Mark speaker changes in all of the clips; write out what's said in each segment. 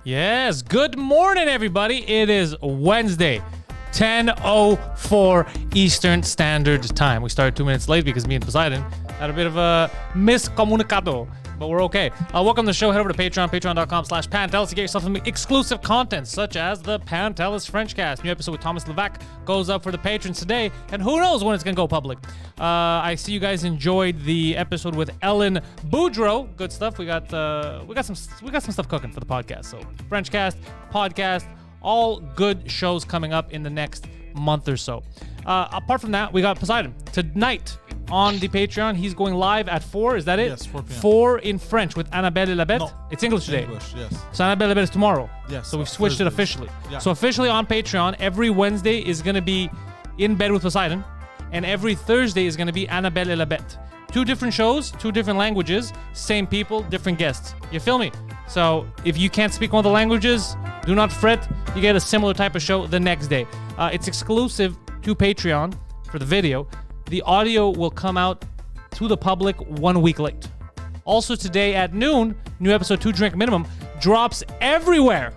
Speaker 1: Yes, good morning, everybody. It is Wednesday, 10:04 Eastern Standard Time. We started 2 minutes late because me and Poseidon had a bit of a miscomunicado, but we're okay. Welcome to the show. Head over to Patreon, patreon.com/Pantelis to get yourself some exclusive content, such as the Pantelis Frenchcast. New episode with Thomas Levac goes up for the patrons today, and who knows when it's going to go public. I see you guys enjoyed the episode with Ellen Boudreau. Good stuff. We got some stuff cooking for the podcast. So Frenchcast, podcast, all good shows coming up in the next month or so. Apart from that, we got Poseidon tonight on the Patreon. He's going live at 4. Is that it?
Speaker 2: Yes, 4 p.m.
Speaker 1: 4 in French with Annabelle et la Bête.
Speaker 2: No,
Speaker 1: it's English today.
Speaker 2: English, yes.
Speaker 1: So Annabelle et la Bête is tomorrow.
Speaker 2: Yes.
Speaker 1: So we switched it officially.
Speaker 2: Yeah.
Speaker 1: So officially on Patreon, every Wednesday is going to be In Bed with Poseidon, and every Thursday is going to be Annabelle et la Bête. 2 different shows, 2 different languages, same people, different guests. You feel me? So if you can't speak one of the languages, do not fret. You get a similar type of show the next day. It's exclusive to Patreon for the video. The audio will come out to the public 1 week late. Also today at noon, new episode 2 Drink Minimum drops everywhere.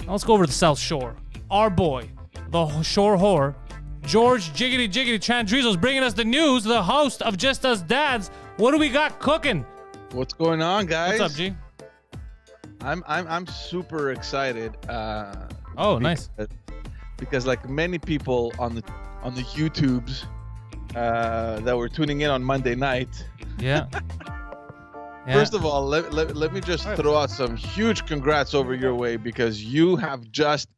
Speaker 1: Now let's go over to the South Shore. Our boy, the shore whore, George Jiggity Chandrizo is bringing us the news, the host of Just Us Dads. What do we got cooking?
Speaker 3: What's going on, guys?
Speaker 1: What's up, G?
Speaker 3: I'm super excited.
Speaker 1: Nice.
Speaker 3: Because like many people on the YouTubes that were tuning in on Monday night.
Speaker 1: Yeah.
Speaker 3: First of all, let me just throw out some huge congrats over your way, because you have just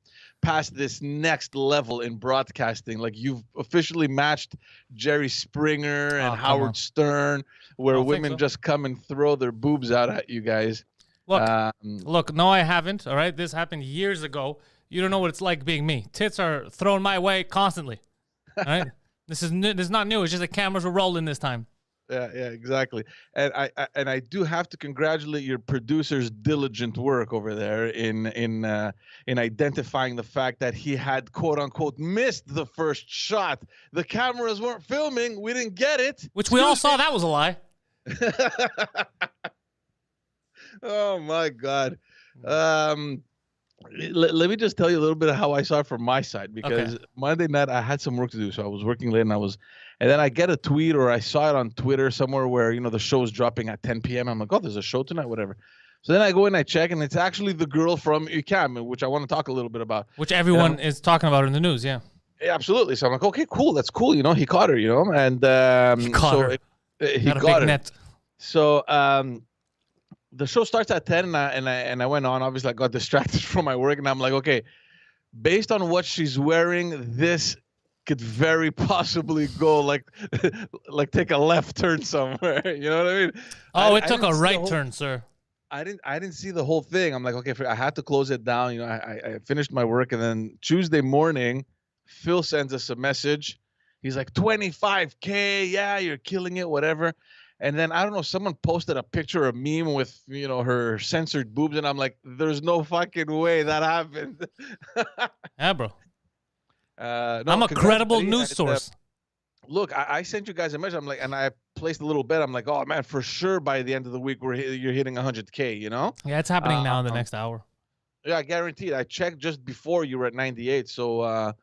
Speaker 3: passed this next level in broadcasting. Like, you've officially matched Jerry Springer and Howard Stern, where women just come and throw their boobs out at you guys.
Speaker 1: Look, no, I haven't. All right, this happened years ago. You don't know what it's like being me. Tits are thrown my way constantly. All right, this is not new. It's just the cameras were rolling this time.
Speaker 3: Yeah, exactly. And I do have to congratulate your producer's diligent work over there in identifying the fact that he had, quote unquote, missed the first shot. The cameras weren't filming. We didn't get it.
Speaker 1: Which we all saw that was a lie.
Speaker 3: Oh my God. Let me just tell you a little bit of how I saw it from my side, because Monday night I had some work to do. So I was working late, and then I get a tweet, or I saw it on Twitter somewhere where, the show's dropping at 10 p.m. I'm like, oh, there's a show tonight, whatever. So then I go and I check, and it's actually the girl from UQAM, which I want to talk a little bit about.
Speaker 1: Which everyone is talking about in the news, yeah.
Speaker 3: Yeah, absolutely. So I'm like, okay, cool. That's cool. He caught her, and
Speaker 1: he caught her.
Speaker 3: He got her. Net. So the show starts at 10, and I went on. Obviously, I got distracted from my work, and I'm like, okay, based on what she's wearing, this could very possibly go like take a left turn somewhere. You know what I mean?
Speaker 1: Oh, it took a right turn, sir.
Speaker 3: I didn't see the whole thing. I'm like, okay, I had to close it down. I finished my work, and then Tuesday morning, Phil sends us a message. He's like, 25K, yeah, you're killing it, whatever. And then, I don't know, someone posted a picture, a meme with, her censored boobs. And I'm like, there's no fucking way that happened.
Speaker 1: Yeah, bro.
Speaker 3: No,
Speaker 1: I'm a credible news source.
Speaker 3: Look, I sent you guys a message. I'm like, and I placed a little bet. I'm like, oh, man, for sure by the end of the week, you're hitting 100K,
Speaker 1: Yeah, it's happening now in the next hour.
Speaker 3: Yeah, guaranteed. I checked just before you were at 98. So,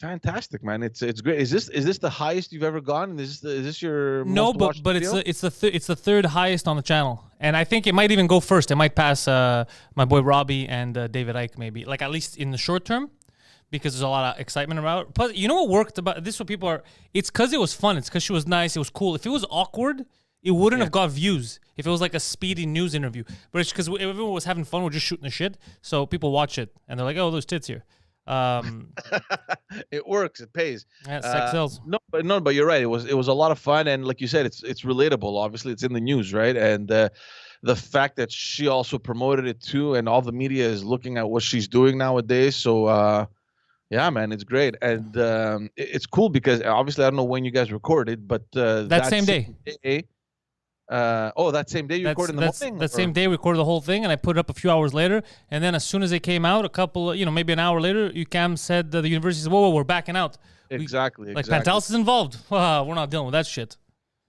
Speaker 3: fantastic, man! It's great. Is this the highest you've ever gone? Is this your most watched video?
Speaker 1: it's the third highest on the channel, and I think it might even go first. It might pass my boy Robbie and David Icke, maybe, like at least in the short term, because there's a lot of excitement about it. But you know what worked about this? What people are? It's because it was fun. It's because she was nice. It was cool. If it was awkward, it wouldn't have got views. If it was like a speedy news interview, but it's because everyone was having fun. We're just shooting the shit, so people watch it and they're like, "Oh, there's tits here."
Speaker 3: It works. It pays.
Speaker 1: Yeah, sex sells.
Speaker 3: No, but you're right. It was a lot of fun, and like you said, it's relatable. Obviously, it's in the news, right? And the fact that she also promoted it too, and all the media is looking at what she's doing nowadays. So yeah, man, it's great, and it's cool because obviously I don't know when you guys recorded, but
Speaker 1: that same day.
Speaker 3: That same day you recorded the whole thing?
Speaker 1: That same day we recorded the whole thing, and I put it up a few hours later. And then as soon as it came out, a couple, maybe an hour later, UQAM said the university said, whoa, we're backing out.
Speaker 3: Exactly.
Speaker 1: Like Pantelis is involved. We're not dealing with that shit.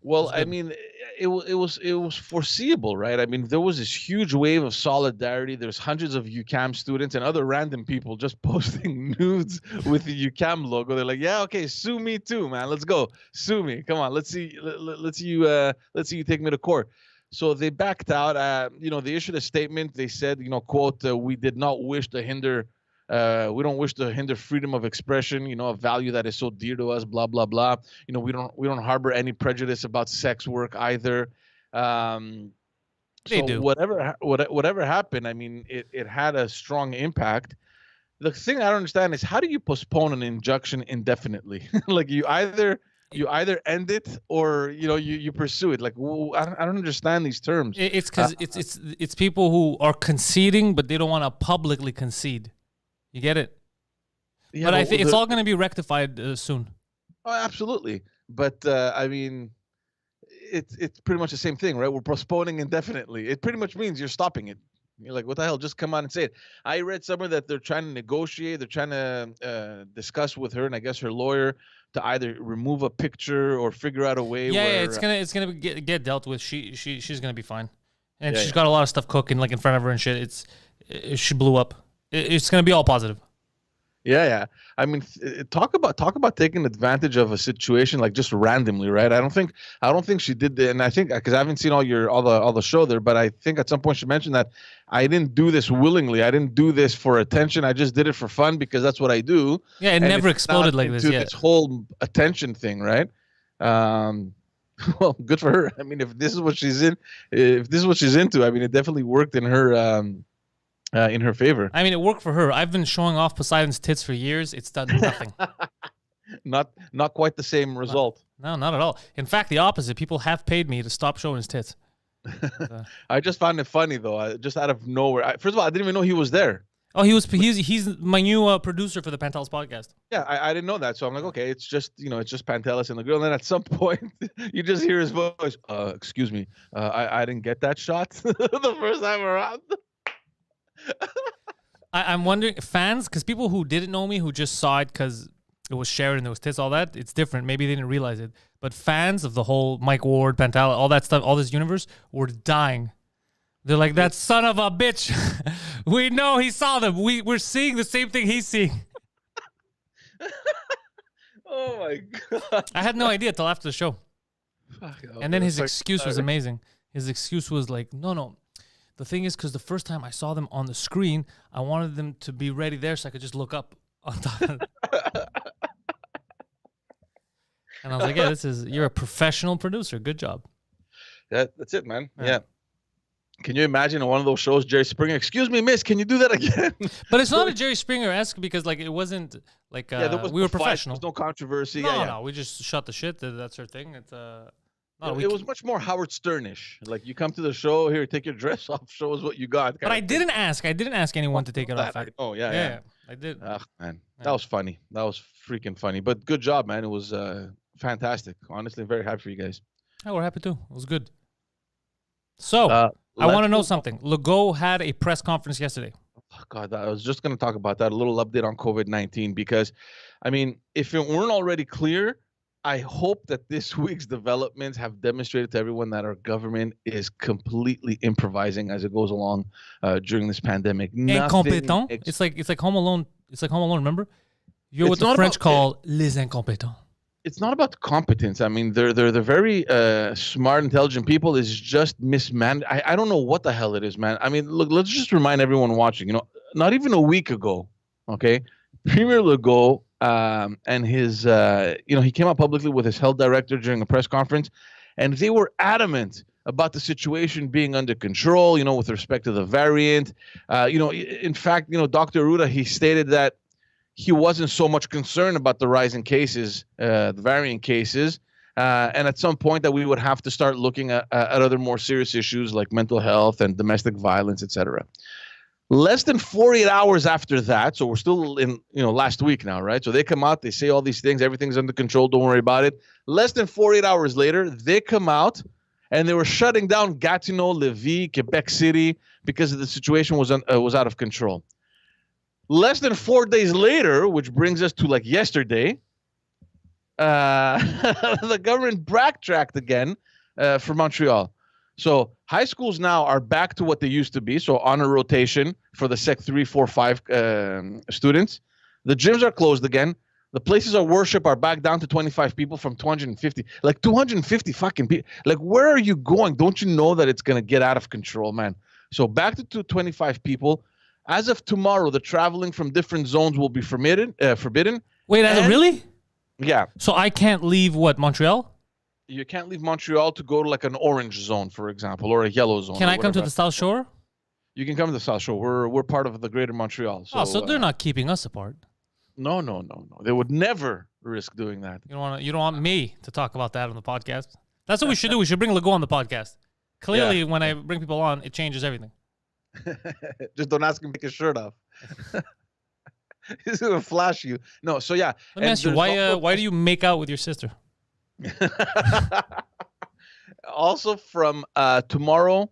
Speaker 3: Well, I mean, it was foreseeable, right? I mean, there was this huge wave of solidarity. There's hundreds of UCAM students and other random people just posting nudes with the UCAM logo. They're like, yeah, okay, sue me too, man. Let's go, sue me. Come on, let's see you take me to court. So they backed out. They issued a statement. They said, quote, we did not wish to hinder. We don't wish to hinder freedom of expression, a value that is so dear to us, blah, blah, blah. We don't harbor any prejudice about sex work either.
Speaker 1: They
Speaker 3: So
Speaker 1: do.
Speaker 3: whatever happened, I mean, it had a strong impact. The thing I don't understand is, how do you postpone an injunction indefinitely? Like you either end it, or you pursue it. Like, I don't understand these terms.
Speaker 1: It's because it's people who are conceding, but they don't want to publicly concede. You get it?
Speaker 3: Yeah,
Speaker 1: But I think it's all going to be rectified soon.
Speaker 3: Oh, absolutely. But I mean, it's pretty much the same thing, right? We're postponing indefinitely. It pretty much means you're stopping it. You're like, what the hell? Just come out and say it. I read somewhere that they're trying to negotiate. They're trying to discuss with her, and I guess her lawyer, to either remove a picture or figure out a way.
Speaker 1: Yeah,
Speaker 3: where,
Speaker 1: it's gonna get dealt with. She's gonna be fine, and
Speaker 3: Yeah,
Speaker 1: she's
Speaker 3: yeah.
Speaker 1: got a lot of stuff cooking like in front of her and shit. She blew up. It's gonna be all positive.
Speaker 3: Yeah. I mean, talk about taking advantage of a situation like just randomly, right? I don't think she did that, and I think, because I haven't seen all the show there, but I think at some point she mentioned that I didn't do this willingly. I didn't do this for attention. I just did it for fun because that's what I do.
Speaker 1: Yeah, it
Speaker 3: And
Speaker 1: never
Speaker 3: it's
Speaker 1: exploded
Speaker 3: not
Speaker 1: like this
Speaker 3: into
Speaker 1: yet.
Speaker 3: This whole attention thing, right? Well, good for her. I mean, if this is what she's into, I mean, it definitely worked in her favor.
Speaker 1: I mean, it worked for her. I've been showing off Poseidon's tits for years. It's done nothing.
Speaker 3: Not quite the same result.
Speaker 1: No, not at all. In fact, the opposite. People have paid me to stop showing his tits.
Speaker 3: I just found it funny though. Just out of nowhere. First of all, I didn't even know he was there.
Speaker 1: Oh, he's my new producer for the Pantelis podcast.
Speaker 3: Yeah, I didn't know that. So I'm like, okay, it's just Pantelis and the girl. And then at some point, you just hear his voice. Excuse me, I didn't get that shot the first time around.
Speaker 1: I'm wondering, fans, because people who didn't know me, who just saw it because it was shared and there was tits, all that, it's different. Maybe they didn't realize it. But fans of the whole Mike Ward, Pantelis, all that stuff, all this universe, were dying. They're like, that son of a bitch. We know he saw them. We're seeing the same thing he's seeing.
Speaker 3: Oh my god!
Speaker 1: I had no idea till after the show.
Speaker 3: Fuck,
Speaker 1: And then his
Speaker 3: okay,
Speaker 1: excuse was amazing. His excuse was like, no. The thing is, because the first time I saw them on the screen, I wanted them to be ready there so I could just look up on top of it. And I was like, yeah, you're a professional producer. Good job.
Speaker 3: That's it, man. Yeah. Can you imagine in one of those shows, Jerry Springer, excuse me, miss, can you do that again?
Speaker 1: But it's not a Jerry Springer-esque because like it wasn't like
Speaker 3: There was
Speaker 1: we
Speaker 3: no
Speaker 1: were
Speaker 3: fight,
Speaker 1: professional.
Speaker 3: there was no controversy.
Speaker 1: No, we just shut the shit. That's her thing. It's
Speaker 3: It was much more Howard Sternish. Like, you come to the show, here, take your dress off, show us what you got.
Speaker 1: But I didn't ask anyone to take it off.
Speaker 3: Oh, yeah.
Speaker 1: I did.
Speaker 3: Ugh, man. That was funny. That was freaking funny. But good job, man. It was fantastic. Honestly, very happy for you guys.
Speaker 1: Yeah, we're happy too. It was good. So, I want to know something. Legault had a press conference yesterday.
Speaker 3: Oh, God, I was just going to talk about that, a little update on COVID-19, because, I mean, if it weren't already clear, I hope that this week's developments have demonstrated to everyone that our government is completely improvising as it goes along during this pandemic.
Speaker 1: Incompétent. It's like Home Alone. It's like Home Alone. Remember? You're what the French call les incompétents.
Speaker 3: It's not about competence. I mean, they're very smart, intelligent people. It's just mismanaged. I don't know what the hell it is, man. I mean, look, let's just remind everyone watching. Not even a week ago, okay, Premier Legault and his, he came out publicly with his health director during a press conference, and they were adamant about the situation being under control, with respect to the variant. In fact, Dr. Arruda, he stated that he wasn't so much concerned about the rise in cases, the variant cases, and at some point that we would have to start looking at other more serious issues like mental health and domestic violence, etc. Less than 48 hours after that, so we're still in last week now, right? So they come out, they say all these things, everything's under control, don't worry about it. Less than 48 hours later, they come out and they were shutting down Gatineau, Lévis, Quebec City because the situation was out of control. Less than 4 days later, which brings us to like yesterday, the government backtracked again, for Montreal. So high schools now are back to what they used to be. So on a rotation for the Sec 3, 4, 5 students. The gyms are closed again. The places of worship are back down to 25 people from 250. Like 250 fucking people. Like, where are you going? Don't you know that it's going to get out of control, man? So back to 225 people. As of tomorrow, the traveling from different zones will be forbidden.
Speaker 1: Wait, really?
Speaker 3: Yeah.
Speaker 1: So I can't leave Montreal?
Speaker 3: You can't leave Montreal to go to like an orange zone, for example, or a yellow zone.
Speaker 1: Can I come to the South Shore?
Speaker 3: You can come to the South Shore. We're part of the greater Montreal.
Speaker 1: So they're not keeping us apart.
Speaker 3: No. They would never risk doing that.
Speaker 1: You don't want me to talk about that on the podcast. That's what we should do. We should bring Legault on the podcast. Clearly, when I bring people on, it changes everything.
Speaker 3: Just don't ask him to take his shirt off. He's gonna flash you. No, so yeah.
Speaker 1: Let me ask you, why do you make out with your sister?
Speaker 3: Also from tomorrow,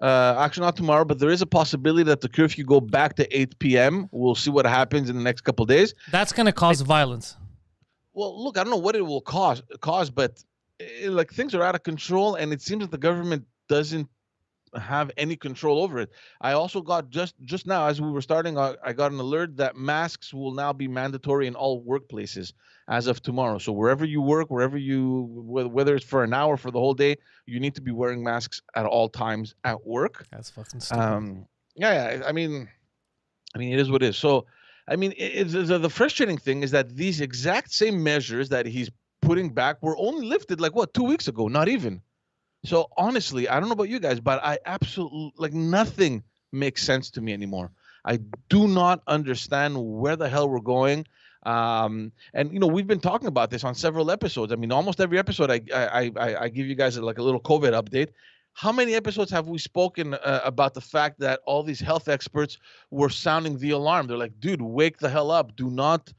Speaker 3: actually not tomorrow, but there is a possibility that the curfew go back to 8 p.m. We'll see what happens in the next couple of days.
Speaker 1: That's going to cause violence.
Speaker 3: Well, look, I don't know what it will cause, but like things are out of control, and it seems that the government doesn't have any control over it. I also got just now as we were starting, I got an alert that masks will now be mandatory in all workplaces as of tomorrow. So wherever you work, whether it's for an hour, for the whole day, you need to be wearing masks at all times at work.
Speaker 1: That's fucking stupid.
Speaker 3: Yeah. I mean, it is what it is. So, I mean, the frustrating thing is that these exact same measures that he's putting back were only lifted 2 weeks ago, not even. So honestly, I don't know about you guys, but I absolutely nothing makes sense to me anymore. I do not understand where the hell we're going. And we've been talking about this on several episodes. I mean, almost every episode I give you guys like a little COVID update. How many episodes have we spoken about the fact that all these health experts were sounding the alarm? They're like, dude, wake the hell up. Do not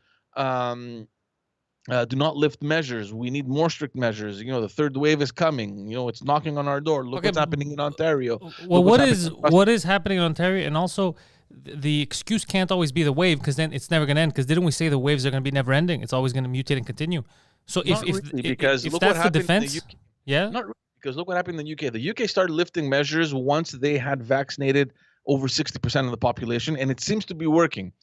Speaker 3: lift measures. We need more strict measures. The third wave is coming. It's knocking on our door. Look what's happening in Ontario.
Speaker 1: Well, what is happening in Ontario? And also, the excuse can't always be the wave, because then it's never going to end. Because didn't we say the waves are going to be never ending? It's always going to mutate and continue. So if that's the defense, yeah.
Speaker 3: Not really, because look what happened in the UK. The UK started lifting measures once they had vaccinated over 60% of the population, and it seems to be working.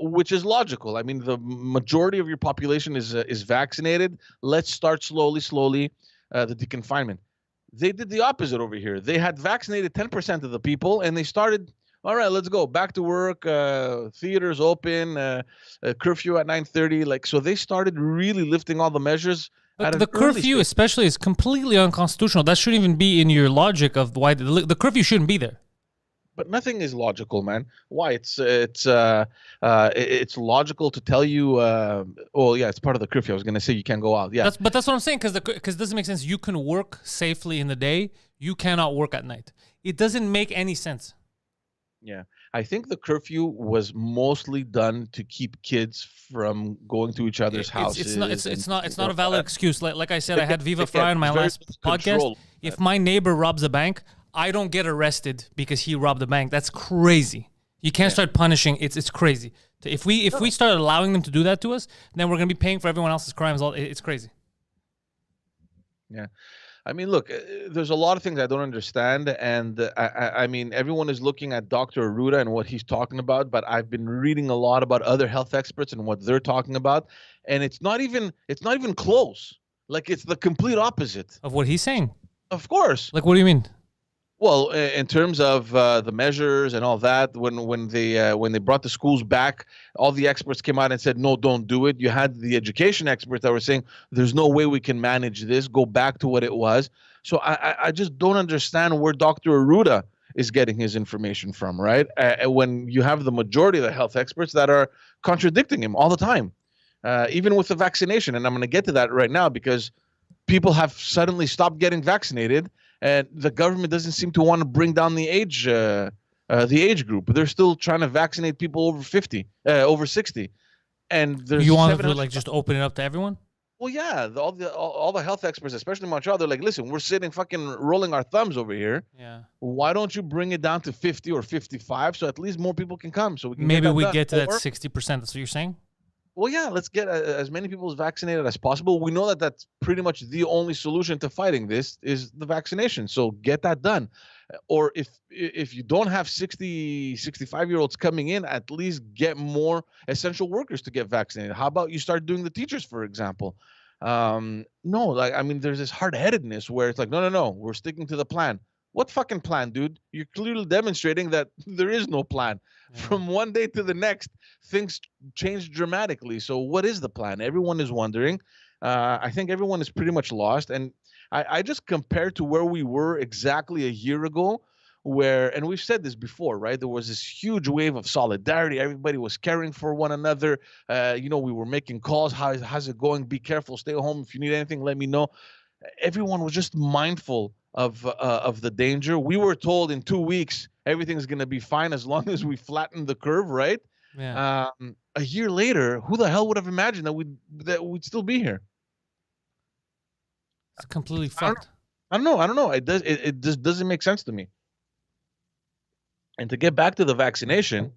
Speaker 3: Which is logical. I mean, the majority of your population is vaccinated. Let's start slowly the deconfinement. They did the opposite over here. They had vaccinated 10% of the people, and they started, all right, let's go back to work. Theaters open, curfew at 9:30. So they started really lifting all the measures.
Speaker 1: But the curfew, especially, is completely unconstitutional. That shouldn't even be in your logic of why the curfew shouldn't be there.
Speaker 3: But nothing is logical, man. Why? It's logical to tell you. It's part of the curfew. I was gonna say you can't go out. Yeah,
Speaker 1: but that's what I'm saying, because it doesn't make sense. You can work safely in the day. You cannot work at night. It doesn't make any sense.
Speaker 3: Yeah, I think the curfew was mostly done to keep kids from going to each other's houses.
Speaker 1: It's not a valid excuse. Like I said, I had Viva Fry on my last podcast. If my neighbor robs a bank, I don't get arrested because he robbed a bank. That's crazy. You can't start punishing. It's crazy. If we start allowing them to do that to us, then we're gonna be paying for everyone else's crimes. It's crazy.
Speaker 3: Yeah, I mean, look, there's a lot of things I don't understand, and I mean, everyone is looking at Dr. Arruda and what he's talking about, but I've been reading a lot about other health experts and what they're talking about, and it's not even close. Like, it's the complete opposite
Speaker 1: of what he's saying.
Speaker 3: Of course.
Speaker 1: Like, what do you mean?
Speaker 3: Well, in terms of the measures and all that, when they brought the schools back, all the experts came out and said, no, don't do it. You had the education experts that were saying, there's no way we can manage this. Go back to what it was. So I just don't understand where Dr. Arruda is getting his information from, right? When you have the majority of the health experts that are contradicting him all the time, even with the vaccination. And I'm going to get to that right now, because people have suddenly stopped getting vaccinated. And the government doesn't seem to want to bring down the age group. They're still trying to vaccinate people over 50, over 60. And there's
Speaker 1: you want to just open it up to everyone?
Speaker 3: Well, yeah, all the health experts, especially in Montreal, they're like, listen, we're sitting fucking rolling our thumbs over here.
Speaker 1: Yeah.
Speaker 3: Why don't you bring it down to 50 or 55 so at least more people can come? So we can
Speaker 1: maybe we get to that 60%. That's what you're saying?
Speaker 3: well, yeah, let's get as many people vaccinated as possible. We know that that's pretty much the only solution to fighting this is the vaccination. So get that done. Or if you don't have 60, 65-year-olds coming in, at least get more essential workers to get vaccinated. How about you start doing the teachers, for example? No, like, I mean, there's this hard-headedness where it's like, no, we're sticking to the plan. What fucking plan, dude? You're clearly demonstrating that there is no plan. Yeah. From one day to the next, things change dramatically. So what is the plan? Everyone is wondering. I think everyone is pretty much lost. And I just compared to where we were exactly a year ago, and we've said this before, right? There was this huge wave of solidarity. Everybody was caring for one another. We were making calls. How's it going? Be careful. Stay home. If you need anything, let me know. Everyone was just mindful of the danger. We were told in 2 weeks everything's going to be fine as long as we flatten the curve, right?
Speaker 1: Yeah.
Speaker 3: A year later, who the hell would have imagined that we'd still be here?
Speaker 1: It's completely fucked.
Speaker 3: I don't know. It just doesn't make sense to me. And to get back to the vaccination,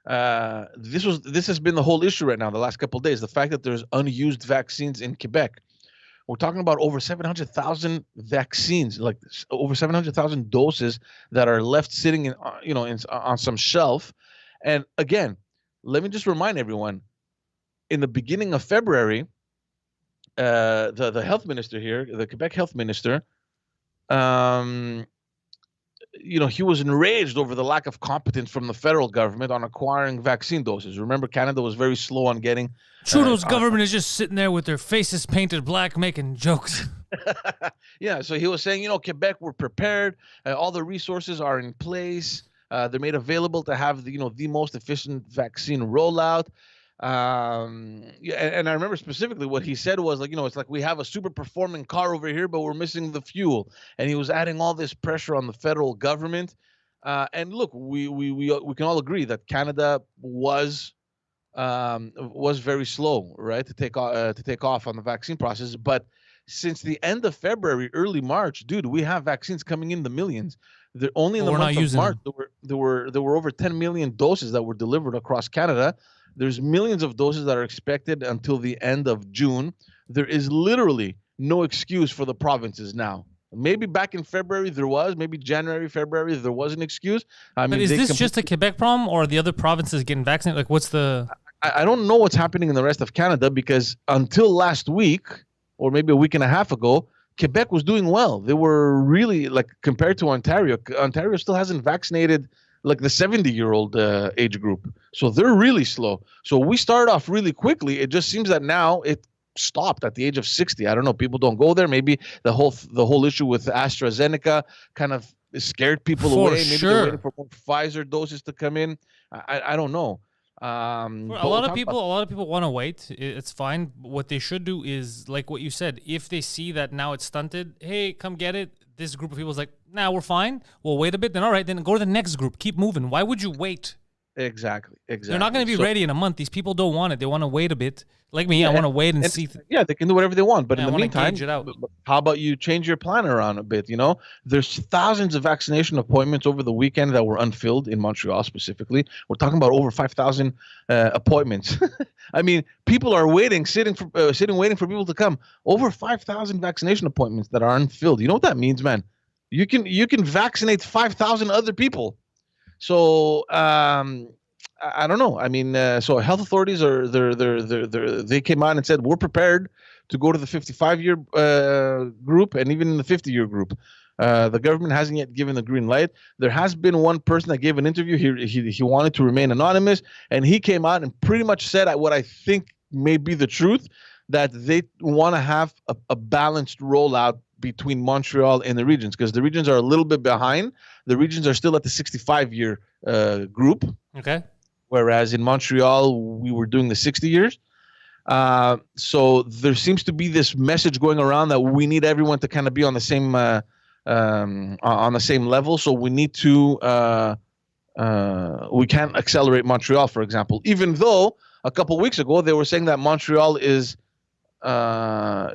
Speaker 3: this has been the whole issue right now, the last couple of days. The fact that there's unused vaccines in Quebec. We're talking about over 700,000 vaccines, like over 700,000 doses that are left sitting on some shelf. And again, let me just remind everyone, in the beginning of February, the health minister here, the Quebec health minister, he was enraged over the lack of competence from the federal government on acquiring vaccine doses. Remember, Canada was very slow on getting.
Speaker 1: Trudeau's government is just sitting there with their faces painted black, making jokes.
Speaker 3: Yeah, so he was saying, Quebec, we're prepared. All the resources are in place. They're made available to have the most efficient vaccine rollout. And I remember specifically what he said was like, it's like we have a super performing car over here, but we're missing the fuel. And he was adding all this pressure on the federal government. And look, we can all agree that Canada was very slow, right, to take off on the vaccine process. But since the end of February, early March, dude, we have vaccines coming in the millions. They're only in the month of March. There were over 10 million doses that were delivered across Canada. There's millions of doses that are expected until the end of June. There is literally no excuse for the provinces now. Maybe back in February there was, maybe January, February there was an excuse.
Speaker 1: But is this just a Quebec problem, or are the other provinces getting vaccinated? Like, what's the?
Speaker 3: I don't know what's happening in the rest of Canada, because until last week, or maybe a week and a half ago, Quebec was doing well. They were really, like, compared to Ontario. Ontario still hasn't vaccinated like the 70-year-old age group. So they're really slow. So we started off really quickly. It just seems that now it stopped at the age of 60. I don't know. People don't go there. Maybe the whole issue with AstraZeneca kind of scared people away. Maybe they're waiting for more Pfizer doses to come in. I don't know.
Speaker 1: A lot of people want to wait. It's fine. What they should do is, like what you said, if they see that now it's stunted, hey, come get it. This group of people is like, nah, we're fine. We'll wait a bit. Then all right, then go to the next group. Keep moving. Why would you wait?
Speaker 3: Exactly.
Speaker 1: They're not going to be ready in a month. These people don't want it. They want to wait a bit. Like me, I want to wait and see.
Speaker 3: Yeah, they can do whatever they want. But in the meantime,
Speaker 1: out.
Speaker 3: How about you change your plan around a bit? There's thousands of vaccination appointments over the weekend that were unfilled in Montreal specifically. We're talking about over 5,000 appointments. I mean, people are waiting, waiting for people to come. Over 5,000 vaccination appointments that are unfilled. You know what that means, man? You can vaccinate 5,000 other people. So I don't know. I mean, so health authorities they came out and said we're prepared to go to the 55-year group and even in the 50-year group. The government hasn't yet given the green light. There has been one person that gave an interview. He wanted to remain anonymous, and he came out and pretty much said what I think may be the truth, that they want to have a balanced rollout between Montreal and the regions, because the regions are a little bit behind. The regions are still at the 65-year group.
Speaker 1: Okay.
Speaker 3: Whereas in Montreal, we were doing the 60 years. So there seems to be this message going around that we need everyone to kind of be on the same level. So we need to we can't accelerate Montreal, for example, even though a couple weeks ago they were saying that Montreal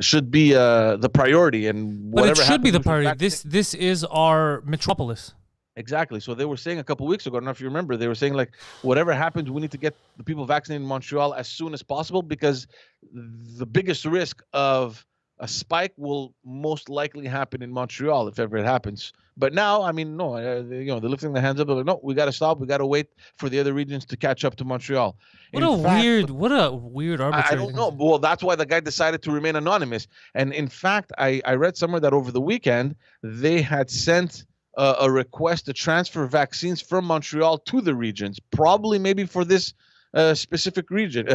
Speaker 3: should be the priority, and
Speaker 1: but it should be the priority. This is our metropolis.
Speaker 3: Exactly. So they were saying a couple weeks ago, I don't know if you remember, they were saying like, whatever happens, we need to get the people vaccinated in Montreal as soon as possible because the biggest risk of a spike will most likely happen in Montreal if ever it happens. But now, I mean, no, they're lifting their hands up. They're like, no, we got to stop. We got to wait for the other regions to catch up to Montreal.
Speaker 1: What
Speaker 3: In
Speaker 1: a
Speaker 3: fact,
Speaker 1: weird
Speaker 3: I
Speaker 1: arbitrary
Speaker 3: don't
Speaker 1: thing.
Speaker 3: know. Well, that's why the guy decided to remain anonymous. And in fact, I read somewhere that over the weekend, they had sent a request to transfer vaccines from Montreal to the regions, probably maybe for this specific reason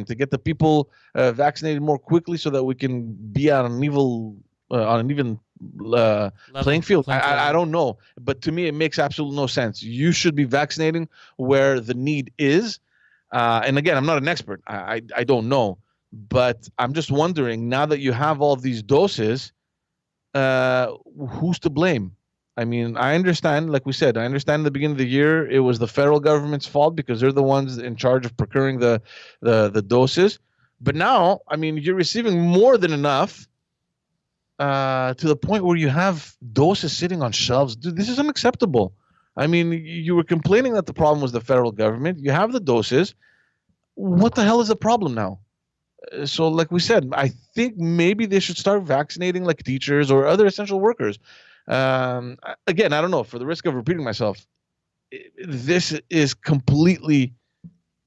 Speaker 3: to get the people vaccinated more quickly, so that we can be on an even playing field. I don't know, but to me it makes absolutely no sense. You should be vaccinating where the need is. And again, I'm not an expert. I don't know, but I'm just wondering now that you have all these doses, who's to blame? I mean, I understand, like we said, I understand at the beginning of the year it was the federal government's fault because they're the ones in charge of procuring the doses. But now, I mean, you're receiving more than enough to the point where you have doses sitting on shelves. Dude, this is unacceptable. I mean, you were complaining that the problem was the federal government. You have the doses. What the hell is the problem now? So, like we said, I think maybe they should start vaccinating like teachers or other essential workers. Again, I don't know. For the risk of repeating myself, this is completely.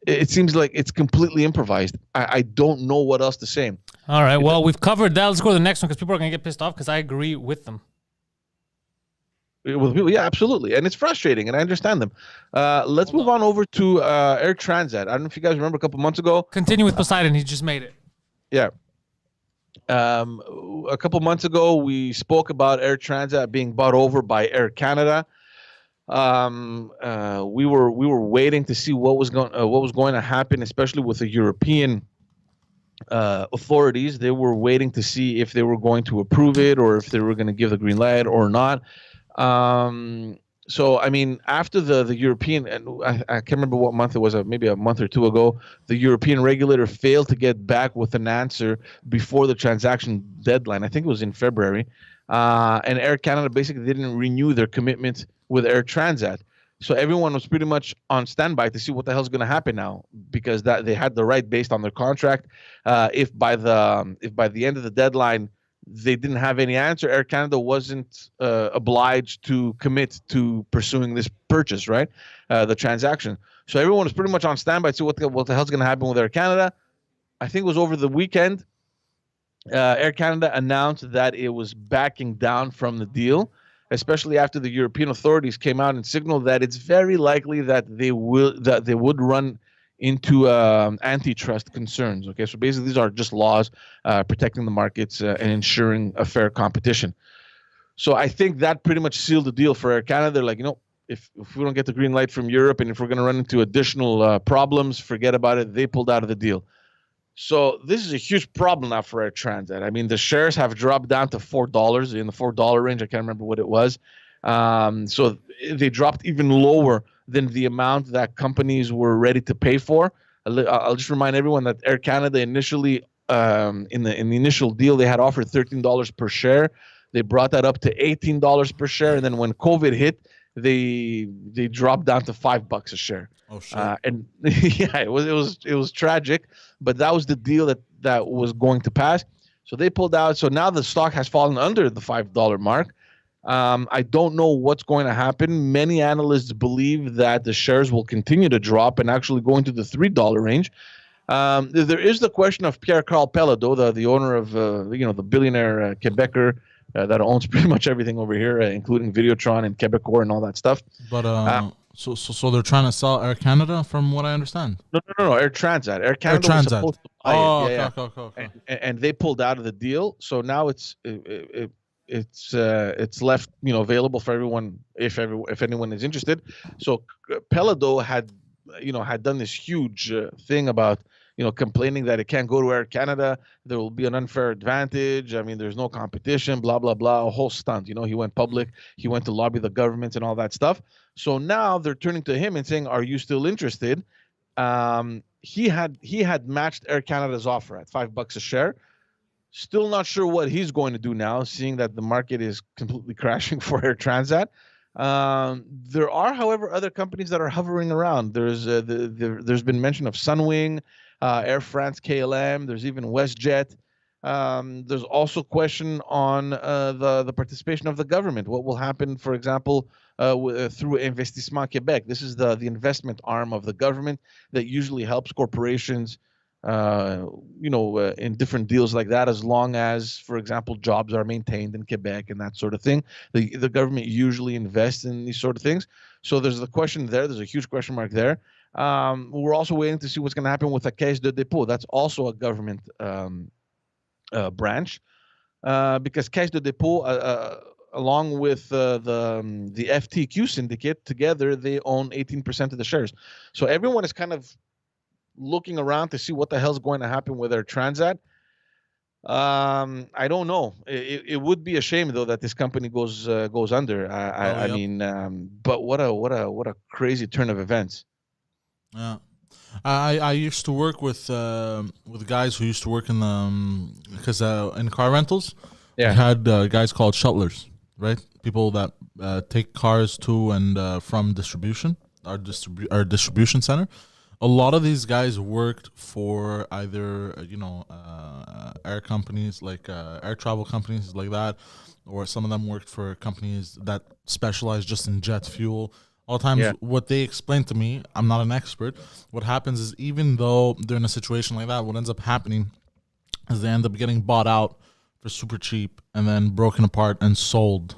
Speaker 3: It seems like it's completely improvised. I don't know what else to say.
Speaker 1: All right. Well, we've covered that. Let's go to the next one because people are going to get pissed off because I agree with them.
Speaker 3: With people, yeah, absolutely, and it's frustrating, and I understand them. Let's move on over to Air Transat. I don't know if you guys remember a couple months ago.
Speaker 1: Continue with Poseidon. He just made it.
Speaker 3: Yeah. A couple months ago, we spoke about Air Transat being bought over by Air Canada. We were waiting to see what was going to happen, especially with the European authorities. They were waiting to see if they were going to approve it or if they were going to give the green light or not. So, I mean, after the European, and I can't remember what month it was, maybe a month or two ago, the European regulator failed to get back with an answer before the transaction deadline. I think it was in February. And Air Canada basically didn't renew their commitment with Air Transat. So everyone was pretty much on standby to see what the hell's going to happen now, because that they had the right based on their contract. If by the end of the deadline they didn't have any answer, Air Canada wasn't obliged to commit to pursuing this purchase, right? The transaction. So everyone was pretty much on standby to see what the hell's going to happen with Air Canada. I think it was over the weekend. Air Canada announced that it was backing down from the deal, especially after the European authorities came out and signaled that it's very likely that they would run into antitrust concerns. Okay, so basically these are just laws protecting the markets and ensuring a fair competition. So I think that pretty much sealed the deal for Air Canada. They're like, if we don't get the green light from Europe and if we're going to run into additional problems, forget about it. They pulled out of the deal. So this is a huge problem now for Air Transat. I mean, the shares have dropped down to $4, in the $4 range. I can't remember what it was. So they dropped even lower than the amount that companies were ready to pay for. I'll just remind everyone that Air Canada initially, in the initial deal, they had offered $13 per share. They brought that up to $18 per share, and then when COVID hit, they dropped down to $5 a share.
Speaker 2: Oh shit!
Speaker 3: And yeah, it was tragic, but that was the deal that was going to pass. So they pulled out. So now the stock has fallen under the $5 mark. I don't know what's going to happen. Many analysts believe that the shares will continue to drop and actually go into the $3 range. There is the question of Pierre-Carl Pelado, the owner of the billionaire Quebecer that owns pretty much everything over here, including Videotron and Quebecor and all that stuff.
Speaker 2: But so they're trying to sell Air Canada, from what I understand.
Speaker 3: No. Air Transat. Air Canada was supposed to buy it.
Speaker 2: Okay.
Speaker 3: And they pulled out of the deal. So now it's left available for everyone if anyone is interested. So Pelado had done this huge thing about complaining that it can't go to Air Canada. There will be an unfair advantage. I mean, there's no competition, blah, blah, blah, a whole stunt. He went public. He went to lobby the government and all that stuff. So now they're turning to him and saying, are you still interested? He had matched Air Canada's offer at $5 a share. Still not sure what he's going to do now, seeing that the market is completely crashing for Air Transat. There are, however, other companies that are hovering around. There's been mention of Sunwing, Air France, KLM. There's even WestJet. There's also question on the participation of the government. What will happen, for example, through Investissement Québec? This is the investment arm of the government that usually helps corporations, in different deals like that, as long as, for example, jobs are maintained in Quebec and that sort of thing. The government usually invests in these sort of things. So there's the question there. There's a huge question mark there. We're also waiting to see what's going to happen with the Caisse de dépôt. That's also a government branch, because Caisse de dépôt, along with the FTQ syndicate, together they own 18% of the shares. So everyone is kind of looking around to see what the hell's going to happen with their Transat. I don't know. It would be a shame though that this company goes under. I mean, but what a crazy turn of events.
Speaker 2: Yeah. I used to work with guys who used to work in because in car rentals, we had guys called shuttlers, right? People that take cars to and from distribution, our distribution center. A lot of these guys worked for either air companies like air travel companies like that, or some of them worked for companies that specialize just in jet fuel. All the times, what they explained to me, I'm not an expert. What happens is, even though they're in a situation like that, what ends up happening is they end up getting bought out for super cheap and then broken apart and sold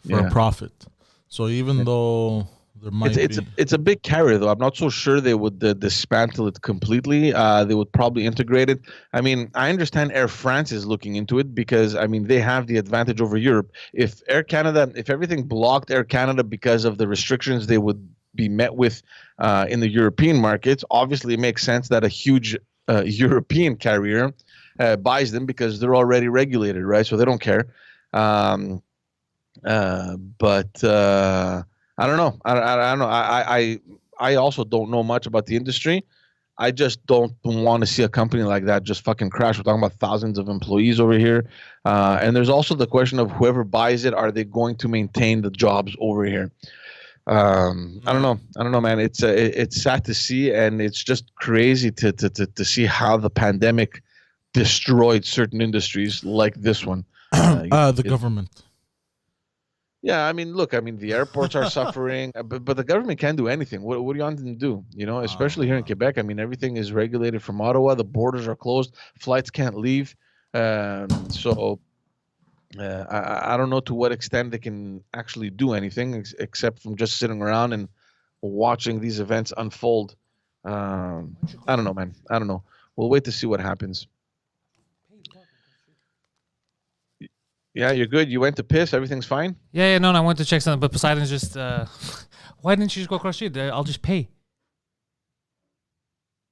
Speaker 2: for a profit. So even though there might
Speaker 3: it's a big carrier, though. I'm not so sure they would dismantle it completely. They would probably integrate it. I mean, I understand Air France is looking into it because, I mean, they have the advantage over Europe. If everything blocked Air Canada because of the restrictions they would be met with in the European markets, obviously it makes sense that a huge European carrier buys them because they're already regulated, right? So they don't care. But I don't know. I don't know. I also don't know much about the industry. I just don't want to see a company like that just fucking crash. We're talking about thousands of employees over here. And there's also the question of whoever buys it, are they going to maintain the jobs over here? I don't know, man. It's sad to see, and it's just crazy to see how the pandemic destroyed certain industries like this one.
Speaker 2: The government.
Speaker 3: Yeah, I mean, look, the airports are suffering, but the government can't do anything. What do you want them to do? Especially here in Quebec. I mean, everything is regulated from Ottawa. The borders are closed. Flights can't leave. So I don't know to what extent they can actually do anything except from just sitting around and watching these events unfold. I don't know, man. I don't know. We'll wait to see what happens. Yeah, you're good. You went to piss. Everything's fine?
Speaker 1: Yeah, no, I went to check something, but Poseidon's just, why didn't you just go across the street? I'll just pay.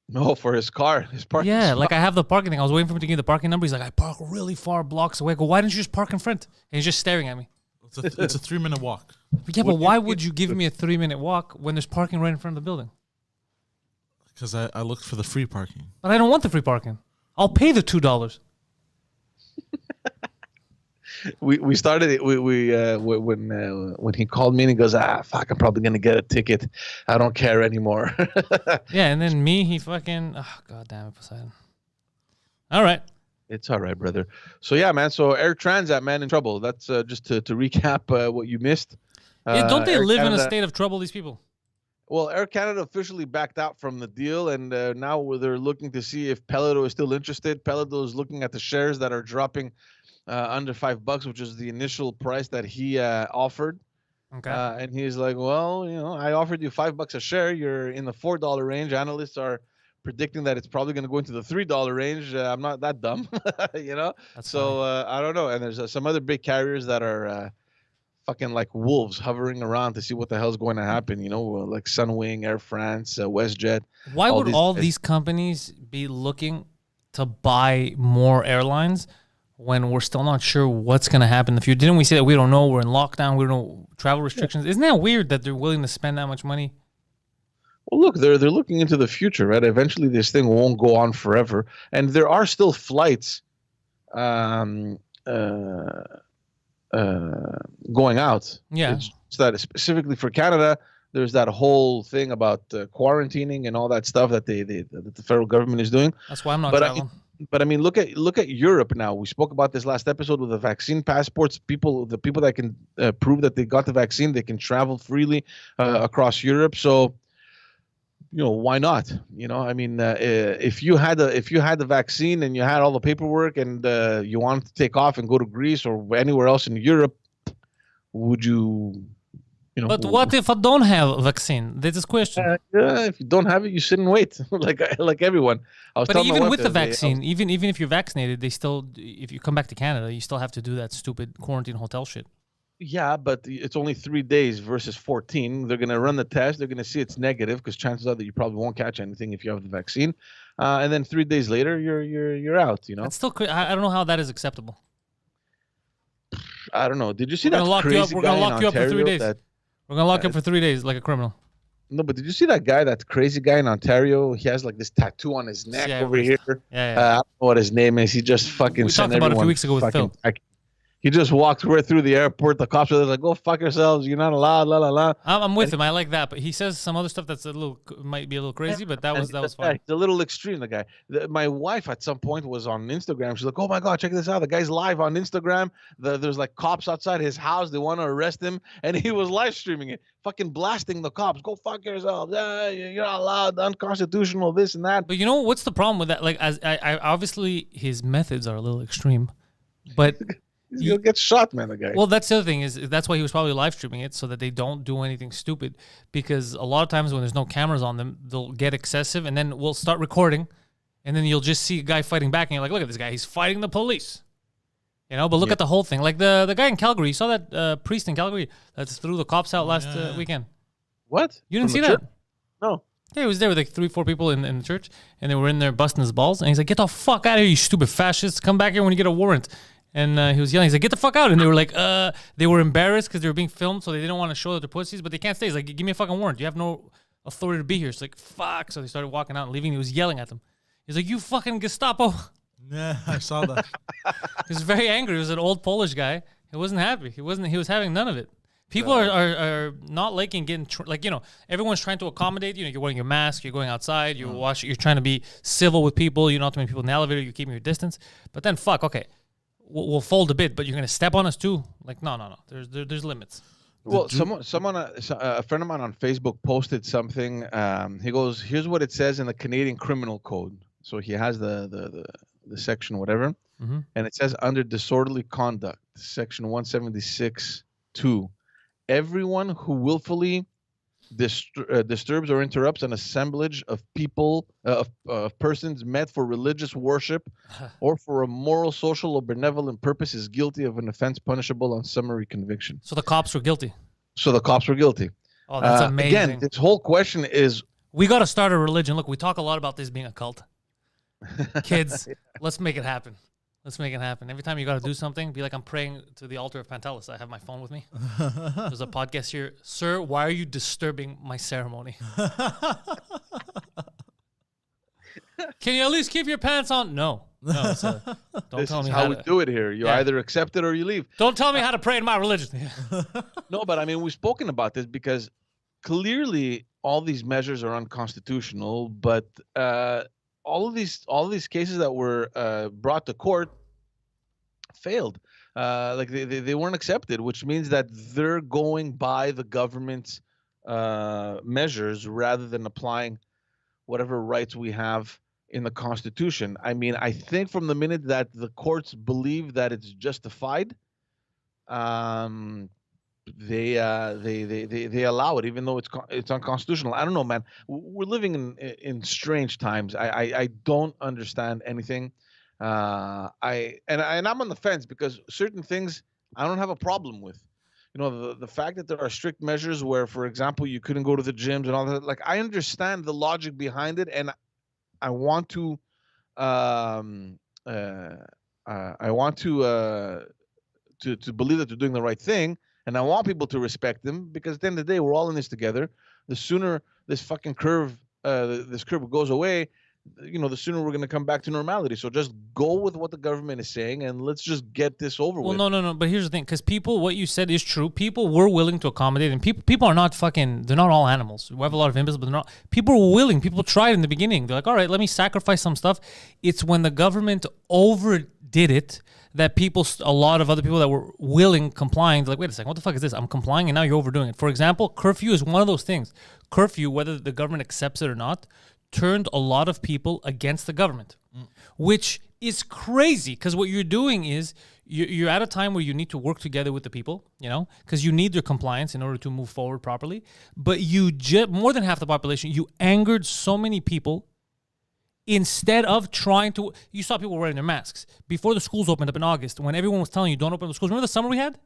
Speaker 3: No, for his car, his parking spot.
Speaker 1: Like I have the parking thing. I was waiting for him to give me the parking number. He's like, I park really far blocks away. I go, why didn't you just park in front? And he's just staring at me.
Speaker 2: It's a 3-minute walk.
Speaker 1: Yeah, but why would you give me a 3-minute walk when there's parking right in front of the building?
Speaker 2: Because I looked for the free parking.
Speaker 1: But I don't want the free parking. I'll pay the $2.
Speaker 3: We started it. When he called me and he goes, fuck, I'm probably gonna get a ticket. I don't care anymore.
Speaker 1: Yeah, and then he fucking, god damn it, Poseidon. All right.
Speaker 3: It's all right, brother. So yeah, man. So Air Transat, man, in trouble. That's just to recap what you missed.
Speaker 1: Don't they
Speaker 3: Air
Speaker 1: live
Speaker 3: Canada,
Speaker 1: in a state of trouble, these people?
Speaker 3: Well, Air Canada officially backed out from the deal, and now they're looking to see if Peledo is still interested. Peledo is looking at the shares that are dropping under $5, which is the initial price that he offered.
Speaker 1: Okay.
Speaker 3: And he's like, well, I offered you $5 a share. You're in the $4 range. Analysts are predicting that it's probably going to go into the $3 range. I'm not that dumb,
Speaker 1: That's
Speaker 3: so I don't know. And there's some other big carriers that are fucking like wolves hovering around to see what the hell's going to happen. Like Sunwing, Air France, WestJet.
Speaker 1: Why would all these companies be looking to buy more airlines when we're still not sure what's going to happen in the future? Didn't we say that we don't know? We're in lockdown. We don't know travel restrictions. Isn't that weird that they're willing to spend that much money?
Speaker 3: Well, look, they're looking into the future, right? Eventually, this thing won't go on forever, and there are still flights going out.
Speaker 1: Yeah.
Speaker 3: It's just that specifically for Canada, there's that whole thing about quarantining and all that stuff that that the federal government is doing.
Speaker 1: That's why I'm not
Speaker 3: But
Speaker 1: traveling.
Speaker 3: I mean, look at Europe now. We spoke about this last episode with the vaccine passports. The people that can prove that they got the vaccine, they can travel freely across Europe. So, why not? I mean, if you had the vaccine and you had all the paperwork and you wanted to take off and go to Greece or anywhere else in Europe, would you?
Speaker 1: But what if I don't have a vaccine? That's this question.
Speaker 3: If you don't have it, you sit and wait, like everyone.
Speaker 1: But even with the vaccine, even if you're vaccinated, they still, if you come back to Canada, you still have to do that stupid quarantine hotel shit.
Speaker 3: Yeah, but it's only 3 days versus 14. They're gonna run the test. They're gonna see it's negative because chances are that you probably won't catch anything if you have the vaccine. And then 3 days later, you're out.
Speaker 1: That's still. I don't know how that is acceptable.
Speaker 3: I don't know. Did you see
Speaker 1: We're
Speaker 3: that
Speaker 1: gonna lock
Speaker 3: crazy
Speaker 1: you up. We're
Speaker 3: guy
Speaker 1: gonna
Speaker 3: in
Speaker 1: lock you up for 3
Speaker 3: Ontario
Speaker 1: days. We're gonna lock you up for 3 days like a criminal.
Speaker 3: No, but did you see that crazy guy in Ontario? He has like this tattoo on his neck over here.
Speaker 1: Yeah.
Speaker 3: I don't know what his name is. He just fucking
Speaker 1: We
Speaker 3: sent
Speaker 1: talked about it a
Speaker 3: everyone
Speaker 1: few weeks ago with
Speaker 3: fucking
Speaker 1: Phil.
Speaker 3: back. He just walked right through the airport. The cops are like, "Go fuck yourselves. You're not allowed." La la la.
Speaker 1: I'm with him. I like that, but he says some other stuff that's might be a little crazy. But that was fine.
Speaker 3: It's a little extreme. The guy. My wife at some point was on Instagram. She's like, "Oh my god, check this out. The guy's live on Instagram. There's like cops outside his house. They want to arrest him, and he was live streaming it, fucking blasting the cops. Go fuck yourselves. You're not allowed. Unconstitutional. This and that."
Speaker 1: But you know what's the problem with that? Like, as I obviously his methods are a little extreme, but.
Speaker 3: You'll get shot, man, the guy.
Speaker 1: Well, that's the other thing is that's why he was probably live streaming it so that they don't do anything stupid, because a lot of times when there's no cameras on them, they'll get excessive and then we'll start recording and then you'll just see a guy fighting back and you're like, look at this guy, he's fighting the police. But look at the whole thing. Like the guy in Calgary, you saw that priest in Calgary that threw the cops out last weekend.
Speaker 3: What?
Speaker 1: You didn't see
Speaker 3: church?
Speaker 1: that?
Speaker 3: No.
Speaker 1: Yeah, he was there with like 3-4 people in the church and they were in there busting his balls and he's like, get the fuck out of here, you stupid fascists. Come back here when you get a warrant. And he was yelling. He's like, get the fuck out. And they were like, they were embarrassed because they were being filmed, so they didn't want to show that they're pussies, but they can't stay. He's like, give me a fucking warrant. You have no authority to be here. It's like, fuck. So they started walking out and leaving. He was yelling at them. He's like, you fucking Gestapo.
Speaker 2: Yeah, I saw that.
Speaker 1: He was very angry. He was an old Polish guy. He wasn't happy. He was having none of it. People are not liking getting, everyone's trying to accommodate. You're wearing your mask, you're going outside, you're trying to be civil with people. You're not too many people in the elevator, you're keeping your distance. But then, okay. We'll fold a bit, but you're gonna step on us too. Like no. There's limits.
Speaker 3: Well, someone, a friend of mine on Facebook posted something. He goes, "Here's what it says in the Canadian Criminal Code." So he has the section, whatever, and it says under disorderly conduct, section 176(2), everyone who willfully disturbs or interrupts an assemblage of people of persons met for religious worship or for a moral, social, or benevolent purpose is guilty of an offense punishable on summary conviction.
Speaker 1: So the cops were guilty. Oh, that's amazing.
Speaker 3: Again, this whole question is,
Speaker 1: we got to start a religion. Look, we talk a lot about this being a cult. Kids, let's make it happen. Every time you got to do something, be like, I'm praying to the altar of Pantelis. I have my phone with me. There's a podcast here. Sir, why are you disturbing my ceremony? Can you at least keep your pants on? No. Don't tell me
Speaker 3: how we do it here. You either accept it or you leave.
Speaker 1: Don't tell me how to pray in my religion.
Speaker 3: No, but I mean, we've spoken about this because clearly all these measures are unconstitutional, but all of these cases that were brought to court failed. Like they weren't accepted, which means that they're going by the government's measures rather than applying whatever rights we have in the Constitution. I mean, I think from the minute that the courts believe that it's justified, they allow it, even though it's unconstitutional. I don't know, man. We're living in strange times. I don't understand anything. I'm on the fence because certain things I don't have a problem with. The fact that there are strict measures where, for example, you couldn't go to the gyms and all that. Like, I understand the logic behind it, and I want to believe that they're doing the right thing, and I want people to respect them, because at the end of the day, we're all in this together. The sooner this fucking curve goes away, the sooner we're going to come back to normality. So just go with what the government is saying, and let's just get this over with.
Speaker 1: Well, no. But here's the thing, because people, what you said is true. People were willing to accommodate, and people are not fucking. They're not all animals. We have a lot of invisible, but they're not. People were willing. People tried in the beginning. They're like, all right, let me sacrifice some stuff. It's when the government overdid it that a lot of other people that were willing, complying, they're like, wait a second, what the fuck is this? I'm complying, and now you're overdoing it. For example, curfew is one of those things. Curfew, whether the government accepts it or not, turned a lot of people against the government, which is crazy, because what you're doing is you're at a time where you need to work together with the people, because you need their compliance in order to move forward properly. But more than half the population, you angered so many people instead of trying to. You saw people wearing their masks before the schools opened up in August, when everyone was telling you don't open the schools. Remember the summer we had?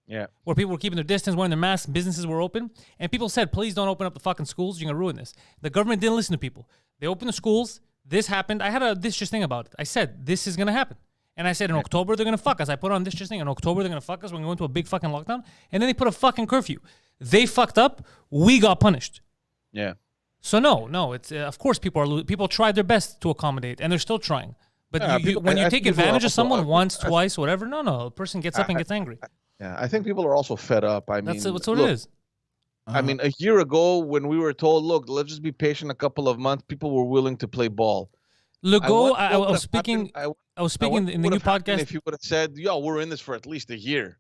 Speaker 3: Yeah.
Speaker 1: Where people were keeping their distance, wearing their masks, businesses were open, and people said, please don't open up the fucking schools, you're going to ruin this. The government didn't listen to people. They opened the schools, this happened. I had this just thing about it. I said, this is going to happen. And I said, in October, they're going to fuck us. I put on this just thing. In October, they're going to fuck us. We're going to go into a big fucking lockdown. And then they put a fucking curfew. They fucked up. We got punished.
Speaker 3: Yeah.
Speaker 1: So no, it's of course people tried their best to accommodate, and they're still trying. But when you take advantage of someone once, twice, whatever, no, a person gets up and gets angry.
Speaker 3: Yeah, I think people are also fed up. I mean,
Speaker 1: that's what it is.
Speaker 3: I mean, a year ago when we were told, look, let's just be patient a couple of months, people were willing to play ball.
Speaker 1: Legault, I was speaking in the new podcast.
Speaker 3: If you would have said, yo, we're in this for at least a year.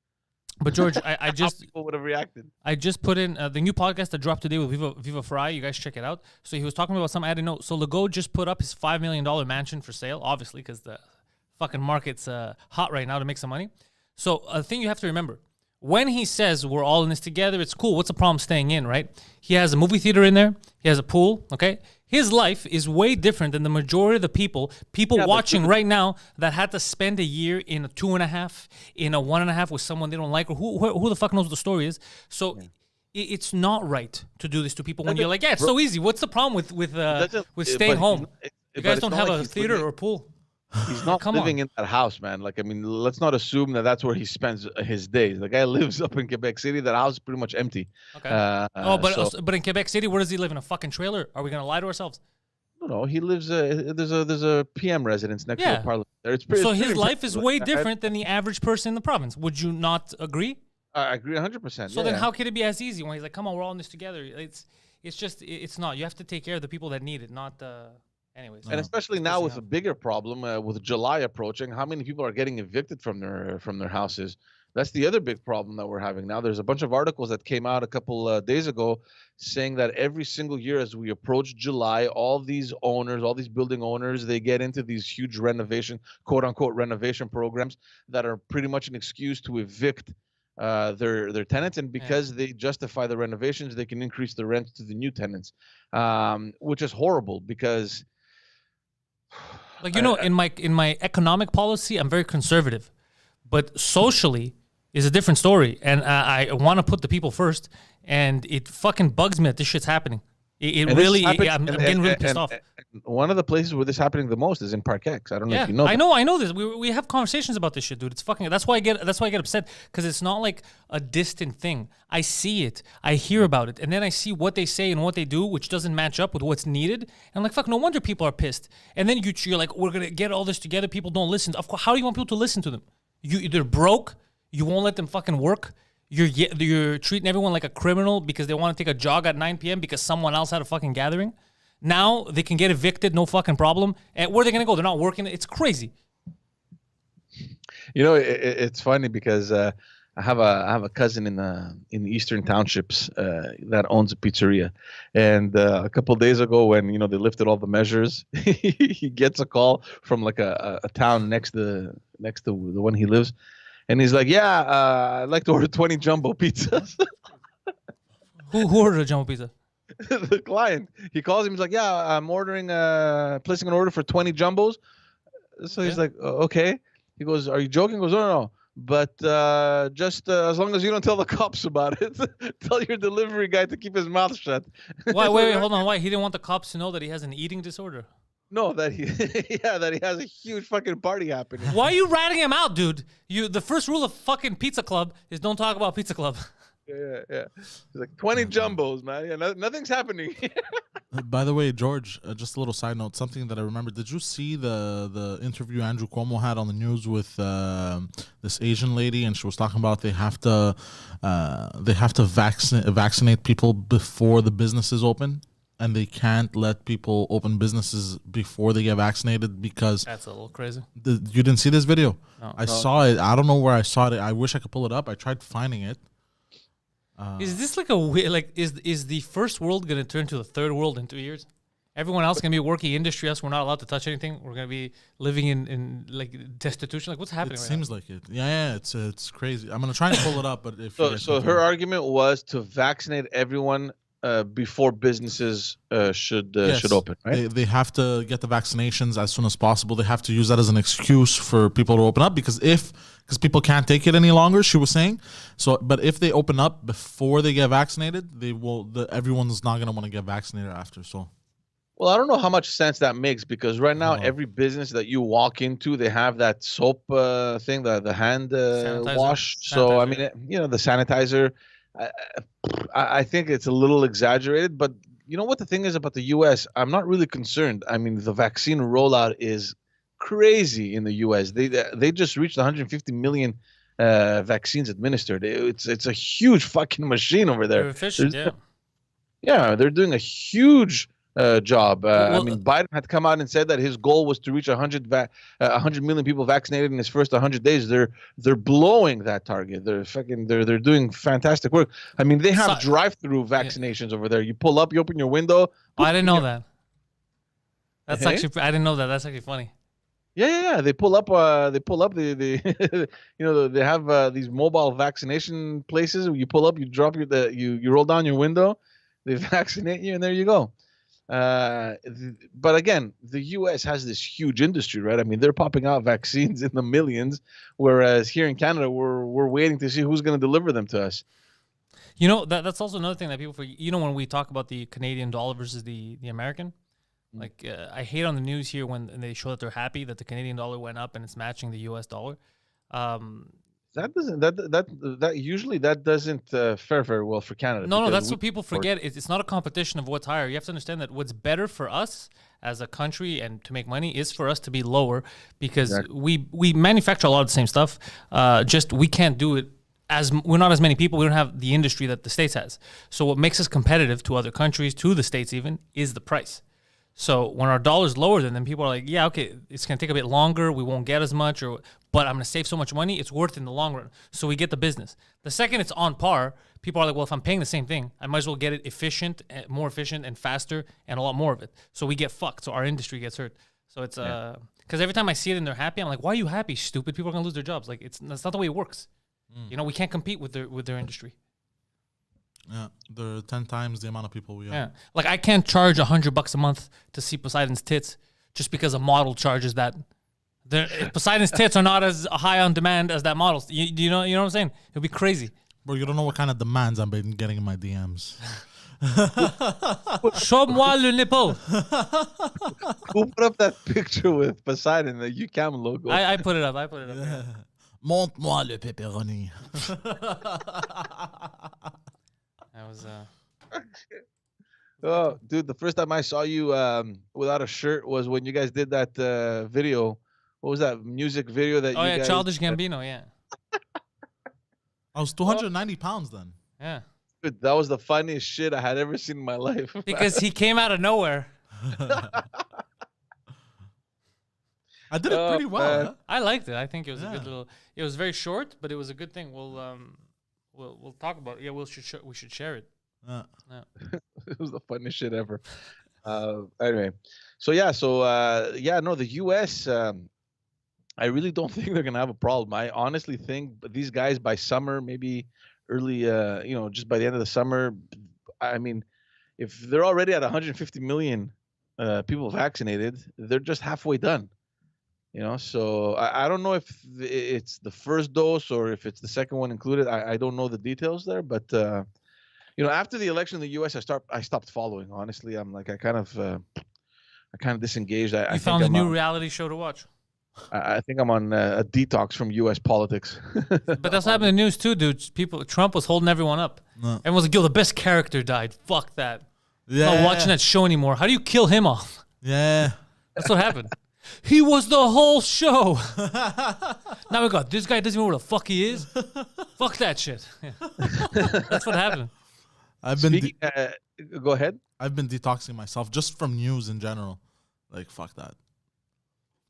Speaker 1: But George, I just
Speaker 3: people would have reacted.
Speaker 1: I just put in the new podcast that dropped today with Viva Fry. You guys check it out. So he was talking about some added note. So Legault just put up his $5 million mansion for sale, obviously, because the fucking market's hot right now to make some money. So a thing you have to remember, when he says we're all in this together, it's cool. What's the problem staying in, right? He has a movie theater in there. He has a pool, okay? His life is way different than the majority of the people watching right now that had to spend a year in a 2.5, in a 1.5 with someone they don't like, or who the fuck knows what the story is. So it's not right to do this to people when you're like, yeah, it's so easy. What's the problem with staying home? You guys don't have a theater or a pool.
Speaker 3: He's not living in that house, man. Like, I mean, let's not assume that that's where he spends his days. The guy lives up in Quebec City. That house is pretty much empty.
Speaker 1: Okay. But in Quebec City, where does he live? In a fucking trailer? Are we gonna lie to ourselves?
Speaker 3: No, he lives. There's a PM residence next to the parliament.
Speaker 1: So his life is way different than the average person in the province. Would you not agree?
Speaker 3: I agree 100%.
Speaker 1: So then, how can it be as easy when he's like, "Come on, we're all in this together"? It's not. You have to take care of the people that need it, not. Anyways,
Speaker 3: and especially now with a bigger problem with July approaching, how many people are getting evicted from their houses? That's the other big problem that we're having now. There's a bunch of articles that came out a couple days ago saying that every single year as we approach July, all these building owners, they get into these huge renovation, quote unquote renovation programs that are pretty much an excuse to evict their tenants, and because they justify the renovations, they can increase the rent to the new tenants, which is horrible because.
Speaker 1: Like, in my economic policy, I'm very conservative, but socially is a different story, and I want to put the people first, and it fucking bugs me that this shit's happening. I'm getting really pissed off.
Speaker 3: One of the places where this is happening the most is in Parkex. I don't know if you know.
Speaker 1: I know this. We have conversations about this shit, dude. It's fucking. That's why I get upset, because it's not like a distant thing. I see it, I hear about it, and then I see what they say and what they do, which doesn't match up with what's needed. And I'm like, fuck. No wonder people are pissed. And then you're like, we're gonna get all this together. People don't listen. Of course, how do you want people to listen to them? They're broke. You won't let them fucking work. You're treating everyone like a criminal because they want to take a jog at 9 p.m. because someone else had a fucking gathering. Now they can get evicted, no fucking problem. And where are they going to go? They're not working. It's crazy.
Speaker 3: It's funny because I have a cousin in the eastern townships that owns a pizzeria, and a couple of days ago when they lifted all the measures, he gets a call from like a town next to the one he lives. And he's like, I'd like to order 20 jumbo pizzas.
Speaker 1: Who ordered a jumbo pizza?
Speaker 3: The client. He calls him. He's like, I'm placing an order for 20 jumbos. So he's like, okay. He goes, are you joking? He goes, no. But just as long as you don't tell the cops about it, tell your delivery guy to keep his mouth shut.
Speaker 1: Wait, hold on. Why? He didn't want the cops to know that he has an eating disorder?
Speaker 3: No, that he has a huge fucking party happening.
Speaker 1: Why are you ratting him out, dude? The first rule of fucking Pizza Club is don't talk about Pizza Club.
Speaker 3: Yeah. It's like 20 jumbos, man. Yeah, nothing's happening.
Speaker 2: By the way, George, just a little side note, something that I remember. Did you see the interview Andrew Cuomo had on the news with this Asian lady, and she was talking about they have to vaccinate people before the businesses open, and they can't let people open businesses before they get vaccinated because
Speaker 1: that's a little crazy.
Speaker 2: You didn't see this video?
Speaker 1: No.
Speaker 2: I saw it. I don't know where I saw it. I wish I could pull it up. I tried finding it.
Speaker 1: Is this like a weird, like, is the first world going to turn to the third world in 2 years? Everyone else going to be working industry. Us, we're not allowed to touch anything. We're going to be living in like destitution. Like, what's happening?
Speaker 2: It seems like it. Yeah, it's crazy. I'm gonna try and pull it up, but if
Speaker 3: so her argument was to vaccinate everyone before businesses should open, right?
Speaker 2: They have to get the vaccinations as soon as possible. They have to use that as an excuse for people to open up because people can't take it any longer. She was saying so, but if they open up before they get vaccinated, everyone's not gonna want to get vaccinated after. So.
Speaker 3: Well, I don't know how much sense that makes because right now every business that you walk into, they have that soap thing, the hand wash. So I mean, the sanitizer. I think it's a little exaggerated, but you know what the thing is about the U.S. I'm not really concerned. I mean, the vaccine rollout is crazy in the U.S. They just reached 150 million vaccines administered. It's a huge fucking machine over there.
Speaker 1: They're efficient,
Speaker 3: Yeah, they're doing a huge job. I mean, Biden had come out and said that his goal was to reach 100 million people vaccinated in his first 100 days. They're blowing that target. They're doing fantastic work. I mean, they have drive-through vaccinations over there. You pull up, you open your window.
Speaker 1: I didn't know that. That's actually I didn't know that. That's actually funny.
Speaker 3: Yeah. They pull up. The they have these mobile vaccination places. You pull up, you drop you roll down your window, they vaccinate you, and there you go. But again, the U.S. has this huge industry, right? I mean, they're popping out vaccines in the millions, whereas here in Canada, we're waiting to see who's going to deliver them to us.
Speaker 1: You know, that's also another thing that people forget. You know, when we talk about the Canadian dollar versus the American, like I hate on the news here when they show that they're happy that the Canadian dollar went up and it's matching the U.S. dollar.
Speaker 3: That usually doesn't fare very well for Canada.
Speaker 1: No, that's what people forget. It's not a competition of what's higher. You have to understand that what's better for us as a country and to make money is for us to be lower because we manufacture a lot of the same stuff. Just we can't do it we're not as many people. We don't have the industry that the States has. So what makes us competitive to other countries, to the States even, is the price. So when our dollar's lower than them, people are like, yeah, okay, it's going to take a bit longer. We won't get as much, but I'm going to save so much money. It's worth it in the long run. So we get the business. The second it's on par, people are like, well, if I'm paying the same thing, I might as well get it more efficient and faster and a lot more of it. So we get fucked. So our industry gets hurt. So it's, because every time I see it and they're happy, I'm like, why are you happy, stupid? People are going to lose their jobs. Like, that's not the way it works. You know, we can't compete with their industry.
Speaker 2: Yeah, they're 10 times the amount of people we are.
Speaker 1: Yeah, like I can't charge $100 a month to see Poseidon's tits just because a model charges that. Poseidon's tits are not as high on demand as that model's. You know what I'm saying? It'd be crazy.
Speaker 2: Bro, you don't know what kind of demands I've been getting in my DMs.
Speaker 1: Show moi le nipple.
Speaker 3: Who put up that picture with Poseidon, the UCAM logo?
Speaker 1: I put it up. Yeah.
Speaker 2: Montre-moi le pepperoni.
Speaker 1: That was
Speaker 3: oh, dude, the first time I saw you without a shirt was when you guys did that video. What was that music video that you guys...
Speaker 1: Childish Gambino, yeah.
Speaker 2: I was 290 pounds then.
Speaker 1: Yeah.
Speaker 3: Dude, that was the funniest shit I had ever seen in my life.
Speaker 1: Because he came out of nowhere.
Speaker 2: I did it pretty well. Huh?
Speaker 1: I liked it. I think it was a good little... It was very short, but it was a good thing. We'll talk about it. Yeah, we should share it.
Speaker 3: It was the funniest shit ever. Anyway, the U.S. I really don't think they're gonna have a problem. I honestly think these guys by summer, maybe early, just by the end of the summer. I mean, if they're already at 150 million people vaccinated, they're just halfway done. So I don't know if it's the first dose or if it's the second one included. I don't know the details there, but after the election in the U.S., I stopped following. Honestly, I'm like I kind of disengaged.
Speaker 1: You found a new reality show to watch.
Speaker 3: I think I'm on a detox from U.S. politics.
Speaker 1: But that's happening in the news too, dude. Trump was holding everyone up.
Speaker 2: No.
Speaker 1: Everyone's like, yo, the best character died. Fuck that.
Speaker 2: Yeah.
Speaker 1: I'm not watching that show anymore. How do you kill him off?
Speaker 2: Yeah.
Speaker 1: That's what happened. He was the whole show. Now we got this guy doesn't know where the fuck he is. Fuck that shit. Yeah. That's what happened.
Speaker 3: Go ahead.
Speaker 2: I've been detoxing myself just from news in general. Like, fuck that.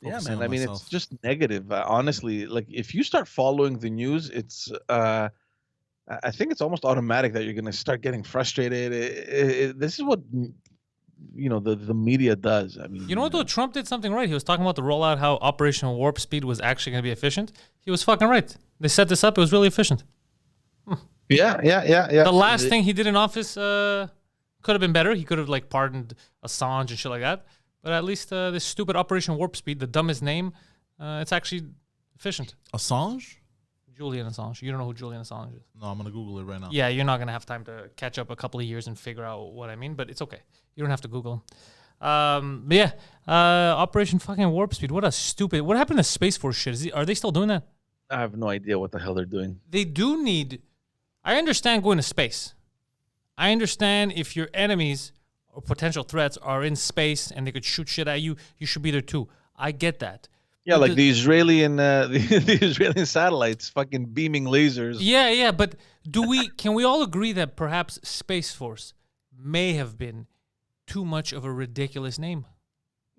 Speaker 3: Yeah,
Speaker 2: Focusing
Speaker 3: man.
Speaker 2: on
Speaker 3: I mean,
Speaker 2: myself.
Speaker 3: it's just negative. Honestly, like if you start following the news, it's. I think it's almost automatic that you're gonna start getting frustrated. This is what the media does. I mean,
Speaker 1: You know what though? Trump did something right. He was talking about the rollout, how Operation Warp Speed was actually going to be efficient. He was fucking right. They set this up. It was really efficient.
Speaker 3: Yeah.
Speaker 1: The last thing he did in office could have been better. He could have like pardoned Assange and shit like that. But at least this stupid Operation Warp Speed, the dumbest name, it's actually efficient.
Speaker 2: Assange?
Speaker 1: Julian Assange. You don't know who Julian Assange is.
Speaker 2: No, I'm gonna Google it right now.
Speaker 1: Yeah, you're not going to have time to catch up a couple of years and figure out what I mean, but it's okay. You don't have to Google him. But yeah, Operation fucking Warp Speed. What happened to Space Force shit? Are they still doing that?
Speaker 3: I have no idea what the hell they're doing.
Speaker 1: They do need... I understand going to space. I understand if your enemies or potential threats are in space and they could shoot shit at you, you should be there too. I get that.
Speaker 3: Yeah,
Speaker 1: But
Speaker 3: like the Israeli and the Israeli satellites, fucking beaming lasers.
Speaker 1: Yeah, but can we all agree that perhaps Space Force may have been too much of a ridiculous name?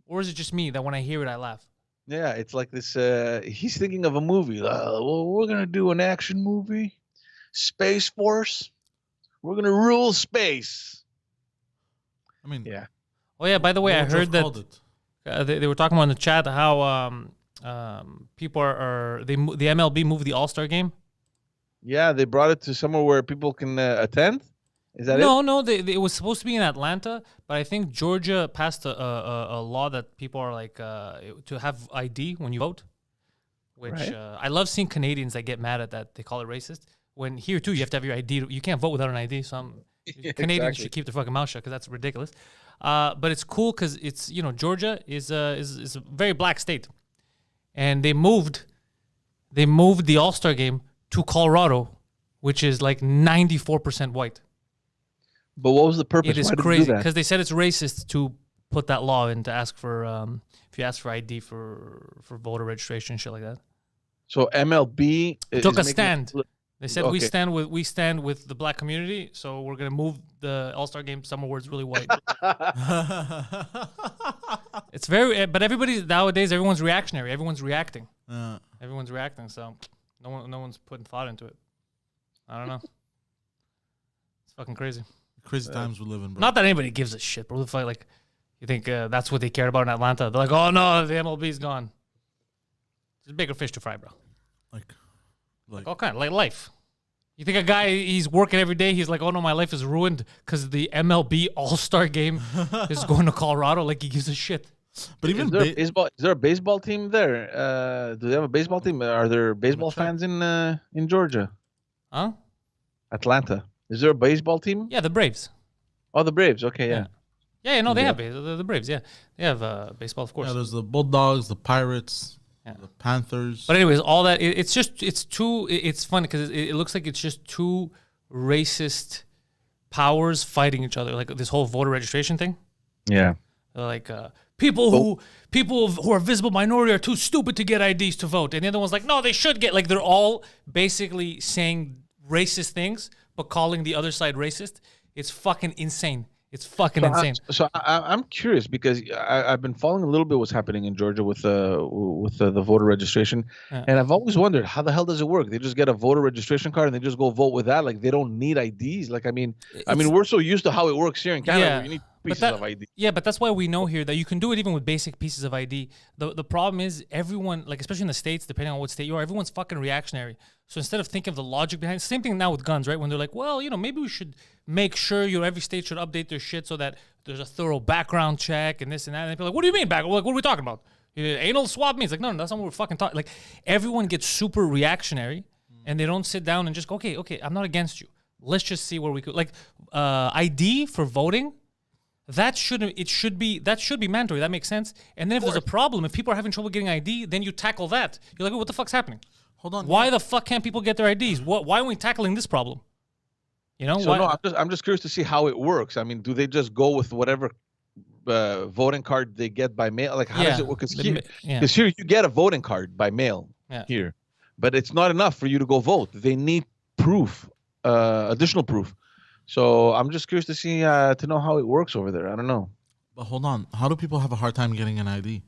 Speaker 1: Or is it just me that when I hear it, I laugh?
Speaker 3: Yeah, it's like this. He's thinking of a movie. Well, we're gonna do an action movie, Space Force. We're gonna rule space.
Speaker 2: I mean,
Speaker 3: Yeah.
Speaker 1: Oh yeah, by the way, I heard
Speaker 2: Gorbachev
Speaker 1: that they were talking about in the chat how people the MLB moved the All-Star game.
Speaker 3: Yeah, they brought it to somewhere where people can attend. Is that it?
Speaker 1: No, it was supposed to be in Atlanta, but I think Georgia passed a law that people are like to have ID when you vote. Which
Speaker 3: Right.
Speaker 1: I love seeing Canadians that get mad at that. They call it racist. When here too, you have to have your ID. You can't vote without an ID. So Canadians
Speaker 3: Exactly.
Speaker 1: should keep their fucking mouth shut because that's ridiculous. But it's cool because it's Georgia is a very black state, and they moved the All-Star game to Colorado, which is like 94% white.
Speaker 3: But what was the purpose?
Speaker 1: It is
Speaker 3: Why did they do
Speaker 1: crazy
Speaker 3: that?
Speaker 1: because they said it's racist to put that law in to ask for if you ask for ID for voter registration and shit like that.
Speaker 3: So MLB
Speaker 1: Took
Speaker 3: is
Speaker 1: a
Speaker 3: making-
Speaker 1: stand. They said we
Speaker 3: Okay.
Speaker 1: stand with the black community, so we're gonna move the All-Star game somewhere where it's really white. It's but everyone's reactionary. Everyone's reacting. Everyone's reacting. So no one's putting thought into it. I don't know. It's fucking crazy.
Speaker 2: Crazy times we live in, bro.
Speaker 1: Not that anybody gives a shit, bro. Like, you think that's what they cared about in Atlanta? They're like, oh no, the MLB's gone. There's bigger fish to fry, bro.
Speaker 2: Like
Speaker 1: All kind, like life. You think a guy, he's working every day, he's like, oh no, my life is ruined because the MLB All-Star game is going to Colorado. Like, he gives a shit.
Speaker 2: but even
Speaker 3: Is there a baseball team there? Do they have a baseball team? Are there baseball
Speaker 2: check.
Speaker 3: fans in Georgia?
Speaker 1: Huh?
Speaker 3: Atlanta. Is there a baseball team?
Speaker 1: Yeah, the Braves.
Speaker 3: Oh, the Braves. Okay, yeah.
Speaker 1: Yeah, no, they
Speaker 3: Yeah.
Speaker 1: have the Braves. Yeah, they have baseball, of course.
Speaker 2: there's the Bulldogs, the Pirates, the Panthers.
Speaker 1: But anyways, all that it's fun because it looks like it's just two racist powers fighting each other, like this whole voter registration thing.
Speaker 3: Yeah.
Speaker 1: Like people who are visible minority are too stupid to get IDs to vote, and the other one's like, no, they should get. Like, they're all basically saying racist things but calling the other side racist. It's fucking insane. It's fucking insane.
Speaker 3: I'm curious because I've been following a little bit what's happening in Georgia with the voter registration, and I've always wondered how the hell does it work? They just get a voter registration card and they just go vote with that. Like, they don't need IDs. Like, I mean, we're so used to how it works here in Canada. Where you need pieces of ID.
Speaker 1: Yeah, but that's why we know here that you can do it even with basic pieces of ID. The problem is everyone, like especially in the States, depending on what state you are, everyone's fucking reactionary. So instead of thinking of the logic behind it, same thing now with guns, right? When they're like, well, maybe we should make sure every state should update their shit so that there's a thorough background check and this and that. And they're like, what do you mean back? Like, what are we talking about? Anal swab means like, no, that's not what we're fucking talking. Like, everyone gets super reactionary and they don't sit down and just go, okay, I'm not against you. Let's just see where we could. Like, ID for voting, That should be mandatory. That makes sense. And then if there's a problem, if people are having trouble getting ID, then you tackle that. You're like, oh, what the fuck's happening?
Speaker 2: Hold on.
Speaker 1: Why the fuck can't people get their IDs? Why aren't we tackling this problem? You know?
Speaker 3: So no, I'm just curious to see how it works. I mean, do they just go with whatever voting card they get by mail? Like, how does it work? Because here you get a voting card by mail here, but it's not enough for you to go vote. They need proof, additional proof. So I'm just curious to see to know how it works over there. I don't know.
Speaker 2: But hold on, how do people have a hard time getting an ID?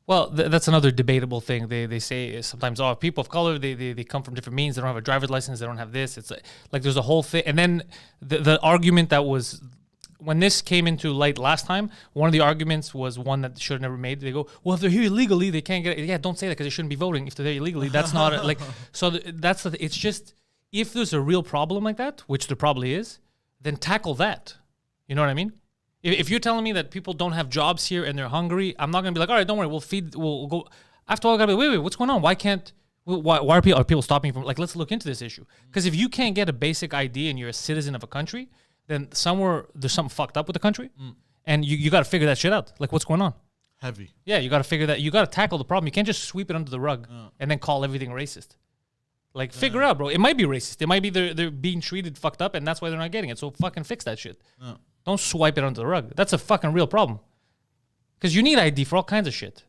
Speaker 1: Well, that's another debatable thing. They say sometimes, oh, people of color, they come from different means. They don't have a driver's license. They don't have this. It's like there's a whole thing. And then the argument that was, when this came into light last time, one of the arguments was one that should have never made. They go, well, if they're here illegally, they can't get it. Yeah, don't say that because they shouldn't be voting if they're there illegally. That's not like, so that's the, it's just, if there's a real problem like that, which there probably is, then tackle that. You know what I mean? If you're telling me that people don't have jobs here and they're hungry, I'm not gonna be like, all right, don't worry, we'll go. After all, I gotta be, wait, what's going on? Why are people stopping from, like, let's look into this issue? Because if you can't get a basic ID and you're a citizen of a country, then somewhere there's something fucked up with the country, and you got to figure that shit out. Like, what's going on?
Speaker 2: Heavy.
Speaker 1: Yeah, you got to figure that. You got to tackle the problem. You can't just sweep it under the rug and then call everything racist. Like, figure out, bro. It might be racist. It might be they're being treated fucked up, and that's why they're not getting it. So fucking fix that shit. Don't swipe it under the rug. That's a fucking real problem. Because you need ID for all kinds of shit.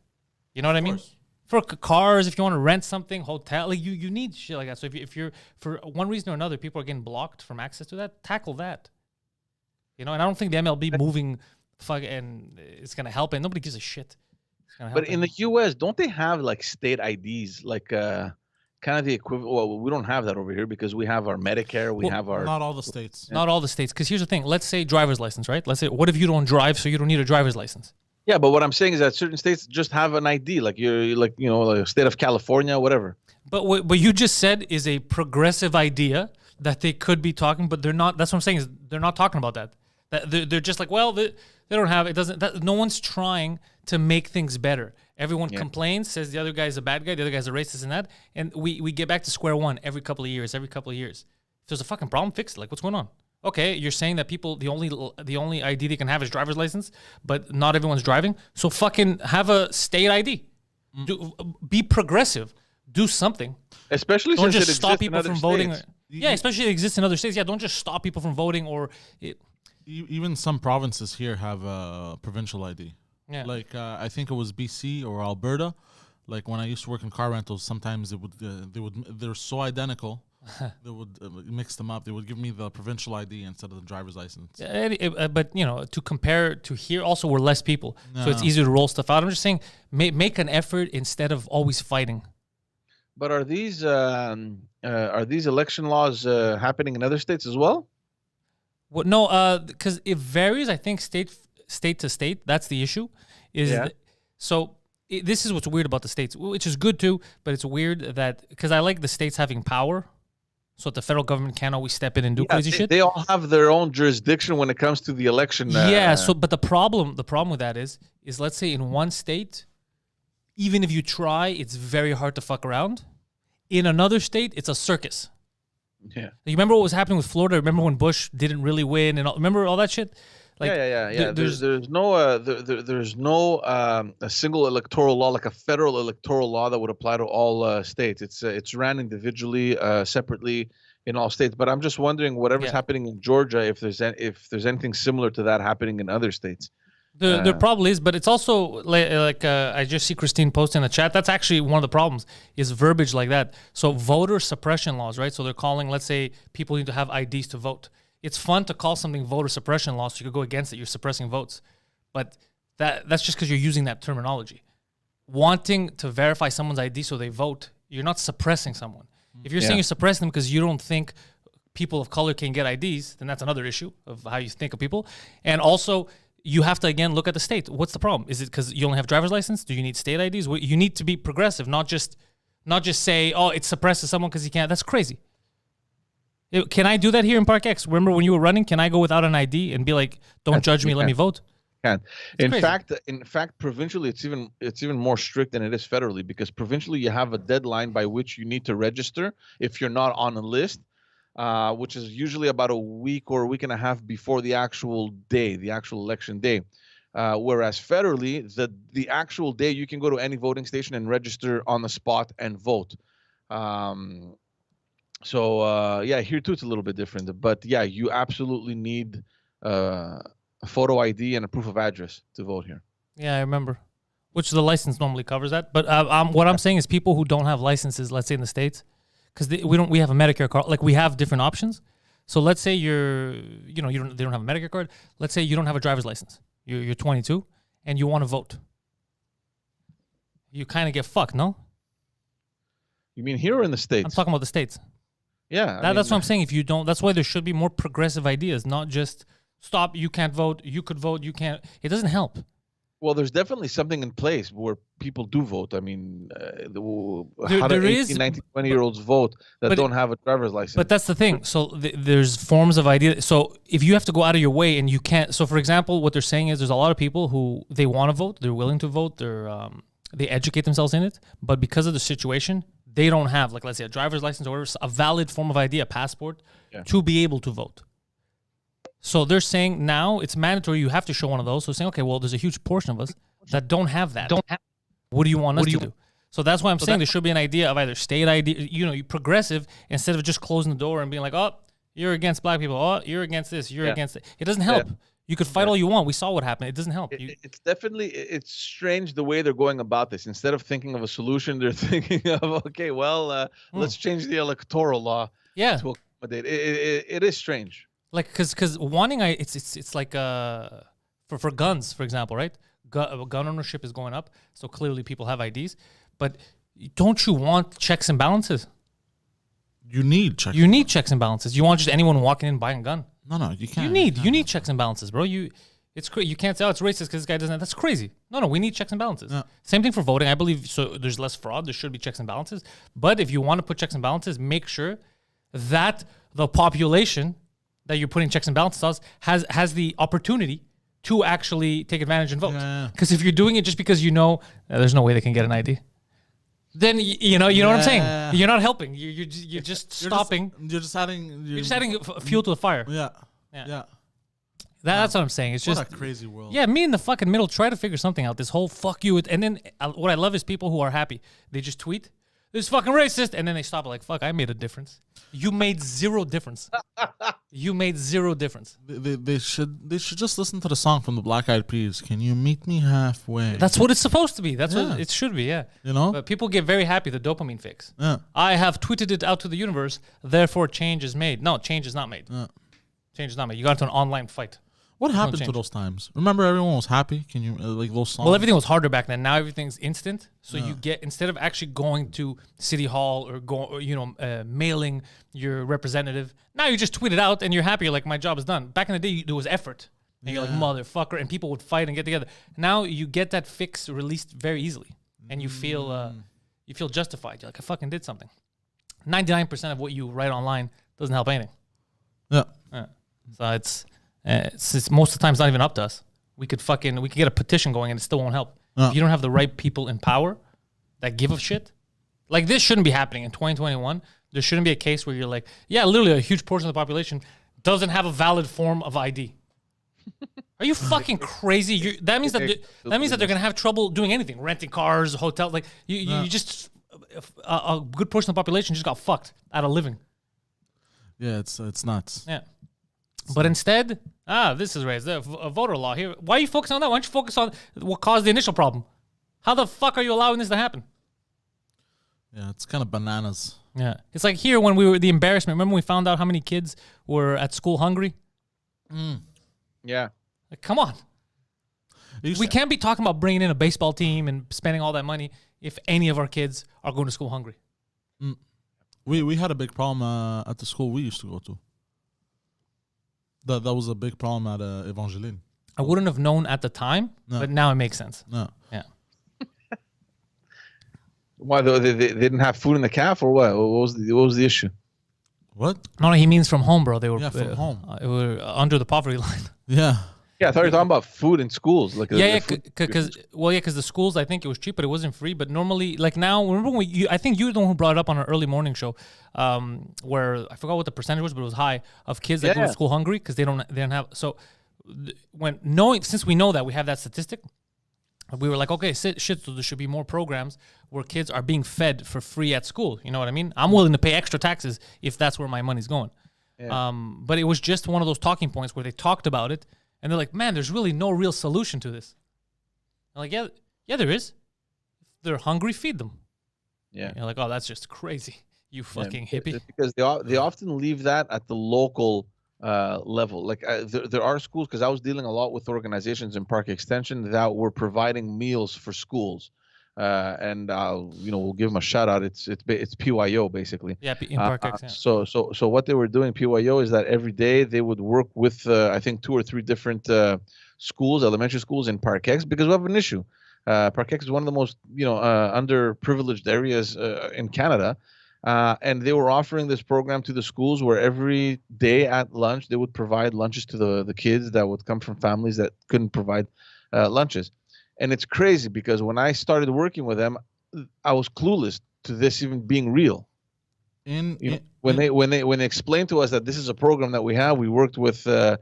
Speaker 1: You know what I mean? For cars, if you want to rent something, hotel, like you need shit like that. So if you're for one reason or another, people are getting blocked from access to that, tackle that. You know, and I don't think the MLB moving and it's gonna help, and nobody gives a shit.
Speaker 3: But in the U.S., don't they have like state IDs, like kind of the equivalent? Well, we don't have that over here because we have our Medicare. We have our
Speaker 2: not all the states.
Speaker 1: Not all the states. Because here's the thing. Let's say driver's license, right? Let's say, what if you don't drive, so you don't need a driver's license?
Speaker 3: Yeah, but what I'm saying is that certain states just have an ID, like like the state of California, whatever.
Speaker 1: But what you just said is a progressive idea that they could be talking, but they're not. That's what I'm saying is they're not talking about that. That they're just like, well, they don't have it. Doesn't. No one's trying to make things better. Everyone complains, says the other guy's a bad guy, the other guy's a racist and that, and we get back to square one every couple of years. If there's a fucking problem, fix it. Like, what's going on? Okay, you're saying that people, the only ID they can have is driver's license, but not everyone's driving. So fucking have a state ID. Be progressive. Do something.
Speaker 3: Especially
Speaker 1: don't
Speaker 3: since
Speaker 1: just stop people from voting.
Speaker 3: Yeah,
Speaker 1: especially it exists in other states. Yeah, don't just stop people from voting
Speaker 2: even some provinces here have a provincial ID.
Speaker 1: Yeah.
Speaker 2: Like I think it was BC or Alberta. Like when I used to work in car rentals, sometimes they're so identical. They would mix them up. They would give me the provincial ID instead of the driver's license.
Speaker 1: But to compare to here, also we're less people, so it's easier to roll stuff out. I'm just saying, make an effort instead of always fighting.
Speaker 3: But are these election laws happening in other states as well?
Speaker 1: Well, no, because it varies. I think state to state. That's the issue. This is what's weird about the states, which is good too, but it's weird that, because I like the states having power, so that the federal government can't always step in and do crazy shit.
Speaker 3: They all have their own jurisdiction when it comes to the election.
Speaker 1: But the problem with that is let's say in one state, even if you try, it's very hard to fuck around. In another state, it's a circus.
Speaker 3: Yeah.
Speaker 1: You remember what was happening with Florida? Remember when Bush didn't really win, and remember all that shit? Like,
Speaker 3: yeah. There's no a single electoral law, like a federal electoral law that would apply to all states. It's ran individually, separately in all states. But I'm just wondering, whatever's happening in Georgia, if there's anything similar to that happening in other states.
Speaker 1: There probably is, but it's also like I just see Christine post in the chat. That's actually one of the problems, is verbiage like that. So voter suppression laws, right? So they're calling, let's say, people need to have IDs to vote. It's fun to call something voter suppression law, so you could go against it. You're suppressing votes, but that's just because you're using that terminology. Wanting to verify someone's ID so they vote, you're not suppressing someone. If you're saying you're suppressing them because you don't think people of color can get IDs, then that's another issue of how you think of people. And also, you have to, again, look at the state. What's the problem? Is it because you only have driver's license? Do you need state IDs? You need to be progressive, not just say, oh, it suppresses someone because he can't. That's crazy. Can I do that here in Park X? Remember when you were running? Can I go without an ID and be like, don't judge me, let me vote?
Speaker 3: Can. In fact, provincially, it's even more strict than it is federally, because provincially you have a deadline by which you need to register if you're not on a list. which is usually about a week or a week and a half before the actual day, the actual election day. Whereas federally, the actual day, you can go to any voting station and register on the spot and vote. Yeah, here too it's a little bit different. But yeah, you absolutely need a photo ID and a proof of address to vote here.
Speaker 1: Yeah, I remember. Which the license normally covers that. But what I'm saying is people who don't have licenses, let's say in the States, because we have a Medicare card, like we have different options. So let's say they don't have a Medicare card. Let's say you don't have a driver's license. You're 22 and you want to vote. You kind of get fucked, no?
Speaker 3: You mean here or in the States?
Speaker 1: I'm talking about the States.
Speaker 3: Yeah.
Speaker 1: That's what I'm saying. If you don't, that's why there should be more progressive ideas, not just stop, you can't vote, you could vote, you can't. It doesn't help.
Speaker 3: Well, there's definitely something in place where people do vote. I mean,
Speaker 1: there
Speaker 3: 18, 19, 20-year-olds vote that don't have a driver's license.
Speaker 1: But that's the thing. So there's forms of idea. So if you have to go out of your way and you can't. So for example, what they're saying is there's a lot of people who they want to vote, they're willing to vote, they educate themselves in it, but because of the situation, they don't have, like, let's say a driver's license or whatever, a valid form of ID, a passport, to be able to vote. So they're saying now it's mandatory. You have to show one of those. So saying, okay, well, there's a huge portion of us that don't have that. What do you want us to do? So that's why I'm saying there should be an idea of either state ID, you progressive, instead of just closing the door and being like, oh, you're against black people. Oh, you're against this. You're against it. It doesn't help. You could fight all you want. We saw what happened. It doesn't help.
Speaker 3: It's strange the way they're going about this. Instead of thinking of a solution, they're thinking of, okay, well, let's change the electoral law to accommodate. It is strange.
Speaker 1: Like, because wanting, it's like for guns, for example, right? Gun ownership is going up, so clearly people have IDs. But don't you want checks and balances?
Speaker 2: You need checks.
Speaker 1: You need checks and balances. You want just anyone walking in buying a gun?
Speaker 2: No, you can't.
Speaker 1: You need checks and balances, bro. It's crazy. You can't say, oh, it's racist because this guy doesn't. That's crazy. No, we need checks and balances. Yeah. Same thing for voting. I believe so. There's less fraud. There should be checks and balances. But if you want to put checks and balances, make sure that the population that you're putting checks and balances on has the opportunity to actually take advantage and vote. Because if you're doing it just because there's no way they can get an ID, then you know what I'm saying. You're not helping. You're just stopping.
Speaker 2: You're just adding
Speaker 1: fuel to the fire.
Speaker 2: Yeah.
Speaker 1: That's what I'm saying. It's
Speaker 2: what
Speaker 1: just
Speaker 2: a crazy world.
Speaker 1: Yeah, me in the fucking middle try to figure something out. This whole fuck you, and then what I love is people who are happy. They just tweet, "This is fucking racist," and then they stop like, "Fuck, I made a difference." You made zero difference. You made zero difference.
Speaker 2: They should just listen to the song from the Black Eyed Peas. Can you meet me halfway?
Speaker 1: That's what it's supposed to be. That's what it should be. Yeah. But people get very happy. The dopamine fix.
Speaker 2: Yeah.
Speaker 1: I have tweeted it out to the universe. Therefore, change is made. No, change is not made. Change is not made. You got into an online fight.
Speaker 2: What happened to those times? Remember, everyone was happy. Can you like those songs?
Speaker 1: Well, everything was harder back then. Now everything's instant. So you get, instead of actually going to City Hall or mailing your representative, now you just tweet it out and you're happy. You're like, my job is done. Back in the day, there was effort. And you're like, motherfucker, and people would fight and get together. Now you get that fix released very easily, and you feel justified. You're like, I fucking did something. 99% of what you write online doesn't help anything.
Speaker 2: Yeah.
Speaker 1: So it's most of the time it's not even up to us. We could get a petition going and it still won't help. If you don't have the right people in power that give a shit, like this shouldn't be happening in 2021. There shouldn't be a case where you're like, yeah, literally a huge portion of the population doesn't have a valid form of ID. Are you fucking crazy? That means that they're gonna have trouble doing anything, renting cars, hotels. Like you just a good portion of the population just got fucked out of living.
Speaker 2: Yeah, it's nuts.
Speaker 1: Yeah. But instead, this is racist. A voter law here. Why are you focusing on that? Why don't you focus on what caused the initial problem? How the fuck are you allowing this to happen?
Speaker 2: Yeah, it's kind of bananas.
Speaker 1: Yeah. It's like here when the embarrassment. Remember when we found out how many kids were at school hungry?
Speaker 3: Yeah.
Speaker 1: Like, come on. We can't be talking about bringing in a baseball team and spending all that money if any of our kids are going to school hungry.
Speaker 2: We had a big problem at the school we used to go to. That was a big problem at Evangeline.
Speaker 1: I wouldn't have known at the time, but now it makes sense.
Speaker 2: No.
Speaker 1: Yeah.
Speaker 3: Why they didn't have food in the calf or what? What was the issue?
Speaker 2: What?
Speaker 1: No, he means from home, bro. They were
Speaker 2: from home.
Speaker 1: They were under the poverty line.
Speaker 2: Yeah.
Speaker 3: Yeah, I thought you were talking about food in schools. Like
Speaker 1: because the schools, I think it was cheap, but it wasn't free. But normally, like now, remember when I think you were the one who brought it up on our early morning show, where I forgot what the percentage was, but it was high of kids that go to school hungry because they don't have. So since we know that we have that statistic, we were like, okay, so there should be more programs where kids are being fed for free at school. You know what I mean? I'm willing to pay extra taxes if that's where my money's going. Yeah. But it was just one of those talking points where they talked about it. And they're like, man, there's really no real solution to this. I'm like, yeah, there is. If they're hungry, feed them. Yeah. You're like, oh, that's just crazy. You fucking hippie.
Speaker 3: Because they often leave that at the local level. Like there are schools, because I was dealing a lot with organizations in Park Extension that were providing meals for schools. And we'll give them a shout out. It's PYO basically.
Speaker 1: Yeah, in Park Extension.
Speaker 3: So what they were doing, PYO, is that every day they would work with I think 2 or 3 different schools, elementary schools in Park Ex, because we have an issue. Park Ex is one of the most underprivileged areas in Canada, and they were offering this program to the schools where every day at lunch they would provide lunches to the kids that would come from families that couldn't provide lunches. And it's crazy because when I started working with them, I was clueless to this even being real. When they explained to us that this is a program that we have, we worked with so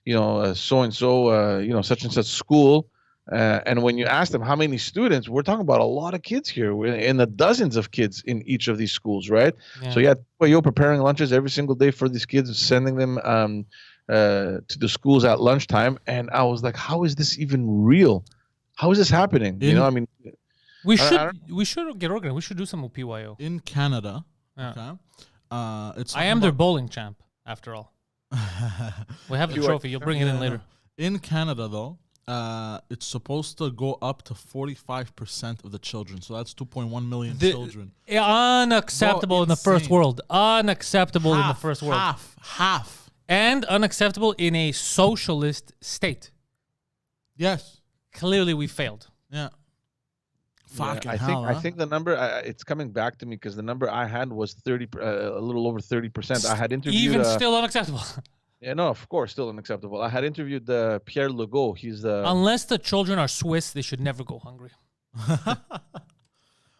Speaker 3: and so, such and such school, and when you ask them how many students, we're talking about a lot of kids here, we're in the dozens of kids in each of these schools, right? Yeah. So you're preparing lunches every single day for these kids, sending them to the schools at lunchtime, and I was like, how is this even real? How is this happening?
Speaker 1: We should get organized. We should do some with PYO
Speaker 2: in Canada.
Speaker 1: Yeah.
Speaker 2: Okay,
Speaker 1: I am their bowling champ, after all. We have the trophy. You'll bring it in later.
Speaker 2: In Canada, though, it's supposed to go up to 45% of the children. So that's 2.1 million children.
Speaker 1: Unacceptable in the first world. Unacceptable in the first world.
Speaker 2: Half.
Speaker 1: And unacceptable in a socialist state.
Speaker 2: Yes.
Speaker 1: Clearly, we failed.
Speaker 2: Yeah.
Speaker 3: I think the number it's coming back to me because the number I had was 30, a little over 30%. I had interviewed.
Speaker 1: Even still unacceptable.
Speaker 3: Yeah, no, of course, still unacceptable. I had interviewed Pierre Legault. He's the.
Speaker 1: Unless the children are Swiss, they should never go hungry.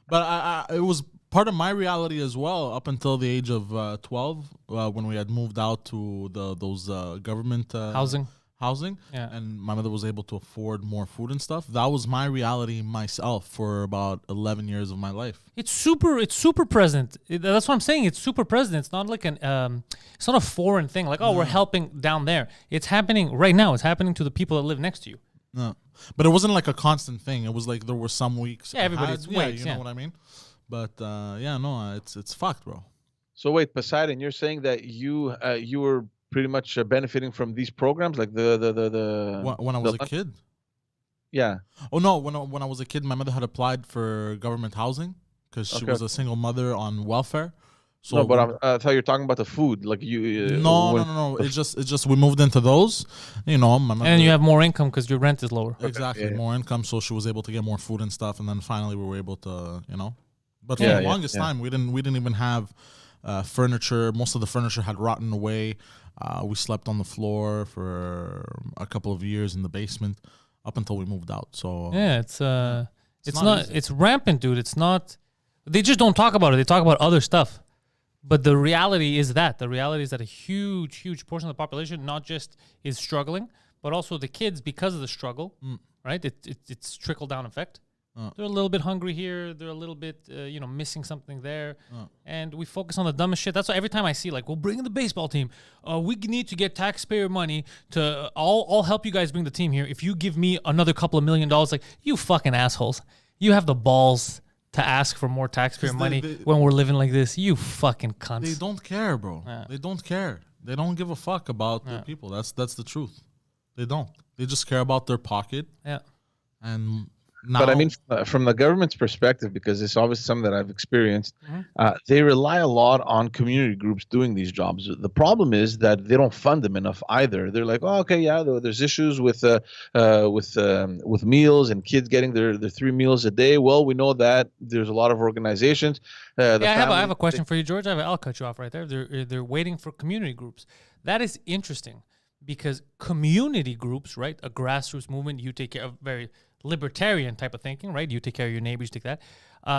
Speaker 2: But it was part of my reality as well up until the age of 12 when we had moved out to those government housing, and my mother was able to afford more food and stuff. That was my reality myself for about 11 years of my life.
Speaker 1: It's super present. That's what I'm saying. It's super present. It's not like it's not a foreign thing. Like, we're helping down there. It's happening right now. It's happening to the people that live next to you.
Speaker 2: No, but it wasn't like a constant thing. It was like there were some weeks.
Speaker 1: Yeah, everybody's
Speaker 2: you know what I mean. But it's fucked, bro.
Speaker 3: So wait, Poseidon, you're saying that you were pretty much benefiting from these programs, like
Speaker 2: when I was a kid.
Speaker 3: Yeah.
Speaker 2: Oh no, when I was a kid, my mother had applied for government housing because she was a single mother on welfare. So
Speaker 3: no, but I thought you were talking about the food, like you.
Speaker 2: No. It's just we moved into those, my mother,
Speaker 1: and you have more income because your rent is lower.
Speaker 2: Exactly, more income, so she was able to get more food and stuff, and then finally we were able to, But for the longest time, we didn't even have furniture. Most of the furniture had rotten away. We slept on the floor for a couple of years in the basement up until we moved out. So it's rampant, dude. It's not. They just don't talk about it. They talk about other stuff. But the reality is that a huge portion of the population not just is struggling, but also the kids, because of the struggle, right? It's trickle down effect. They're a little bit hungry here. They're a little bit, missing something there. And we focus on the dumbest shit. That's why every time I see, like, we'll bring in the baseball team. We need to get taxpayer money to, I'll help you guys bring the team here. If you give me another couple of $1 million, like, you fucking assholes. You have the balls to ask for more taxpayer money when we're living like this. You fucking cunts. They don't care, bro. Yeah. They don't care. They don't give a fuck about their people. That's the truth. They don't. They just care about their pocket.
Speaker 1: Yeah.
Speaker 2: And now,
Speaker 3: but I mean, from the government's perspective, because it's obviously something that I've experienced, they rely a lot on community groups doing these jobs. The problem is that they don't fund them enough either. They're like, oh, okay, yeah, there's issues with meals and kids getting their 3 meals a day. Well, we know that there's a lot of organizations.
Speaker 1: I have a question for you, George. I'll cut you off right there. They're waiting for community groups. That is interesting because community groups, right, a grassroots movement, you take care of very libertarian type of thinking, right? You take care of your neighbors, you take that.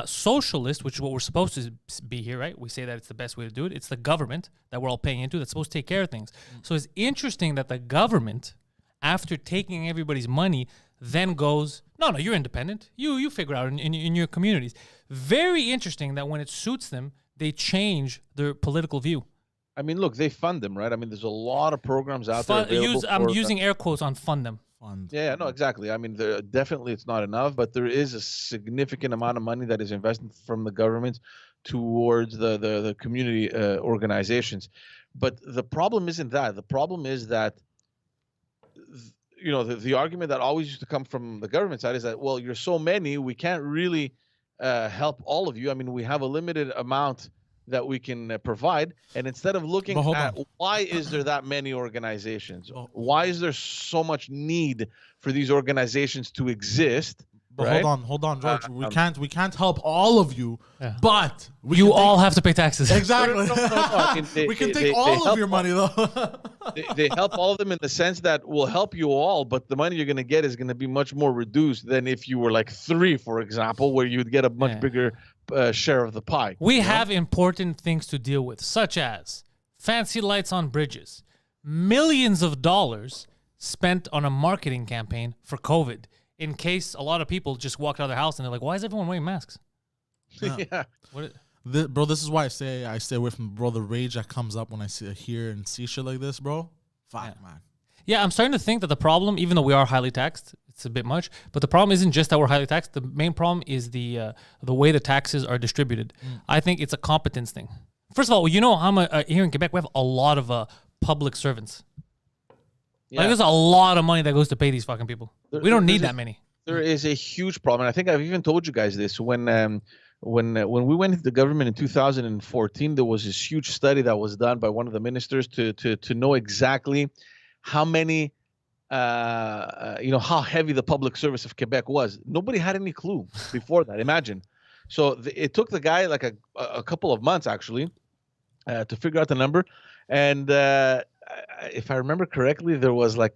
Speaker 1: Socialist, which is what we're supposed to be here, right? We say that it's the best way to do it. It's the government that we're all paying into that's supposed to take care of things. So it's interesting that the government, after taking everybody's money, then goes, no, you're independent. You figure out in your communities. Very interesting that when it suits them, they change their political view.
Speaker 3: I mean, look, they fund them, right? I mean, there's a lot of programs out there.
Speaker 1: I'm using air quotes on fund them.
Speaker 3: Yeah, no, exactly. I mean, definitely it's not enough, but there is a significant amount of money that is invested from the government towards the community organizations. But the problem isn't that. The problem is that, the argument that always used to come from the government side is that, well, you're so many, we can't really help all of you. I mean, we have a limited amount that we can provide, and instead of looking at why is there that many organizations, why is there so much need for these organizations to exist?
Speaker 2: But right? hold on, George. We can't help all of you, but
Speaker 1: you all have to pay taxes.
Speaker 2: Exactly. We can take all of your money though.
Speaker 3: they help all of them in the sense that we'll help you all, but the money you're going to get is going to be much more reduced than if you were like 3, for example, where you'd get a much bigger share of the pie.
Speaker 1: We have important things to deal with, such as fancy lights on bridges, millions of dollars spent on a marketing campaign for COVID, in case a lot of people just walked out of their house and they're like, why is everyone wearing masks?
Speaker 3: Yeah.
Speaker 2: Bro, this is why I stay away from, bro, the rage that comes up when I hear and see shit like this, bro. Fuck, man.
Speaker 1: Yeah, I'm starting to think that the problem, even though we are highly taxed, it's a bit much, but the problem isn't just that we're highly taxed. The main problem is the way the taxes are distributed. I think it's a competence thing. First of all, here in Quebec, we have a lot of public servants. Yeah. Like, there's a lot of money that goes to pay these fucking people. We don't need that many.
Speaker 3: There is a huge problem. And I think I've even told you guys this. When we went into the government in 2014, there was this huge study that was done by one of the ministers to know exactly how many, how heavy the public service of Quebec was. Nobody had any clue before that. Imagine. So it took the guy like a couple of months, actually, to figure out the number. And if I remember correctly, there was like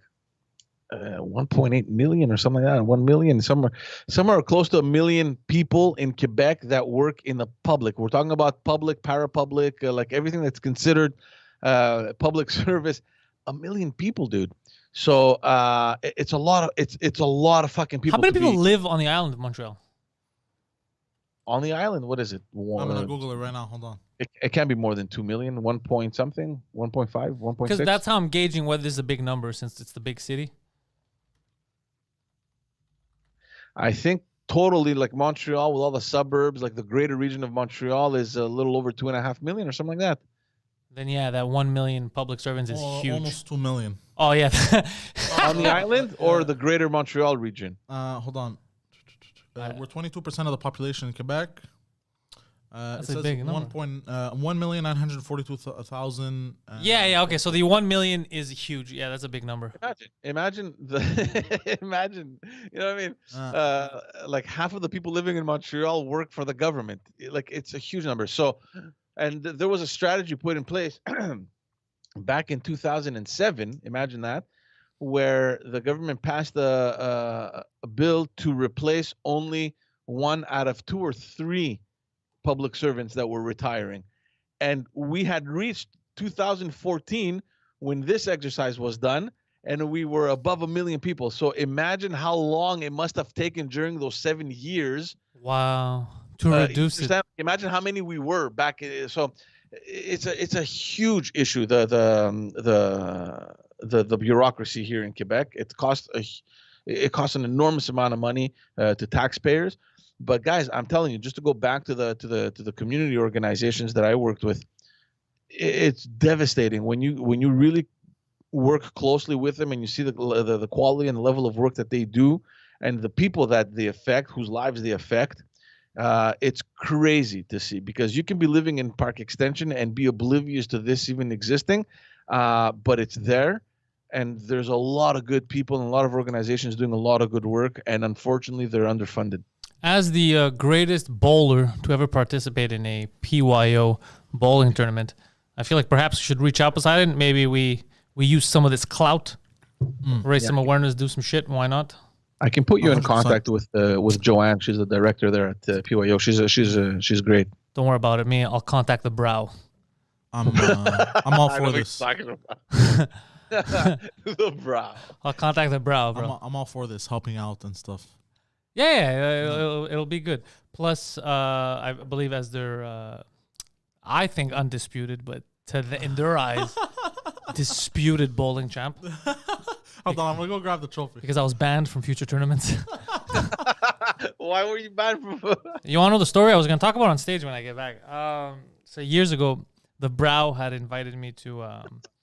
Speaker 3: 1.8 million or something like that, 1 million, somewhere close to 1 million people in Quebec that work in the public. We're talking about public, parapublic, like everything that's considered public service. 1 million people, dude. So it's a lot of fucking people.
Speaker 1: How many people live on the island of Montreal?
Speaker 3: On the island, what is it?
Speaker 2: I'm gonna Google it right now. Hold on.
Speaker 3: It can't be more than 2 million. 1 point something, 1.5, 1.6.
Speaker 1: Because that's how I'm gauging whether this is a big number, since it's the big city.
Speaker 3: I think totally, like Montreal with all the suburbs, like the greater region of Montreal, is a little over 2.5 million or something like that.
Speaker 1: Then that 1 million public servants is huge.
Speaker 2: Almost 2 million.
Speaker 1: Oh yeah.
Speaker 3: On the island or the greater Montreal region?
Speaker 2: Hold on. We're 22% of the population in Quebec.
Speaker 1: That's a big number.
Speaker 2: 1,942,000.
Speaker 1: Yeah. Okay, so the 1 million is huge. Yeah, that's a big number.
Speaker 3: Imagine. Imagine. You know what I mean? Like half of the people living in Montreal work for the government. Like, it's a huge number. So, and there was a strategy put in place back in 2007. Imagine that, where the government passed a bill to replace only 1 out of 2 or 3 public servants that were retiring. And we had reached 2014 when this exercise was done, and we were above 1 million people. So imagine how long it must have taken during those 7 years.
Speaker 1: Wow. To reduce it.
Speaker 3: Imagine how many we were back. So it's a huge issue. The bureaucracy here in Quebec. It costs an enormous amount of money to taxpayers. But guys, I'm telling you, just to go back to the community organizations that I worked with, it's devastating when you really work closely with them and you see the quality and the level of work that they do and the people that they affect, whose lives they affect. It's crazy to see, because you can be living in Park Extension and be oblivious to this even existing, but it's there. And there's a lot of good people and a lot of organizations doing a lot of good work, and unfortunately, they're underfunded.
Speaker 1: As the greatest bowler to ever participate in a PYO bowling tournament, I feel like perhaps we should reach out beside it. Maybe we we use some of this clout, raise some awareness, do some shit. Why not?
Speaker 3: I can put you in
Speaker 2: 100%.
Speaker 3: contact with Joanne. She's the director there at PYO. She's great.
Speaker 1: Don't worry about it. I'll contact the brow.
Speaker 2: I'm all for this.
Speaker 3: The brow.
Speaker 1: I'll contact the brow, bro.
Speaker 2: I'm all for this, helping out and stuff.
Speaker 1: Yeah, it'll be good. Plus, I believe as their, I think undisputed, but in their eyes, disputed bowling champ.
Speaker 2: Hold on, I'm gonna go grab the trophy.
Speaker 1: Because I was banned from future tournaments.
Speaker 3: Why were you banned from?
Speaker 1: You want to know the story? I was gonna talk about it on stage when I get back. So years ago, the brow had invited me to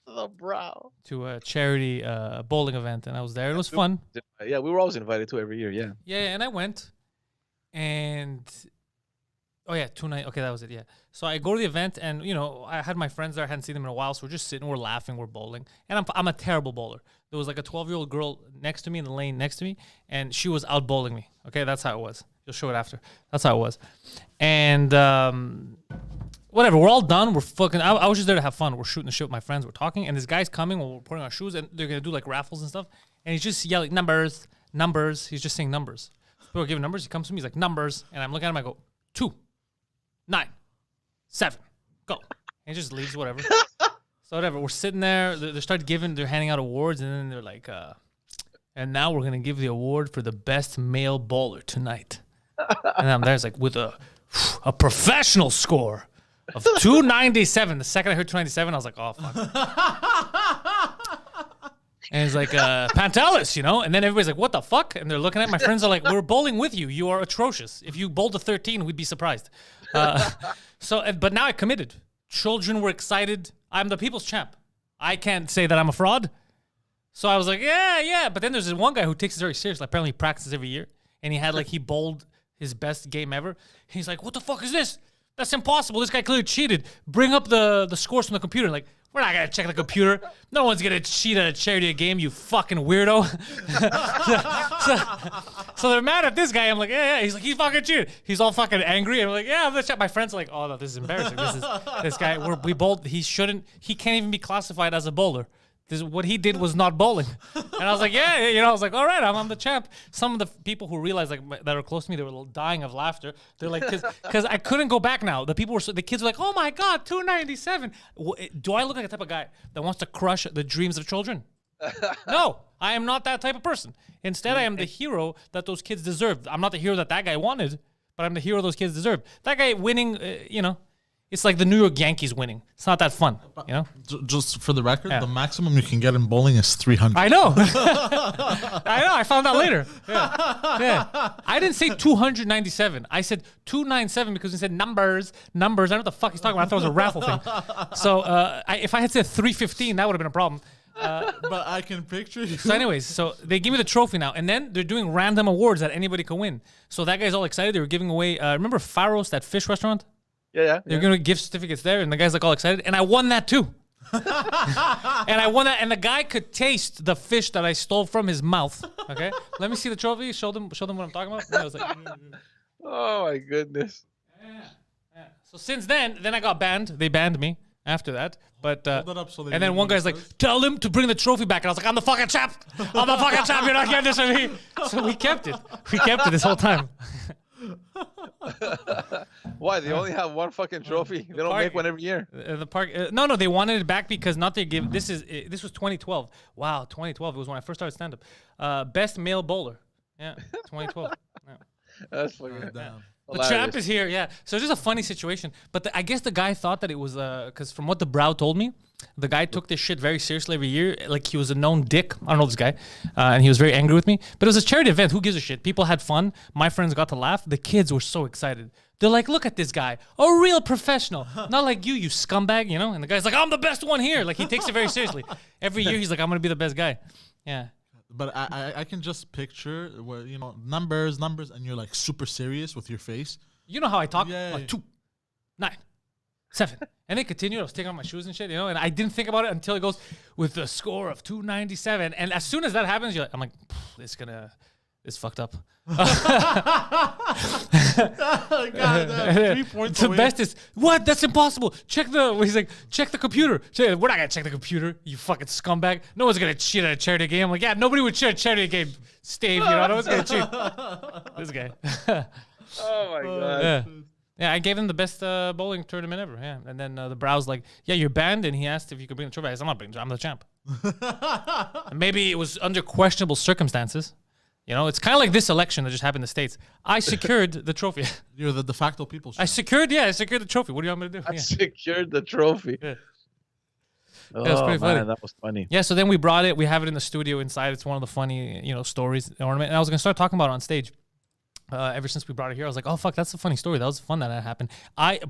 Speaker 3: The brow.
Speaker 1: to a charity bowling event, and I was there. It was fun.
Speaker 3: Yeah, we were always invited to every year. Yeah.
Speaker 1: Yeah, and I went, and oh yeah, 2 nights. Okay, that was it. Yeah. So I go to the event, and I had my friends there. I hadn't seen them in a while, so we're just sitting, we're laughing, we're bowling, and I'm a terrible bowler. There was like a 12-year-old girl next to me in the lane next to me, and she was out bowling me. Okay, that's how it was. You'll show it after. That's how it was, and whatever. We're all done. We're fucking. I was just there to have fun. We're shooting the shit with my friends. We're talking, and this guy's coming while we're putting our shoes, and they're gonna do like raffles and stuff. And he's just yelling numbers, numbers. He's just saying numbers. People are giving numbers. He comes to me. He's like numbers, and I'm looking at him. I go 2, 9, 7, go. And he just leaves. Whatever. So whatever. We're sitting there. They start giving. They're handing out awards, and then they're like, and now we're gonna give the award for the best male bowler tonight. And I'm there. It's like with a professional score of 297. The second I heard 297, I was like, oh, fuck. And it's like, Pantelis, And then everybody's like, what the fuck? And they're looking at my friends are like, we're bowling with you. You are atrocious. If you bowled a 13, we'd be surprised. But now I committed. Children were excited. I'm the people's champ. I can't say that I'm a fraud. So I was like, yeah. But then there's this one guy who takes it very seriously. Apparently he practices every year. And he bowled his best game ever. He's like, what the fuck is this? That's impossible. This guy clearly cheated. Bring up the scores from the computer. Like, we're not going to check the computer. No one's going to cheat at a charity game, you fucking weirdo. so they're mad at this guy. I'm like, yeah. He's like, he fucking cheated. He's all fucking angry. And I'm like, yeah, I'm the champ. My friends are like, oh, no, this is embarrassing. This guy, we bowled. He can't even be classified as a bowler. What he did was not bowling. And I was like, yeah, I was like, all right, I'm the champ. Some of the people who realized that are close to me, they were dying of laughter. They're like, because I couldn't go back now. The kids were like, oh my God, 297. Do I look like the type of guy that wants to crush the dreams of children? No, I am not that type of person. Instead, I am the hero that those kids deserve. I'm not the hero that guy wanted, but I'm the hero those kids deserve. That guy winning, it's like the New York Yankees winning. It's not that fun,
Speaker 2: Just for the record, the maximum you can get in bowling is 300.
Speaker 1: I know. I found out later. Yeah. I didn't say 297. I said 297 because he said numbers. I don't know what the fuck he's talking about. I thought it was a raffle thing. So if I had said 315, that would have been a problem.
Speaker 2: But I can picture you.
Speaker 1: So anyways, they give me the trophy now. And then they're doing random awards that anybody can win. So that guy's all excited. They were giving away, remember Faros, that fish restaurant?
Speaker 3: Yeah.
Speaker 1: They're going to give certificates there, and the guy's like all excited. And I won that too. And I won that, and the guy could taste the fish that I stole from his mouth. Okay? Let me see the trophy. Show them what I'm talking about. And I was like,
Speaker 3: oh my goodness.
Speaker 1: Yeah. So since then I got banned. They banned me after that. But and then one guy's like, tell him to bring the trophy back. And I was like, I'm the fucking champ. I'm the fucking champ. You're not getting this from me. So we kept it. We kept it this whole time.
Speaker 3: Why? They only have one fucking trophy. They don't make one every year.
Speaker 1: The park. No. They wanted it back because not to give. This was 2012. Wow, 2012. It was when I first started stand up. Best male bowler. Yeah, 2012. Yeah.
Speaker 3: That's fucking.
Speaker 1: The champ is here. Yeah. So it's just a funny situation. But I guess the guy thought that it was because from what the brow told me, the guy took this shit very seriously every year. Like he was a known dick. I don't know this guy. And he was very angry with me. But it was a charity event. Who gives a shit? People had fun. My friends got to laugh. The kids were so excited. They're like, look at this guy. A real professional. Not like you scumbag, And the guy's like, I'm the best one here. Like he takes it very seriously. Every year he's like, I'm going to be the best guy. Yeah.
Speaker 2: But I can just picture where, numbers, and you're like super serious with your face.
Speaker 1: You know how I talk?
Speaker 2: Yeah.
Speaker 1: Like 2, 9, 7. And they continued. I was taking off my shoes and shit, and I didn't think about it until it goes with a score of 297. And as soon as that happens, I'm like, this fucked up.
Speaker 2: God, 3 points
Speaker 1: The
Speaker 2: away.
Speaker 1: best is, what? That's impossible. He's like, check the computer. We're not going to check the computer, you fucking scumbag. No one's going to cheat at a charity game. I'm like, yeah, nobody would cheat at a charity game, Steve. You know, no one's going to cheat. This guy.
Speaker 3: Oh, my God.
Speaker 1: Yeah. Yeah, I gave him the best bowling tournament ever. Yeah, and then the brow's like, "Yeah, you're banned." And he asked if you could bring the trophy. I said, "I'm not bringing the trophy. I'm the champ." And maybe it was under questionable circumstances. You know, it's kind of like this election that just happened in the States. I secured the trophy.
Speaker 2: You're the de facto people's champ.
Speaker 1: I secured the trophy. What do you want me to do?
Speaker 3: I secured the trophy.
Speaker 1: Yeah.
Speaker 3: Oh,
Speaker 1: That was pretty funny.
Speaker 3: That was funny.
Speaker 1: Yeah, so then we brought it. We have it in the studio inside. It's one of the funny, stories, ornament. And I was going to start talking about it on stage. Ever since we brought it here, I was like, oh, fuck, that's a funny story. That was fun that happened.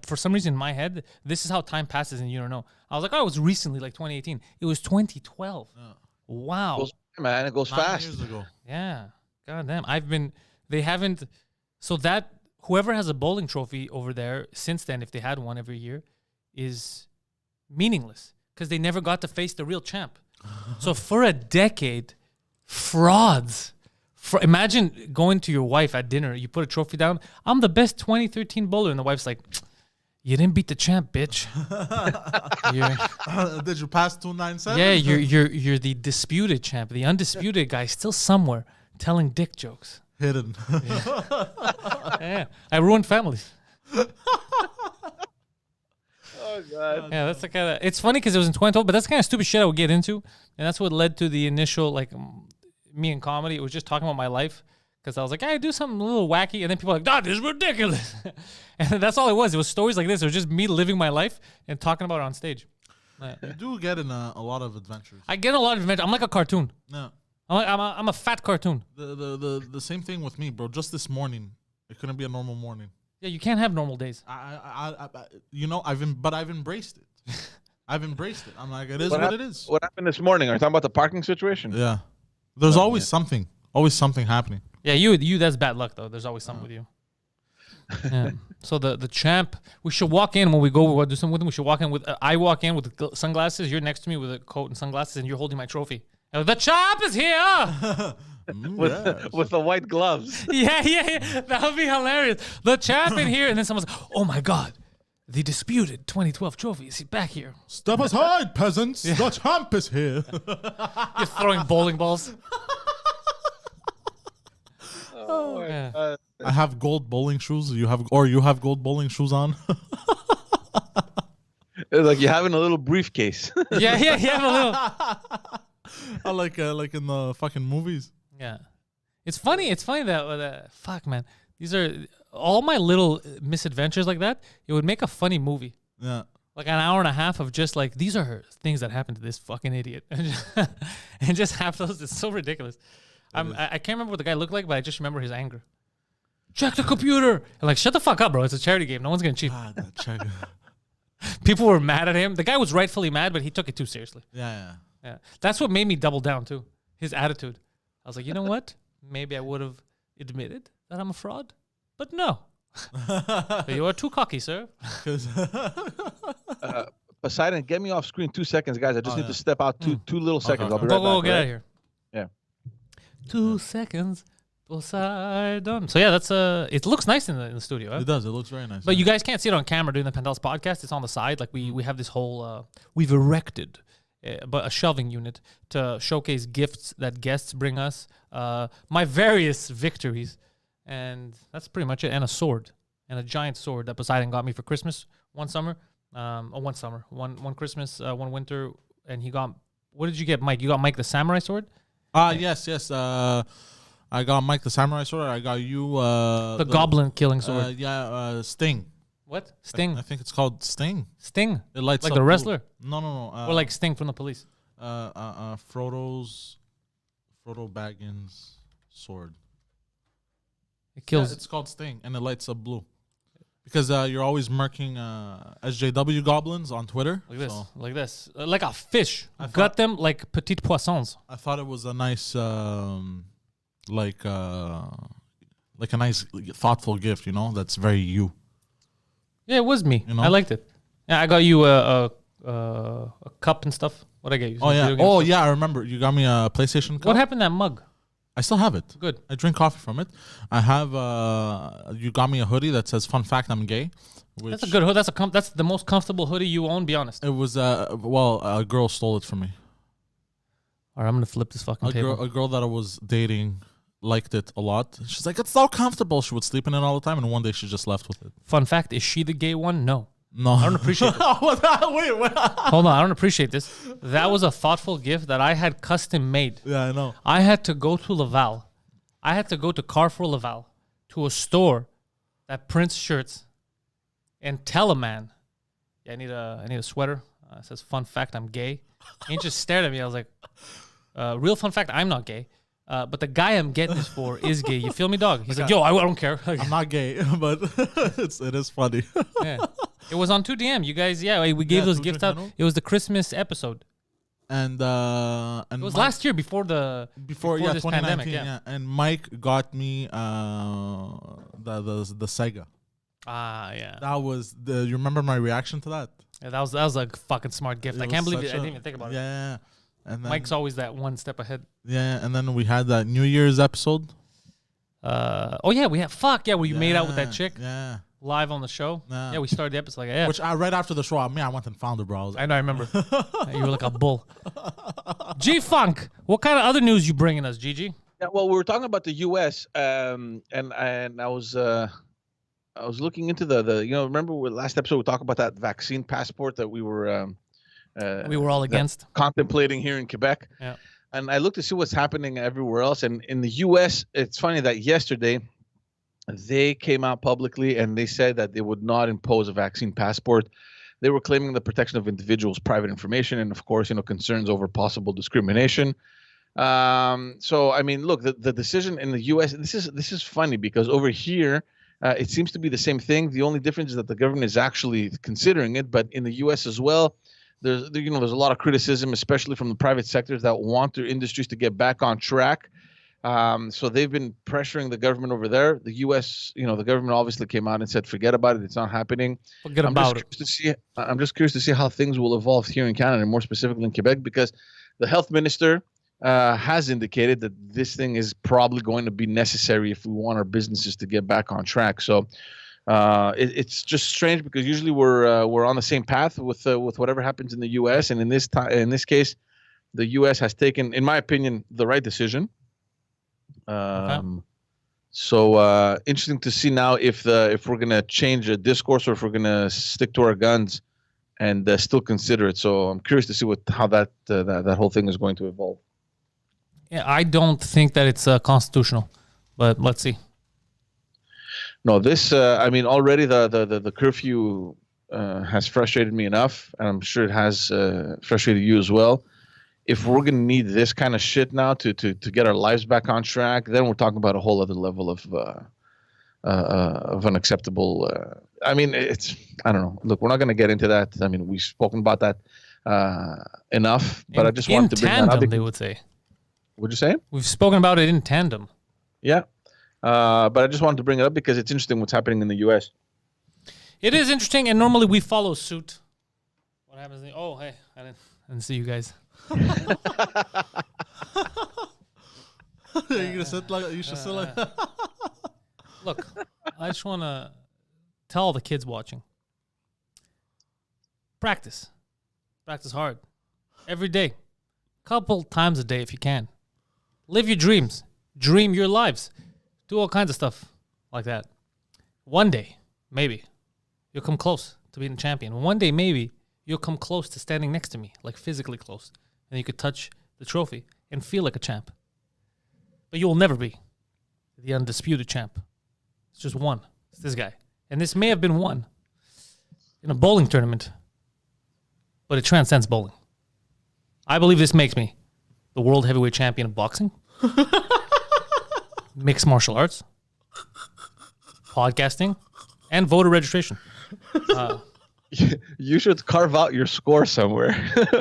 Speaker 1: For some reason in my head, this is how time passes and you don't know. I was like, oh, it was recently, like 2018. It was 2012.
Speaker 2: Yeah.
Speaker 1: Wow.
Speaker 3: It goes, man, it goes
Speaker 2: 9
Speaker 3: fast.
Speaker 2: years ago.
Speaker 1: Yeah. God damn. They haven't, so that, whoever has a bowling trophy over there since then, if they had one every year, is meaningless because they never got to face the real champ. So for a decade, frauds. Imagine going to your wife at dinner. You put a trophy down. I'm the best 2013 bowler. And the wife's like, you didn't beat the champ, bitch.
Speaker 2: Did you pass 297?
Speaker 1: Yeah, you're the disputed champ. The undisputed guy still somewhere telling dick jokes.
Speaker 2: Hidden.
Speaker 1: Yeah. I ruined families.
Speaker 3: Oh, God.
Speaker 1: Yeah, that's the kind of. It's funny because it was in 2012, but that's the kind of stupid shit I would get into. And that's what led to the initial, me in comedy. It was just talking about my life because I was like, I do something a little wacky, and then people were like, "That is ridiculous," and that's all it was. It was stories like this. It was just me living my life and talking about it on stage.
Speaker 2: You do get in a lot of adventures.
Speaker 1: I get a lot of adventure. I'm like a cartoon.
Speaker 2: No.
Speaker 1: I'm a fat cartoon.
Speaker 2: The same thing with me, bro. Just this morning, it couldn't be a normal morning.
Speaker 1: Yeah, you can't have normal days.
Speaker 2: I've embraced it. I've embraced it. I'm like, it is what it is.
Speaker 3: What happened this morning? Are you talking about the parking situation?
Speaker 2: Yeah. There's always something happening.
Speaker 1: Yeah, you. That's bad luck though. There's always something with you. Yeah. So the champ. We should walk in when we go. We'll do something with him. We should walk in with. I walk in with sunglasses. You're next to me with a coat and sunglasses, and you're holding my trophy. And the champ is here.
Speaker 3: With the white gloves.
Speaker 1: Yeah. That would be hilarious. The champ in here, and then someone's, oh my god, the disputed 2012 trophy is back here.
Speaker 2: Step aside, peasants. The champ is here.
Speaker 1: You're throwing bowling balls.
Speaker 3: Oh,
Speaker 1: Yeah.
Speaker 2: I have gold bowling shoes. You have gold bowling shoes on.
Speaker 3: It's like you're having a little briefcase.
Speaker 1: Yeah, a little.
Speaker 2: like in the fucking movies.
Speaker 1: Yeah. It's funny that, fuck, man. These are all my little misadventures like that. It would make a funny movie.
Speaker 2: Yeah.
Speaker 1: Like an hour and a half of just like, these are things that happened to this fucking idiot. And just have those. It's so ridiculous. I can't remember what the guy looked like, but I just remember his anger. Check the computer. And like, shut the fuck up, bro. It's a charity game. No one's going to cheat.
Speaker 2: Check.
Speaker 1: People were mad at him. The guy was rightfully mad, but he took it too seriously.
Speaker 2: Yeah.
Speaker 1: That's what made me double down too. His attitude. I was like, you know what? Maybe I would have admitted that I'm a fraud, but no. You are too cocky, sir.
Speaker 3: Poseidon, get me off screen 2 seconds, guys. I just need to step out two little seconds. I'll be right back.
Speaker 1: Go, get out of here.
Speaker 3: Yeah.
Speaker 1: 2 seconds. Poseidon. So yeah, that's it looks nice in the studio. Huh?
Speaker 2: It does. It looks very nice.
Speaker 1: But you guys can't see it on camera during the Pantelis podcast. It's on the side. Like we have this whole we've erected a shelving unit to showcase gifts that guests bring us. My various victories, and that's pretty much it. And a sword, and a giant sword that Poseidon got me for Christmas one summer. One Christmas, one winter, and he got. What did you get, Mike? You got Mike the samurai sword.
Speaker 2: Yes. I got Mike the samurai sword. I got you
Speaker 1: the goblin killing sword.
Speaker 2: Sting.
Speaker 1: What? Sting.
Speaker 2: I think it's called Sting.
Speaker 1: Sting.
Speaker 2: It lights
Speaker 1: like
Speaker 2: up
Speaker 1: the wrestler.
Speaker 2: No.
Speaker 1: Or like Sting from the police.
Speaker 2: Frodo Baggins' sword.
Speaker 1: It kills.
Speaker 2: Yeah, it's called Sting, and it lights up blue. Because you're always murking SJW goblins on Twitter.
Speaker 1: Like this. Like a fish. Got them like petite poissons.
Speaker 2: I thought it was a nice, like a nice, thoughtful gift, that's very you.
Speaker 1: Yeah, it was me. I liked it. Yeah, I got you a cup and stuff. What I get you?
Speaker 2: I remember. You got me a PlayStation cup.
Speaker 1: What happened to that mug?
Speaker 2: I still have it.
Speaker 1: Good.
Speaker 2: I drink coffee from it. I have. You got me a hoodie that says "Fun fact, I'm gay."
Speaker 1: That's a good hoodie. That's the most comfortable hoodie you own. Be honest.
Speaker 2: It was a girl stole it from me.
Speaker 1: All right, I'm gonna flip this fucking table.
Speaker 2: A girl that I was dating liked it a lot. She's like, it's so comfortable. She would sleep in it all the time, and one day she just left with it.
Speaker 1: Fun fact: is she the gay one? No.
Speaker 2: No,
Speaker 1: I don't appreciate it.
Speaker 2: Wait.
Speaker 1: Hold on, I don't appreciate this. That was a thoughtful gift that I had custom made.
Speaker 2: Yeah, I know.
Speaker 1: I had to go to Laval. I had to go to Carrefour Laval to a store that prints shirts and tell a man, yeah, I need a sweater. It says "Fun fact, I'm gay." He just stared at me. I was like, real fun fact, I'm not gay. But the guy I'm getting this for is gay. You feel me, dog? He's like, yo, I don't care.
Speaker 2: I'm not gay, but it is funny.
Speaker 1: Yeah. It was on 2DM. You guys, we gave those gifts out. It was the Christmas episode.
Speaker 2: And
Speaker 1: it was last year before this
Speaker 2: 2019,
Speaker 1: pandemic. Yeah.
Speaker 2: And Mike got me the Sega.
Speaker 1: Ah, yeah.
Speaker 2: That was you remember my reaction to that?
Speaker 1: Yeah, that was a fucking smart gift. I can't believe I didn't even think about it.
Speaker 2: Yeah. And then,
Speaker 1: Mike's always that one step ahead.
Speaker 2: Yeah, and then we had that New Year's episode.
Speaker 1: Oh yeah, we had where you made out with that chick.
Speaker 2: Yeah.
Speaker 1: Live on the show.
Speaker 2: Yeah,
Speaker 1: we started the episode like that.
Speaker 2: Which right after the show, I went and found her, bro.
Speaker 1: I know, I remember. You were like a bull. G-Funk, what kind of other news you bringing us, Gigi?
Speaker 3: Yeah, well, we were talking about the U.S. And I was looking into the remember last episode we talked about that vaccine passport that we were
Speaker 1: all against
Speaker 3: contemplating here in Quebec.
Speaker 1: Yeah.
Speaker 3: And I looked to see what's happening everywhere else. And in the U.S., it's funny that yesterday they came out publicly and they said that they would not impose a vaccine passport. They were claiming the protection of individuals' private information and, of course, concerns over possible discrimination. So, I mean, look, the decision in the U.S., this is funny because over here, it seems to be the same thing. The only difference is that the government is actually considering it. But in the U.S. as well, there's a lot of criticism, especially from the private sectors that want their industries to get back on track. So they've been pressuring the government over there. The U.S., the government obviously came out and said, forget about it. It's not happening. I'm just curious to see how things will evolve here in Canada, and more specifically in Quebec, because the health minister has indicated that this thing is probably going to be necessary if we want our businesses to get back on track. So it's just strange because usually we're on the same path with whatever happens in the U.S. And in this case, the U.S. has taken, in my opinion, the right decision. So interesting to see now if we're gonna change the discourse or if we're gonna stick to our guns and still consider it. So I'm curious to see how that whole thing is going to evolve.
Speaker 1: Yeah, I don't think that it's constitutional, but let's see.
Speaker 3: No, this already the curfew has frustrated me enough, and I'm sure it has frustrated you as well. If we're going to need this kind of shit now to get our lives back on track, then we're talking about a whole other level of unacceptable. I don't know. Look, we're not going to get into that. I mean, we've spoken about that enough, but I just wanted to bring that up.
Speaker 1: They would say.
Speaker 3: What'd you say?
Speaker 1: We've spoken about it in tandem.
Speaker 3: Yeah. But I just wanted to bring it up because it's interesting what's happening in the U.S.
Speaker 1: It is interesting, and normally we follow suit. What happens? Oh, hey, I didn't see you guys.
Speaker 2: You're gonna sit like you should sit like.
Speaker 1: Look, I just want to tell all the kids watching: practice hard, every day, couple times a day if you can. Live your dreams, dream your lives, do all kinds of stuff like that. One day, maybe you'll come close to being a champion. One day, maybe you'll come close to standing next to me, like physically close. And you could touch the trophy and feel like a champ. But you will never be the undisputed champ. It's just one. It's this guy. And this may have been won in a bowling tournament, but it transcends bowling. I believe this makes me the world heavyweight champion of boxing, mixed martial arts, podcasting, and voter registration.
Speaker 3: You should carve out your score somewhere.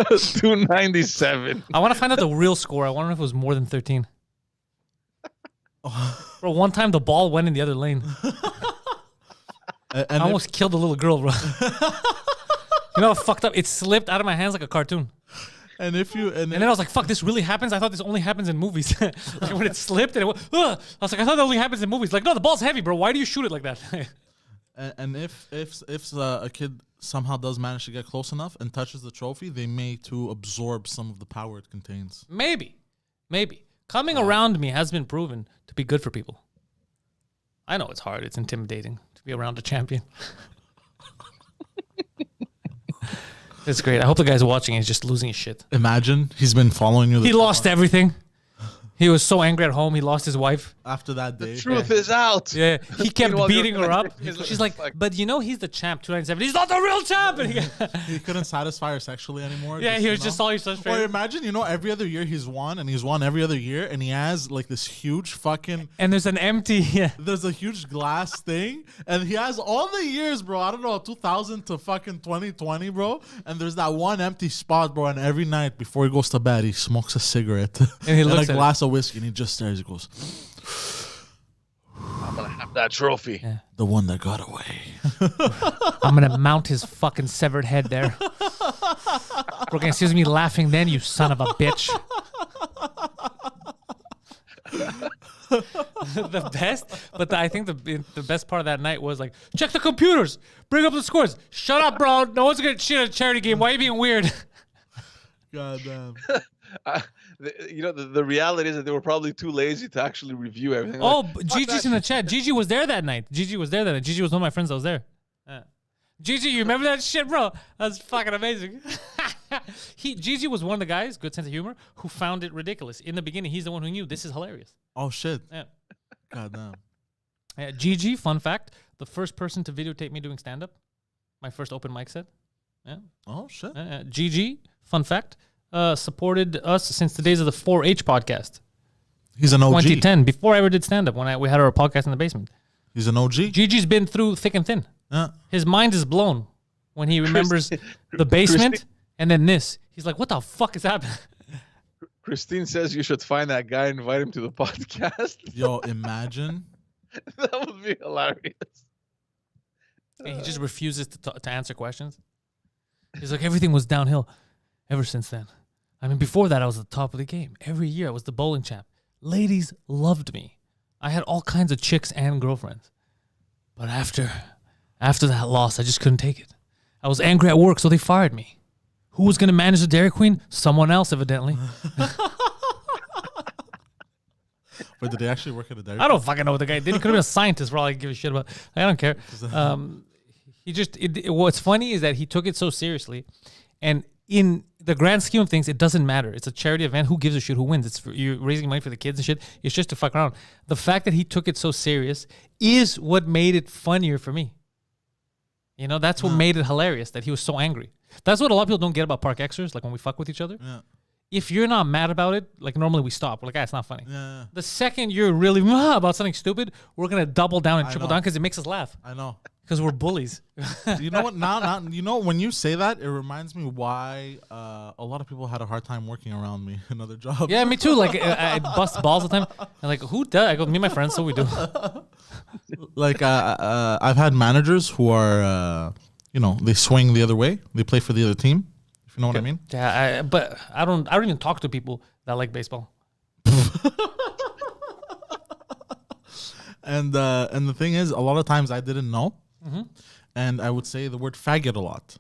Speaker 3: 297.
Speaker 1: I want to find out the real score. I wonder if it was more than 13. Bro, one time the ball went in the other lane. I almost killed a little girl, bro. You know how fucked up? It slipped out of my hands like a cartoon.
Speaker 2: And if you
Speaker 1: and then I was like, "Fuck, this really happens." I thought this only happens in movies. Like when it slipped and it went, ugh. I was like, "I thought that only happens in movies." Like, no, the ball's heavy, bro. Why do you shoot it like that?
Speaker 2: and if a kid somehow does manage to get close enough and touches the trophy, they may to absorb some of the power it contains.
Speaker 1: Maybe. Coming around me has been proven to be good for people. I know it's hard. It's intimidating to be around a champion. It's great. I hope the guy's watching is just losing his shit.
Speaker 2: Imagine he's been following you.
Speaker 1: He lost everything. He was so angry at home. He lost his wife.
Speaker 2: After that day.
Speaker 3: The truth is out.
Speaker 1: Yeah. He kept beating her up. She's like, but you know he's the champ, 297. He's not the real champ.
Speaker 2: He couldn't satisfy her sexually anymore.
Speaker 1: Yeah, he was just always frustrated.
Speaker 2: Or imagine, every other year he's won, and he's won every other year, and he has like this huge fucking...
Speaker 1: And there's an empty... Yeah.
Speaker 2: There's a huge glass thing, and he has all the years, bro. I don't know, 2000 to fucking 2020, bro. And there's that one empty spot, bro, and every night before he goes to bed, he smokes a cigarette.
Speaker 1: And he looks
Speaker 2: a glass of whiskey, and he just stares. He goes,
Speaker 3: I'm gonna have that trophy.
Speaker 2: Yeah. The one that got away.
Speaker 1: I'm gonna mount his fucking severed head there. We're gonna see me laughing then, you son of a bitch. The best, but I think the best part of that night was like, check the computers, bring up the scores. Shut up, bro. No one's gonna shit at a charity game. Why are you being weird?
Speaker 2: God damn.
Speaker 3: The reality is that they were probably too lazy to actually review everything.
Speaker 1: Oh, like, Gigi's in the chat. Gigi was there that night. Gigi was one of my friends that was there. Gigi, you remember that shit, bro? That's fucking amazing. Gigi was one of the guys, good sense of humor, who found it ridiculous. In the beginning, he's the one who knew this is hilarious.
Speaker 2: Oh, shit.
Speaker 1: Yeah.
Speaker 2: God damn.
Speaker 1: Gigi, fun fact, the first person to videotape me doing stand-up, my first open mic set. Yeah.
Speaker 2: Oh, shit.
Speaker 1: Gigi, fun fact, supported us since the days of the 4-H podcast.
Speaker 2: He's an OG.
Speaker 1: 2010, before I ever did stand-up, when we had our podcast in the basement.
Speaker 2: He's an OG.
Speaker 1: Gigi's been through thick and thin.
Speaker 2: Yeah.
Speaker 1: His mind is blown when he remembers the basement and then this. He's like, what the fuck is happening?
Speaker 3: Christine says you should find that guy and invite him to the podcast.
Speaker 2: Yo, imagine.
Speaker 3: That would be hilarious.
Speaker 1: And he just refuses to answer questions. He's like, everything was downhill ever since then. I mean, before that, I was at the top of the game. Every year, I was the bowling champ. Ladies loved me. I had all kinds of chicks and girlfriends. But after that loss, I just couldn't take it. I was angry at work, so they fired me. Who was going to manage the Dairy Queen? Someone else, evidently.
Speaker 2: But did they actually work at a Dairy Queen?
Speaker 1: I don't fucking know what the guy did. He could have been a scientist for all I give a shit about. I don't care. What's funny is that he took it so seriously. And in the grand scheme of things, it doesn't matter. It's a charity event. Who gives a shit who wins? You're raising money for the kids and shit. It's just to fuck around. The fact that he took it so serious is what made it funnier for me. That's what made it hilarious, that he was so angry. That's what a lot of people don't get about Park Xers, like when we fuck with each other.
Speaker 2: Yeah.
Speaker 1: If you're not mad about it, like normally we stop. We're like, it's not funny.
Speaker 2: Yeah.
Speaker 1: The second you're really about something stupid, we're going to double down and triple down because it makes us laugh.
Speaker 2: I know.
Speaker 1: Because we're bullies.
Speaker 2: You know what? When you say that, it reminds me why a lot of people had a hard time working around me in other jobs.
Speaker 1: Yeah, me too. Like, I bust balls all the time. And like, who does? I go, me and my friends, so we do.
Speaker 2: Like, I've had managers who are, they swing the other way. They play for the other team. If you know what I mean.
Speaker 1: Yeah, but I don't even talk to people that like baseball.
Speaker 2: And the thing is, a lot of times I didn't know. Mm-hmm. And I would say the word faggot a lot.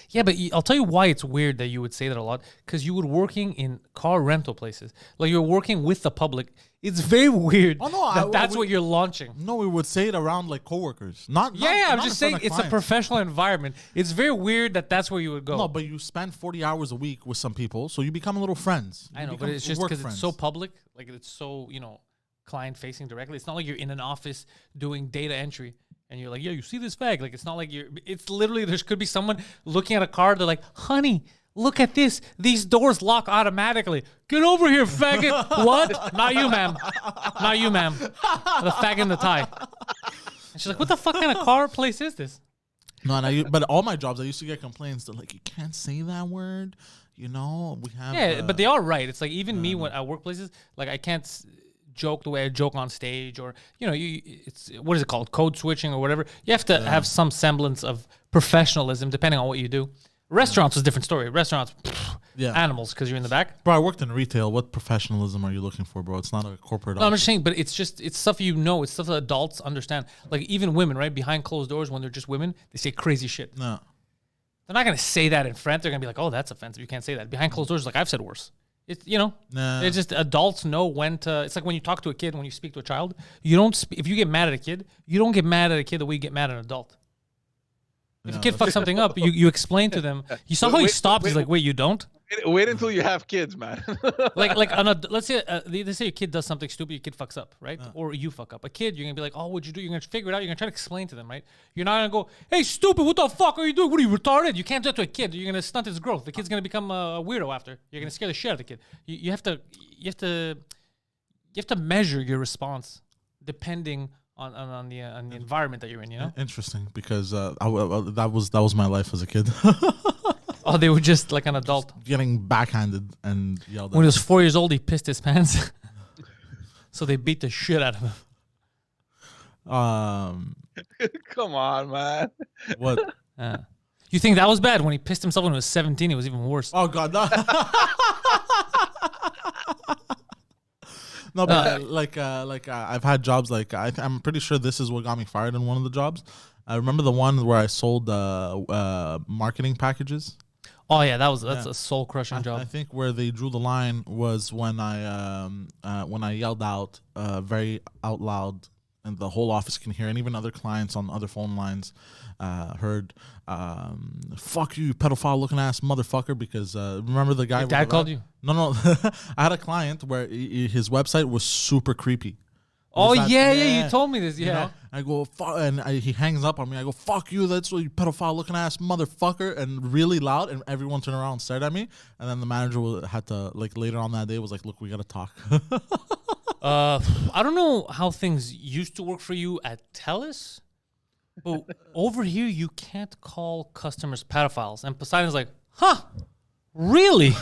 Speaker 1: Yeah, but I'll tell you why it's weird that you would say that a lot. Because you were working in car rental places. Like, you're working with the public. It's very weird that's what you're launching.
Speaker 2: No, we would say it around, like, coworkers. I'm
Speaker 1: just saying it's a professional environment. It's very weird that's where you would go.
Speaker 2: No, but you spend 40 hours a week with some people, so you become a little friends.
Speaker 1: I know, but it's just because it's so public. Like, it's so, client-facing directly. It's not like you're in an office doing data entry. And you're like, yeah, you see this fag? Like, it's not like it's literally, there could be someone looking at a car. They're like, honey, look at this. These doors lock automatically. Get over here, faggot. What? Not you, ma'am. Not you, ma'am. The fag in the tie. And she's like, what the fuck kind of car place is this?
Speaker 2: No, but all my jobs, I used to get complaints. They're like, you can't say that word. We have.
Speaker 1: Yeah, but they are right. It's like, even me when at workplaces, like, I can't joke the way I joke on stage, or it's what is it called, code switching or whatever. You have to have some semblance of professionalism depending on what you do. Restaurants is a different story. Restaurants, animals because you're in the back.
Speaker 2: Bro, I worked in retail. What professionalism are you looking for, bro? It's not a corporate.
Speaker 1: No, I'm just saying, but it's stuff it's stuff that adults understand. Like even women, right? Behind closed doors, when they're just women, they say crazy shit.
Speaker 2: No.
Speaker 1: They're not going to say that in front. They're going to be like, oh, that's offensive. You can't say that. Behind closed doors, like I've said worse. It's, it's just adults know when to. It's like when you talk to a kid, when you speak to a child, you don't. If you get mad at a kid, you don't get mad at a kid the way you get mad at an adult. If a kid fucks something up, you explain to them. You saw how he stops. He's like, wait, you don't?
Speaker 3: Wait until you have kids, man.
Speaker 1: Let's say they say your kid does something stupid, your kid fucks up, right? Or you fuck up. A kid, you're gonna be like, oh, what'd you do? You're gonna figure it out. You're gonna try to explain to them, right? You're not gonna go, hey, stupid, what the fuck are you doing? What are you, retarded? You can't do that to a kid. You're gonna stunt his growth. The kid's gonna become a weirdo after. You're gonna scare the shit out of the kid. You have to measure your response depending on the environment that you're in.
Speaker 2: Interesting, because that was my life as a kid.
Speaker 1: Oh, they were just like an adult.
Speaker 2: Getting backhanded and yelled at.
Speaker 1: When he was 4 years old, he pissed his pants. So they beat the shit out of him.
Speaker 3: Come on, man.
Speaker 2: What?
Speaker 1: You think that was bad? When he pissed himself when he was 17, it was even worse.
Speaker 2: Oh, God, no. No, but I've had jobs I'm pretty sure this is what got me fired in one of the jobs. I remember the one where I sold marketing packages.
Speaker 1: Oh yeah, that's a soul crushing job.
Speaker 2: I think where they drew the line was when I yelled out very out loud, and the whole office can hear, and even other clients on other phone lines heard, "Fuck you, pedophile looking ass motherfucker!" Because remember the guy?
Speaker 1: Your dad called you?
Speaker 2: No. I had a client where his website was super creepy.
Speaker 1: Oh yeah, you told me this. Yeah,
Speaker 2: you know? I go he hangs up on me. I go, "Fuck you, that's what you pedophile looking ass motherfucker," and really loud, and everyone turned around and stared at me. And then the manager had to later on that day was like, "Look, we gotta talk."
Speaker 1: I don't know how things used to work for you at Pantelis, but over here you can't call customers pedophiles. And Poseidon's like, "Huh, really?"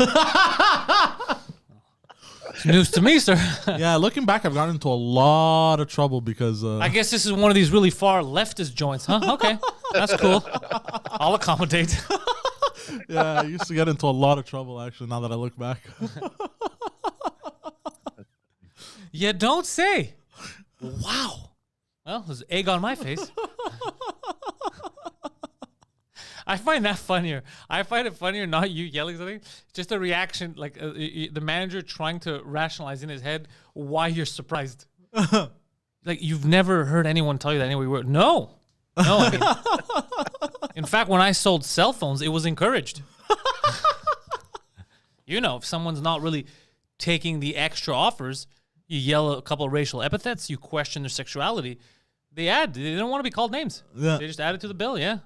Speaker 1: It's news to me, sir.
Speaker 2: Yeah, looking back, I've gotten into a lot of trouble because...
Speaker 1: I guess this is one of these really far leftist joints, huh? Okay, that's cool. I'll accommodate.
Speaker 2: Yeah, I used to get into a lot of trouble, actually, now that I look back.
Speaker 1: You don't say. Wow. Well, there's egg on my face. I find that funnier. I find it funnier, not you yelling something, just a reaction, like the manager trying to rationalize in his head why you're surprised. Like you've never heard anyone tell you that anyway. No. I mean, in fact, when I sold cell phones, it was encouraged. If someone's not really taking the extra offers, you yell a couple of racial epithets, you question their sexuality. They don't want to be called names.
Speaker 2: Yeah.
Speaker 1: They just add it to the bill, yeah.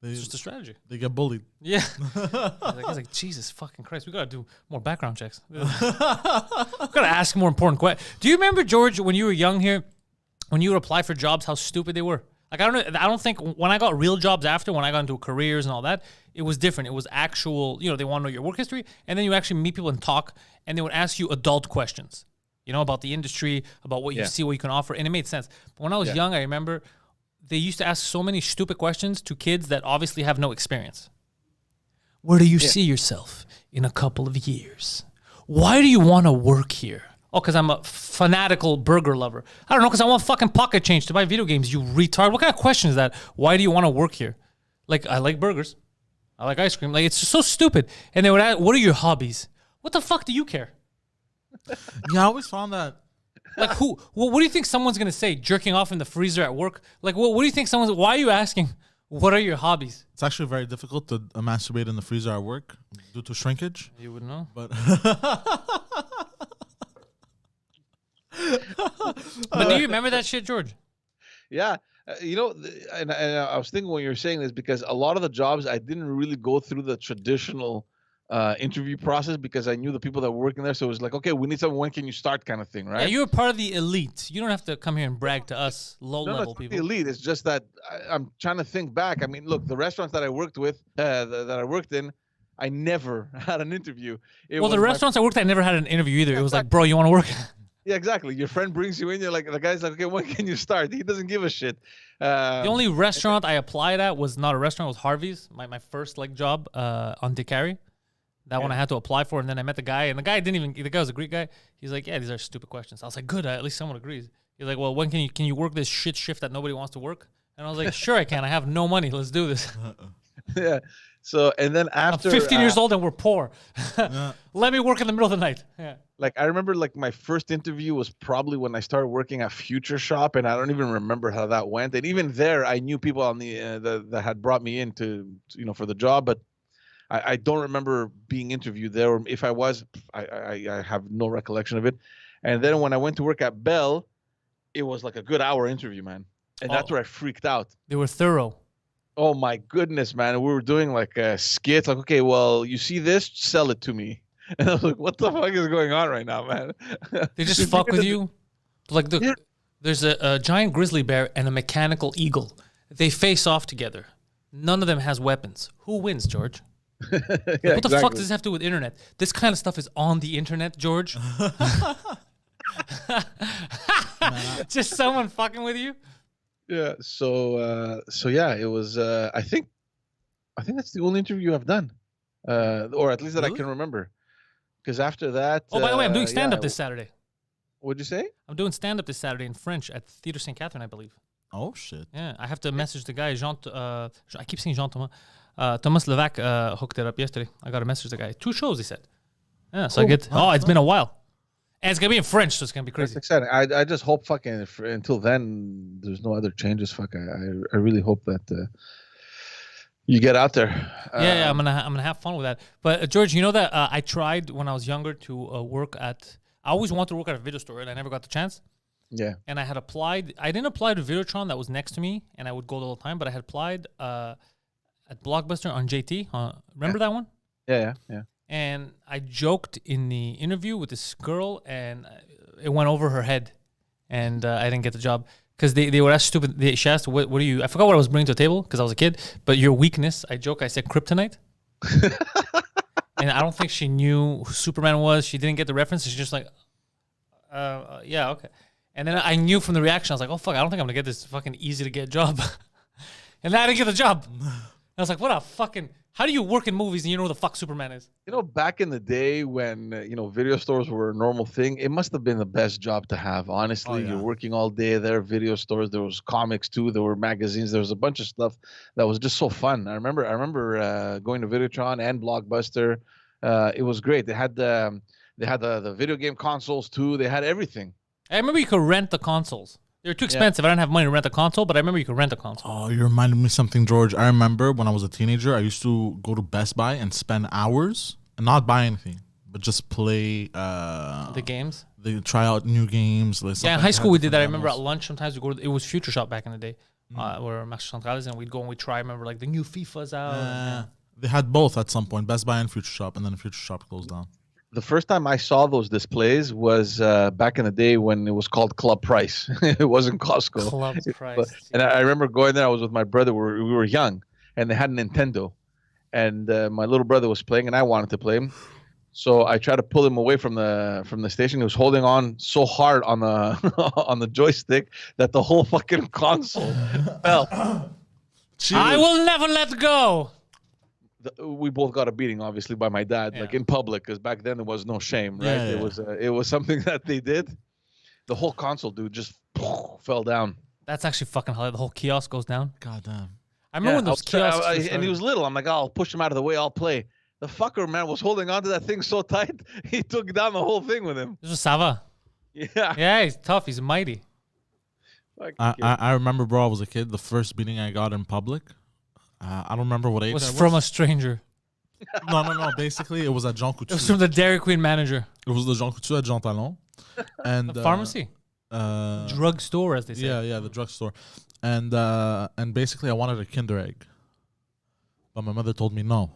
Speaker 1: It's just a strategy.
Speaker 2: They get bullied.
Speaker 1: Yeah. I was like, Jesus fucking Christ, we got to do more background checks. We got to ask more important questions. Do you remember, George, when you were young here, when you would apply for jobs, how stupid they were? Like, I don't think when I got real jobs after, when I got into careers and all that, it was different. It was actual, they want to know your work history, and then you actually meet people and talk, and they would ask you adult questions, about the industry, about what you see, what you can offer, and it made sense. But when I was young, I remember they used to ask so many stupid questions to kids that obviously have no experience. Where do you see yourself in a couple of years? Why do you want to work here? Oh, because I'm a fanatical burger lover. I don't know, because I want fucking pocket change to buy video games, you retard. What kind of question is that? Why do you want to work here? Like, I like burgers. I like ice cream. Like, it's just so stupid. And they would ask, what are your hobbies? What the fuck do you care?
Speaker 2: Yeah, I always found that.
Speaker 1: Like what do you think someone's going to say? Jerking off in the freezer at work? Like, what do you think why are you asking, what are your hobbies?
Speaker 2: It's actually very difficult to masturbate in the freezer at work due to shrinkage.
Speaker 1: You wouldn't know.
Speaker 2: But
Speaker 1: but do you remember that shit, George?
Speaker 3: Yeah. And I was thinking when you were saying this, because a lot of the jobs, I didn't really go through the traditional interview process because I knew the people that were working there. So it was like, okay, we need someone. When can you start, kind of thing, right?
Speaker 1: Yeah, you were part of the elite. You don't have to come here and brag to us low-level people.
Speaker 3: The elite. It's just that I'm trying to think back. I mean, look, the restaurants that I worked with, that I worked in, I never had an interview.
Speaker 1: The restaurants I worked at, I never had an interview either. It was like, bro, you want to work?
Speaker 3: Yeah, exactly. Your friend brings you in. You're like, the guy's like, okay, when can you start? He doesn't give a shit.
Speaker 1: The only restaurant I applied at was not a restaurant. It was Harvey's. My first job on DeCarry. That one I had to apply for, and then I met the guy, and the guy was a Greek guy. He's like, yeah, these are stupid questions. I was like, good, at least someone agrees. He's like, well, when can you work this shit shift that nobody wants to work? And I was like, sure I can. I have no money. Let's do this.
Speaker 3: Yeah. So, and then after...
Speaker 1: I'm 15 years old and we're poor. Let me work in the middle of the night. Yeah.
Speaker 3: Like, I remember, like, my first interview was probably when I started working at Future Shop, and I don't even remember how that went. And even there, I knew people on that had brought me in to for the job, but I don't remember being interviewed there. Or if I was, I have no recollection of it. And then when I went to work at Bell, it was like a good hour interview, man. And that's where I freaked out.
Speaker 1: They were thorough.
Speaker 3: Oh my goodness, man. We were doing like skits, like, okay, well, you see this, sell it to me. And I was like, what the fuck is going on right now, man?
Speaker 1: They just fuck with you. Like there's a giant grizzly bear and a mechanical eagle. They face off together. None of them has weapons. Who wins, George?
Speaker 3: Yeah,
Speaker 1: what the fuck does this have to do with internet? This kind of stuff is on the internet, George. Just someone fucking with you.
Speaker 3: Yeah. So yeah, it was. I think that's the only interview I've done, or at least that I can remember. Because after that.
Speaker 1: Oh, by the way, I'm doing stand up this Saturday.
Speaker 3: What'd you say?
Speaker 1: I'm doing stand up this Saturday in French at Theatre St. Catherine, I believe.
Speaker 2: Oh shit.
Speaker 1: Yeah, I have to message the guy Jean. I keep saying Jean Thomas. Thomas Levac hooked it up yesterday. I got to message the guy. 2 shows, he said. Yeah, so I get. It's been a while. And it's gonna be in French, so it's gonna be crazy.
Speaker 3: That's exciting. I just hope fucking until then there's no other changes. Fuck, I really hope that you get out there.
Speaker 1: Yeah, I'm gonna have fun with that. But George, you know that I tried when I was younger to work at. I always wanted to work at a video store, and I never got the chance.
Speaker 3: Yeah.
Speaker 1: And I had applied. I didn't apply to Videotron that was next to me, and I would go the whole time. But I had applied at Blockbuster on JT. Remember that one?
Speaker 3: Yeah.
Speaker 1: And I joked in the interview with this girl, and it went over her head, and I didn't get the job because they were asked stupid. She asked, "What are you?" I forgot what I was bringing to the table because I was a kid. But your weakness, I joke. I said kryptonite, and I don't think she knew who Superman was. She didn't get the reference. She's just like, "Yeah, okay." And then I knew from the reaction, I was like, "Oh fuck, I don't think I'm gonna get this fucking easy to get job," and then I didn't get the job. I was like, "What a fucking." How do you work in movies and you know who the fuck Superman is?
Speaker 3: Back in the day when, video stores were a normal thing, it must have been the best job to have. Honestly, You're working all day there, video stores. There was comics too. There were magazines. There was a bunch of stuff that was just so fun. I remember going to Videotron and Blockbuster. It was great. They had the video game consoles too. They had everything.
Speaker 1: I remember you could rent the consoles. They were too expensive. I didn't have money to rent a console, but I remember you could rent a console.
Speaker 2: Oh, you reminded me of something, George. I remember when I was a teenager, I used to go to Best Buy and spend hours and not buy anything, but just play
Speaker 1: the games.
Speaker 2: They try out new games.
Speaker 1: Yeah, in high school we did that. I remember at lunch sometimes we go to, it was Future Shop back in the day, where Marché Central, and we'd go and we'd try. I remember like the new FIFA's out.
Speaker 2: They had both at some point, Best Buy and Future Shop, and then Future Shop closed down.
Speaker 3: The first time I saw those displays was back in the day when it was called Club Price. It wasn't Costco.
Speaker 1: Club Price.
Speaker 3: And I remember going there. I was with my brother. We were young, and they had a Nintendo. And my little brother was playing, and I wanted to play him. So I tried to pull him away from the station. He was holding on so hard on the on the joystick that the whole fucking console fell.
Speaker 1: I will never let go.
Speaker 3: We both got a beating, obviously, by my dad, like in public, because back then there was no shame, right?
Speaker 2: Yeah.
Speaker 3: It was something that they did. The whole console, dude, just fell down.
Speaker 1: That's actually fucking hilarious. The whole kiosk goes down.
Speaker 2: God damn.
Speaker 1: I remember when those kiosks
Speaker 3: and he was little. I'm like, I'll push him out of the way. I'll play. The fucker, man, was holding onto that thing so tight, he took down the whole thing with him.
Speaker 1: This was Sava.
Speaker 3: Yeah.
Speaker 1: Yeah, he's tough. He's mighty.
Speaker 2: I remember, bro, I was a kid. The first beating I got in public, I don't remember what age it was.
Speaker 1: From a stranger.
Speaker 2: No. Basically, it was at Jean Coutu.
Speaker 1: It was from the Dairy Queen manager.
Speaker 2: It was the Jean Coutu at Jean Talon. And
Speaker 1: the pharmacy. Drug store, as they say.
Speaker 2: Yeah, the drug store. And basically, I wanted a Kinder Egg. But my mother told me no.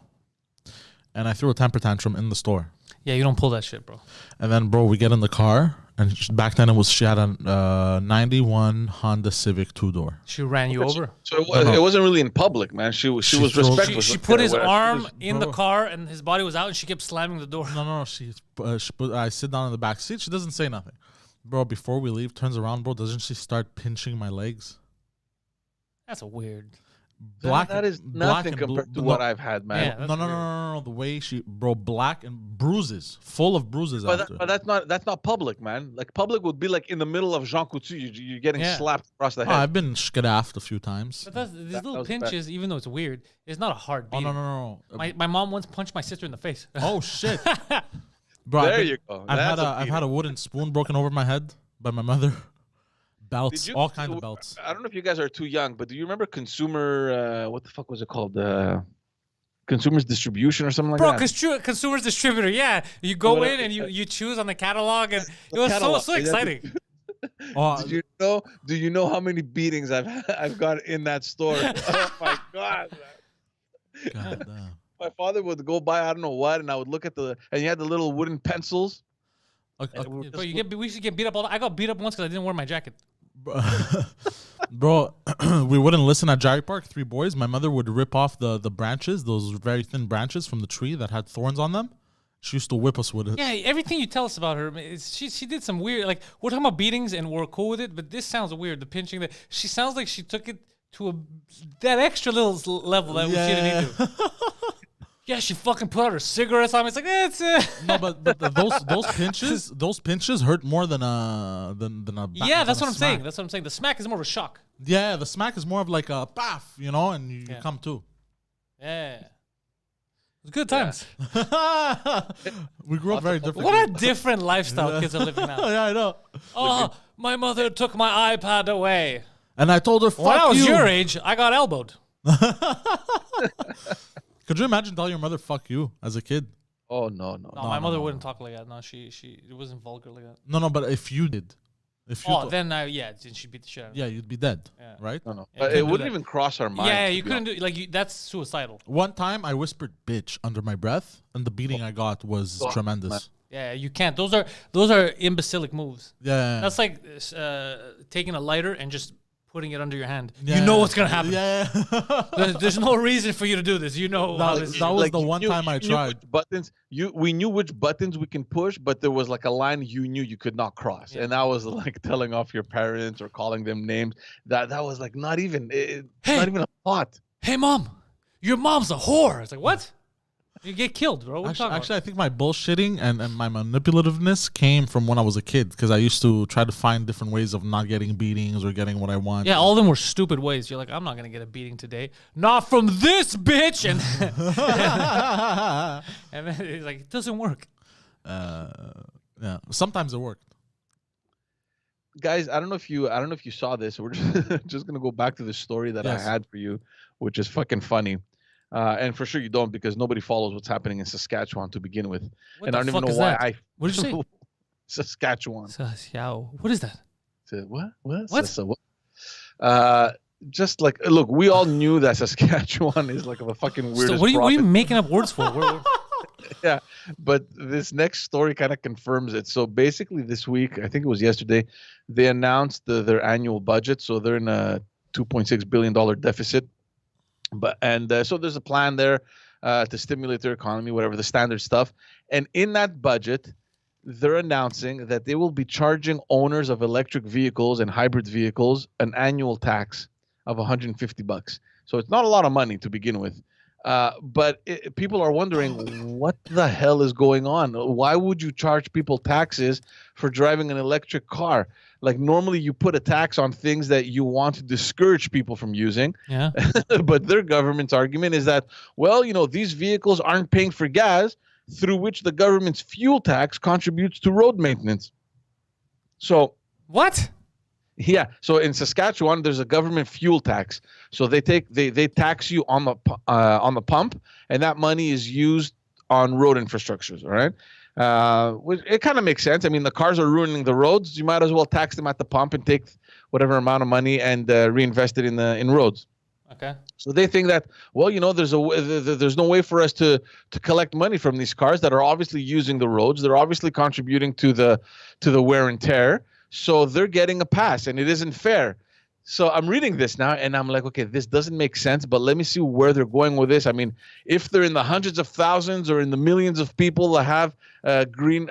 Speaker 2: And I threw a temper tantrum in the store.
Speaker 1: Yeah, you don't pull that shit, bro.
Speaker 2: And then, bro, we get in the car. And back then, she had a 91 Honda Civic 2-door.
Speaker 1: She ran you over?
Speaker 3: So it wasn't really in public, man. She was respectful.
Speaker 1: She put his arm in the car, and his body was out, and she kept slamming the door.
Speaker 2: No. I sit down in the back seat. She doesn't say nothing. Bro, before we leave, turns around, bro. Doesn't she start pinching my legs?
Speaker 1: That's a weird.
Speaker 2: black.
Speaker 3: That is
Speaker 2: black
Speaker 3: nothing
Speaker 2: and
Speaker 3: compared
Speaker 2: blue.
Speaker 3: to what I've had, man.
Speaker 1: Yeah.
Speaker 2: No. The way bro, black and bruises, full of bruises after.
Speaker 3: But that's not public, man. Like public would be like in the middle of Jean Coutu. You're getting slapped across the head.
Speaker 2: I've been shkadaffed a few times.
Speaker 1: But these little pinches, even though it's weird, it's not a hard beating.
Speaker 2: No.
Speaker 1: My mom once punched my sister in the face.
Speaker 2: Oh shit. Bro,
Speaker 3: there you go.
Speaker 2: I've had a wooden spoon broken over my head by my mother. Belts, all kinds of belts.
Speaker 3: I don't know if you guys are too young, but do you remember consumer? What the fuck was it called? Consumers distribution or something like that.
Speaker 1: Bro, consumers distributor. Yeah, you go in and you choose on the catalog, and it was so exciting.
Speaker 3: Do you know how many beatings I've got in that store? Oh my god.
Speaker 2: God damn.
Speaker 3: My father would go by I don't know what, and I would look at and you had the little wooden pencils.
Speaker 1: Bro, we used to get beat up all the I got beat up once because I didn't wear my jacket.
Speaker 2: Bro, we wouldn't listen at Jarry Park, 3 boys. My mother would rip off the branches, those very thin branches from the tree that had thorns on them. She used to whip us with it.
Speaker 1: Yeah, everything you tell us about her, she did some weird, like, we're talking about beatings and we're cool with it, but this sounds weird, the pinching. She sounds like she took it to that extra little level that she didn't need to. Yeah, she fucking put out her cigarettes on me. It's like,
Speaker 2: No, but those pinches hurt more than a
Speaker 1: yeah, that's what I'm
Speaker 2: smack.
Speaker 1: saying. That's what I'm saying. The smack is more of a shock.
Speaker 2: Yeah, the smack is more of like a baff, and you come to.
Speaker 1: Yeah. It was good times.
Speaker 2: We grew up very different.
Speaker 1: What a different lifestyle kids are living now.
Speaker 2: Yeah, I know.
Speaker 1: Oh, my mother took my iPad away.
Speaker 2: And I told her, fuck you.
Speaker 1: When I was your age, I got elbowed.
Speaker 2: Could you imagine telling your mother "fuck you" as a kid?
Speaker 3: Oh no,
Speaker 1: my mother wouldn't talk like that. No, it wasn't vulgar like that.
Speaker 2: No, but if you did,
Speaker 1: then she'd beat the shit out of me.
Speaker 2: Yeah, you'd be dead, right?
Speaker 3: No. But it wouldn't even cross our mind.
Speaker 1: Yeah, you couldn't do that's suicidal.
Speaker 2: One time, I whispered "bitch" under my breath, and the beating I got was tremendous.
Speaker 1: Man. Yeah, you can't. Those are imbecilic moves.
Speaker 2: Yeah,
Speaker 1: that's like taking a lighter and just putting it under your hand.
Speaker 2: Yeah.
Speaker 1: You know what's gonna happen.
Speaker 2: Yeah,
Speaker 1: there's no reason for you to do this. You know
Speaker 2: that was the one time I tried.
Speaker 3: We knew which buttons we can push, but there was like a line you knew you could not cross, and that was like telling off your parents or calling them names. That was like not even a thought.
Speaker 1: Hey, mom, your mom's a whore. It's like, what? You get killed, bro.
Speaker 2: Actually, I think my bullshitting and my manipulativeness came from when I was a kid, because I used to try to find different ways of not getting beatings or getting what I want.
Speaker 1: Yeah, all of them were stupid ways. You're like, I'm not going to get a beating today. Not from this bitch. And and then he's like, it doesn't work.
Speaker 2: Yeah, sometimes it worked.
Speaker 3: Guys, I don't know if you saw this. We're just going to go back to the story that I had for you, which is fucking funny. And for sure you don't, because nobody follows what's happening in Saskatchewan to begin with.
Speaker 1: What the fuck is that? What did you say?
Speaker 3: Saskatchewan.
Speaker 1: What is that?
Speaker 3: What? Just like, look, we all knew that Saskatchewan is like a fucking weirdest.
Speaker 1: So what are you making up words for?
Speaker 3: Yeah, but this next story kind of confirms it. So basically this week, I think it was yesterday, they announced their annual budget. So they're in a $2.6 billion deficit. So there's a plan there to stimulate their economy, whatever the standard stuff. And in that budget, they're announcing that they will be charging owners of electric vehicles and hybrid vehicles an annual tax of $150. So it's not a lot of money to begin with. But people are wondering, what the hell is going on? Why would you charge people taxes for driving an electric car? Like, normally you put a tax on things that you want to discourage people from using.
Speaker 1: Yeah.
Speaker 3: But their government's argument is that, well, these vehicles aren't paying for gas, through which the government's fuel tax contributes to road maintenance. So
Speaker 1: what?
Speaker 3: Yeah. So in Saskatchewan, there's a government fuel tax. So they tax you on the pump, and that money is used on road infrastructures. All right. It kind of makes sense. I mean, the cars are ruining the roads. You might as well tax them at the pump and take whatever amount of money and reinvest it in roads.
Speaker 1: Okay.
Speaker 3: So they think that, well, there's no way for us to collect money from these cars that are obviously using the roads. They're obviously contributing to the wear and tear. So they're getting a pass, and it isn't fair. So I'm reading this now, and I'm like, okay, this doesn't make sense, but let me see where they're going with this. I mean, if they're in the hundreds of thousands or in the millions of people that have green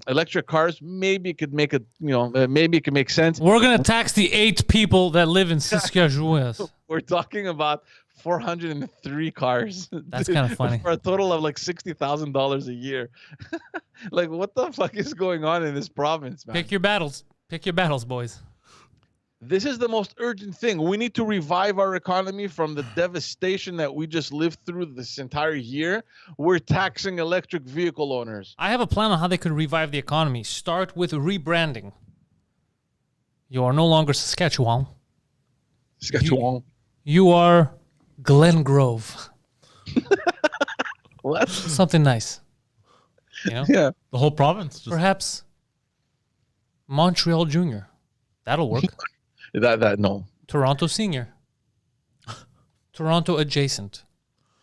Speaker 3: electric cars, maybe it could make maybe it could make sense.
Speaker 1: We're gonna tax the 8 people that live in Saskatchewan.
Speaker 3: We're talking about 403 cars.
Speaker 1: That's kind of funny.
Speaker 3: For a total of like $60,000 a year. Like, what the fuck is going on in this province, man?
Speaker 1: Pick your battles. Pick your battles, boys.
Speaker 3: This is the most urgent thing. We need to revive our economy from the devastation that we just lived through this entire year. We're taxing electric vehicle owners.
Speaker 1: I have a plan on how they could revive the economy. Start with rebranding. You are no longer Saskatchewan.
Speaker 3: Saskatchewan.
Speaker 1: You are Glen Grove.
Speaker 3: What?
Speaker 1: Something nice. You know?
Speaker 3: Yeah.
Speaker 2: The whole province.
Speaker 1: Perhaps Montreal Junior. That'll work.
Speaker 3: No.
Speaker 1: Toronto Senior. Toronto Adjacent.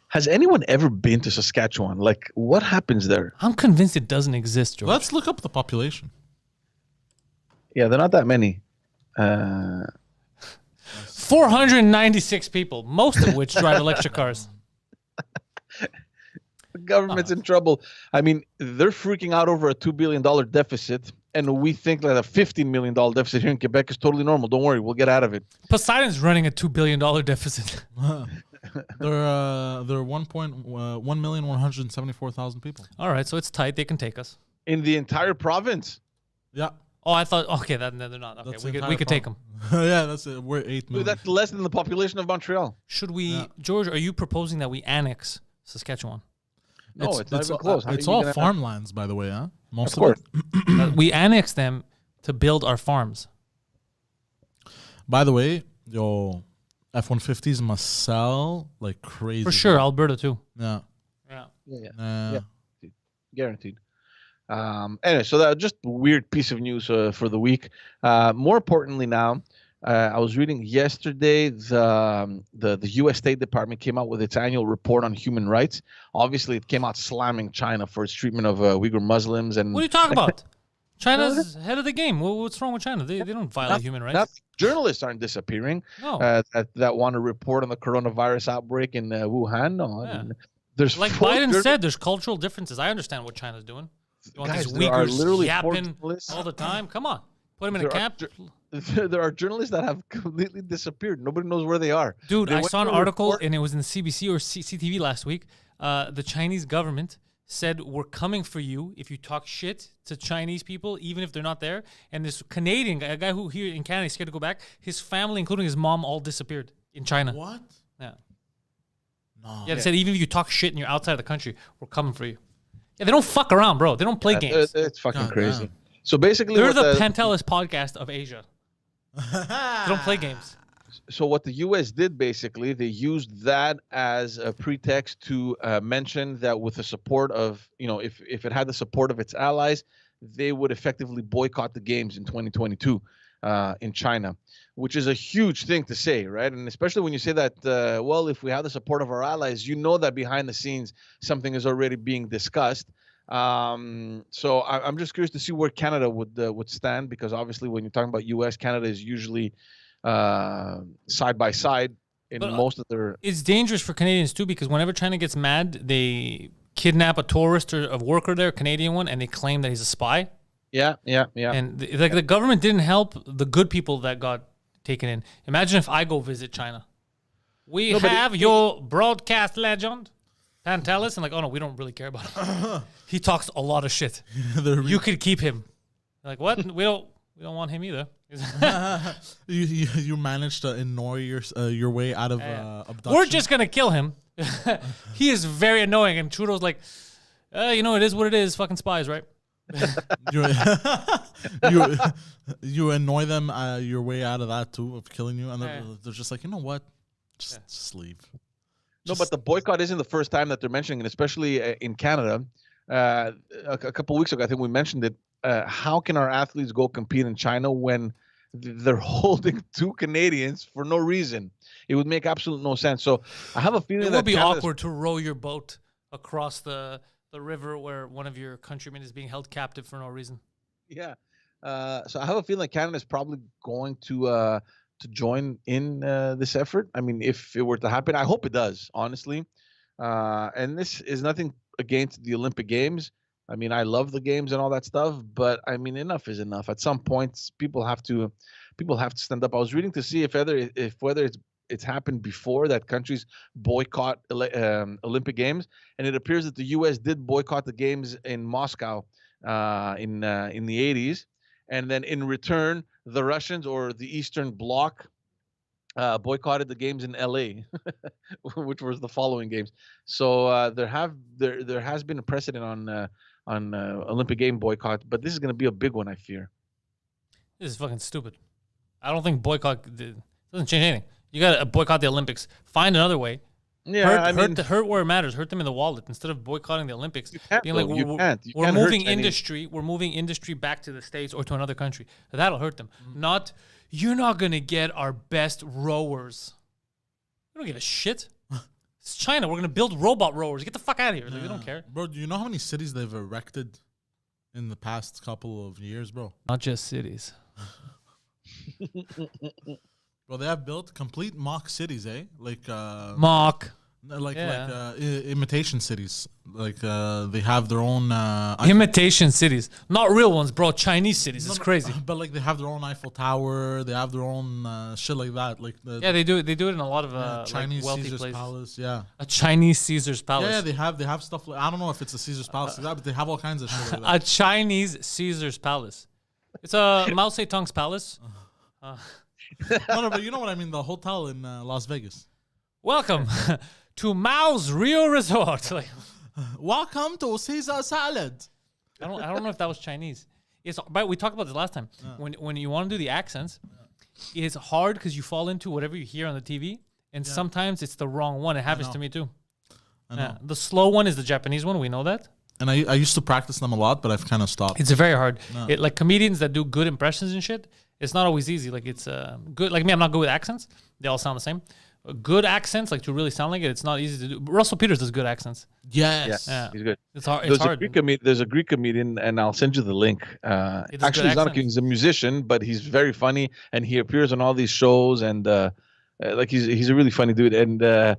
Speaker 3: Has anyone ever been to Saskatchewan? Like, what happens there?
Speaker 1: I'm convinced it doesn't exist, George.
Speaker 2: Let's look up the population.
Speaker 3: Yeah, they're not that many.
Speaker 1: 496 people, most of which drive electric cars.
Speaker 3: The government's in trouble. I mean, they're freaking out over a $2 billion deficit, and we think that a $15 million deficit here in Quebec is totally normal. Don't worry, we'll get out of it.
Speaker 1: Poseidon's running a $2 billion deficit.
Speaker 2: They're 1,174,000 people.
Speaker 1: All right, so it's tight. They can take us.
Speaker 3: In the entire province?
Speaker 2: Yeah.
Speaker 1: Oh, I thought, okay, they're not. Okay, we could take them.
Speaker 2: Yeah, that's it. We're 8 million.
Speaker 3: Dude, that's less than the population of Montreal.
Speaker 1: Should we, George, are you proposing that we annex Saskatchewan?
Speaker 3: No, it's not even close. How
Speaker 2: It's
Speaker 3: are you
Speaker 2: all
Speaker 3: gonna-
Speaker 2: farmlands, by the way, huh? Most
Speaker 3: Of course.
Speaker 1: We annex them to build our farms.
Speaker 2: By the way, yo, F-150s must sell like crazy.
Speaker 1: For sure, Alberta too.
Speaker 2: Yeah.
Speaker 1: Yeah.
Speaker 3: Yeah. Guaranteed. Anyway, so that was just a weird piece of news for the week. More importantly now, I was reading yesterday the U.S. State Department came out with its annual report on human rights. Obviously, it came out slamming China for its treatment of Uyghur Muslims. And
Speaker 1: What are you talking about? China's ahead of the game. What's wrong with China? They don't violate human rights.
Speaker 3: Journalists aren't disappearing.
Speaker 1: No.
Speaker 3: That want to report on the coronavirus outbreak in Wuhan. No,
Speaker 1: Yeah.
Speaker 3: I mean, there's
Speaker 1: Like
Speaker 3: four
Speaker 1: Biden
Speaker 3: jour-
Speaker 1: said, there's cultural differences. I understand what China's doing. You want
Speaker 3: Guys,
Speaker 1: these
Speaker 3: there are
Speaker 1: Uyghurs
Speaker 3: literally four
Speaker 1: yapping
Speaker 3: journalists-
Speaker 1: all the time? Come on. Put them in a
Speaker 3: There are
Speaker 1: camp.
Speaker 3: There are journalists that have completely disappeared. Nobody knows where they are.
Speaker 1: Dude,
Speaker 3: They
Speaker 1: I
Speaker 3: went
Speaker 1: saw an
Speaker 3: to a
Speaker 1: article,
Speaker 3: report-
Speaker 1: and it was in CBC or CTV last week. The Chinese government said, we're coming for you if you talk shit to Chinese people, even if they're not there. And this Canadian guy, a guy who here in Canada is scared to go back, his family, including his mom, all disappeared in China.
Speaker 2: What?
Speaker 1: Yeah.
Speaker 2: No.
Speaker 1: Yeah, they said, even if you talk shit and you're outside of the country, we're coming for you. Yeah, they don't fuck around, bro. They don't play games.
Speaker 3: It's fucking
Speaker 2: God
Speaker 3: crazy.
Speaker 2: damn.
Speaker 3: So basically,
Speaker 1: They're
Speaker 3: what
Speaker 1: the Pantelis podcast of Asia. They don't play games.
Speaker 3: So what the U.S. did basically, they used that as a pretext to mention that with the support of, if it had the support of its allies, they would effectively boycott the games in 2022 in China, which is a huge thing to say, right? And especially when you say that, well, if we have the support of our allies, you know that behind the scenes something is already being discussed. So I'm just curious to see where Canada would stand, because obviously when you're talking about U.S., Canada is usually side by side in most of their.
Speaker 1: It's dangerous for Canadians too, because whenever China gets mad, they kidnap a tourist or a worker there, a Canadian one, and they claim that he's a spy.
Speaker 3: Yeah.
Speaker 1: And the government didn't help the good people that got taken in. Imagine if I go visit China. We have your broadcast legend, Pantelis, and like, oh no, we don't really care about him. He talks a lot of shit. You could keep him. Like, what? We don't want him either.
Speaker 2: you managed to ignore your way out of abduction.
Speaker 1: We're just gonna kill him. He is very annoying, and Trudeau's like, it is what it is. Fucking spies, right?
Speaker 2: you annoy them your way out of that too, of killing you, and they're just like, you know what, just leave.
Speaker 3: No, but the boycott isn't the first time that they're mentioning it, especially in Canada. A couple of weeks ago, I think we mentioned it. How can our athletes go compete in China when they're holding two Canadians for no reason? It would make absolute no sense. So I have a feeling
Speaker 1: it
Speaker 3: that
Speaker 1: would be
Speaker 3: Canada's-
Speaker 1: awkward to row your boat across the river where one of your countrymen is being held captive for no reason.
Speaker 3: Yeah. So I have a feeling that Canada is probably going to join in this effort. I mean, if it were to happen, I hope it does, honestly. And this is nothing against the Olympic Games. I mean, I love the games and all that stuff, but I mean, enough is enough. At some point, people have to stand up. I was reading to see whether it's it's happened before that countries boycott Olympic Games, and it appears that the U.S. did boycott the games in Moscow in the 80s, and then in return, the Russians or the Eastern Bloc boycotted the games in LA, which was the following games. So there has been a precedent on Olympic game boycott, but this is going to be a big one, I fear.
Speaker 1: This is fucking stupid. I don't think boycott doesn't change anything. You got to boycott the Olympics. Find another way.
Speaker 3: Yeah,
Speaker 1: hurt where it matters. Hurt them in the wallet instead of boycotting the Olympics.
Speaker 3: Being like,
Speaker 1: we're moving industry. We're moving industry back to the States or to another country. That'll hurt them. Not you're not gonna get our best rowers. We don't give a shit. It's China. We're gonna build robot rowers. Get the fuck out of here. Like, we don't care,
Speaker 2: bro. Do you know how many cities they've erected in the past couple of years, bro?
Speaker 1: Not just cities.
Speaker 2: Bro, they have built complete mock cities, eh? Like
Speaker 1: mock.
Speaker 2: Imitation cities. Like they have their own
Speaker 1: imitation cities, not real ones, bro. Chinese cities. It's crazy.
Speaker 2: But like they have their own Eiffel Tower. They have their own shit like that. Like
Speaker 1: they do. They do it in a lot of
Speaker 2: Chinese
Speaker 1: wealthy
Speaker 2: Caesar's
Speaker 1: places.
Speaker 2: Palace. Yeah,
Speaker 1: a Chinese Caesar's Palace.
Speaker 2: Yeah, they have stuff. Like, I don't know if it's a Caesar's Palace, but they have all kinds of shit like that.
Speaker 1: A Chinese Caesar's Palace. It's a Mao Zedong's palace.
Speaker 2: No, but you know what I mean. The hotel in Las Vegas.
Speaker 1: Welcome to Mao's Rio Resort. Like,
Speaker 2: welcome to Caesar salad.
Speaker 1: I don't know if that was Chinese. But we talked about this last time. When you want to do the accents, it's hard because you fall into whatever you hear on the TV, and sometimes it's the wrong one. It happens to me too.
Speaker 2: I know.
Speaker 1: The slow one is the Japanese one. We know that.
Speaker 2: And I used to practice them a lot, but I've kind of stopped.
Speaker 1: It's very hard. Like comedians that do good impressions and shit, it's not always easy. Like it's good. Like me, I'm not good with accents. They all sound the same. Good accents, like to really sound like it, it's not easy to do. Russell Peters does good accents.
Speaker 2: Yes.
Speaker 3: Yeah, he's good.
Speaker 1: It's hard.
Speaker 3: There's a Greek comedian, and I'll send you the link. Actually, he's a musician, but he's very funny, and he appears on all these shows, and he's a really funny dude. And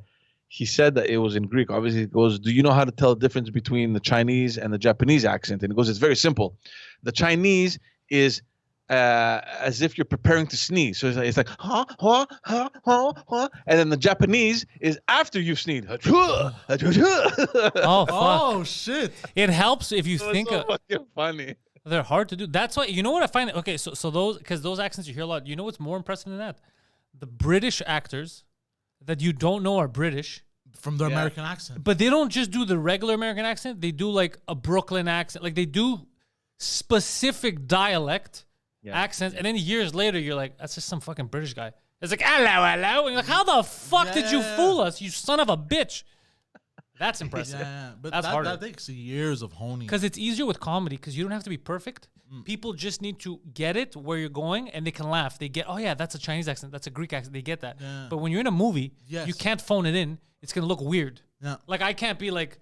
Speaker 3: he said that it was in Greek. Obviously, he goes, "Do you know how to tell the difference between the Chinese and the Japanese accent?" And he goes, "It's very simple. The Chinese is as if you're preparing to sneeze. So it's like, huh, huh, huh, huh, huh. And then the Japanese is after you've sneezed.
Speaker 1: Oh, fuck.
Speaker 2: Oh, shit.
Speaker 1: It helps if you think
Speaker 3: so fucking funny.
Speaker 1: They're hard to do. That's why, you know what I find? Okay, so those, because those accents you hear a lot, you know what's more impressive than that? The British actors that you don't know are British.
Speaker 2: From their American accent.
Speaker 1: But they don't just do the regular American accent. They do like a Brooklyn accent. Like they do specific dialect accents, and then years later you're like, that's just some fucking British guy. It's like, hello, hello, and you're like, how the fuck did you fool us, you son of a bitch? That's impressive.
Speaker 2: But
Speaker 1: that's harder.
Speaker 2: That takes years of honing.
Speaker 1: Because it's easier with comedy, because you don't have to be perfect. People just need to get it where you're going, and they can laugh. They get, oh yeah, that's a Chinese accent, that's a Greek accent. They get that. But when you're in a movie, you can't phone it in. It's gonna look weird. Like I can't be like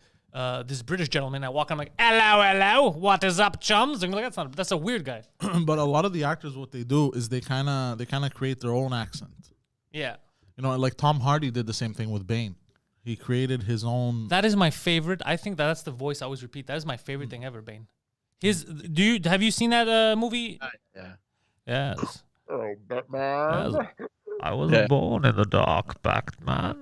Speaker 1: this British gentleman. I walk, I'm like, hello, hello, what is up, chums? And like, that's a weird guy.
Speaker 2: But a lot of the actors, what they do is they kind of create their own accent.
Speaker 1: Yeah.
Speaker 2: You know, like Tom Hardy did the same thing with Bane. He created his own.
Speaker 1: That is my favorite. I think that's the voice I always repeat. That is my favorite thing ever, Bane. Have you seen that movie?
Speaker 3: Yeah.
Speaker 1: Yes.
Speaker 3: Oh, Batman.
Speaker 1: Yes. I was born in the dark, Batman.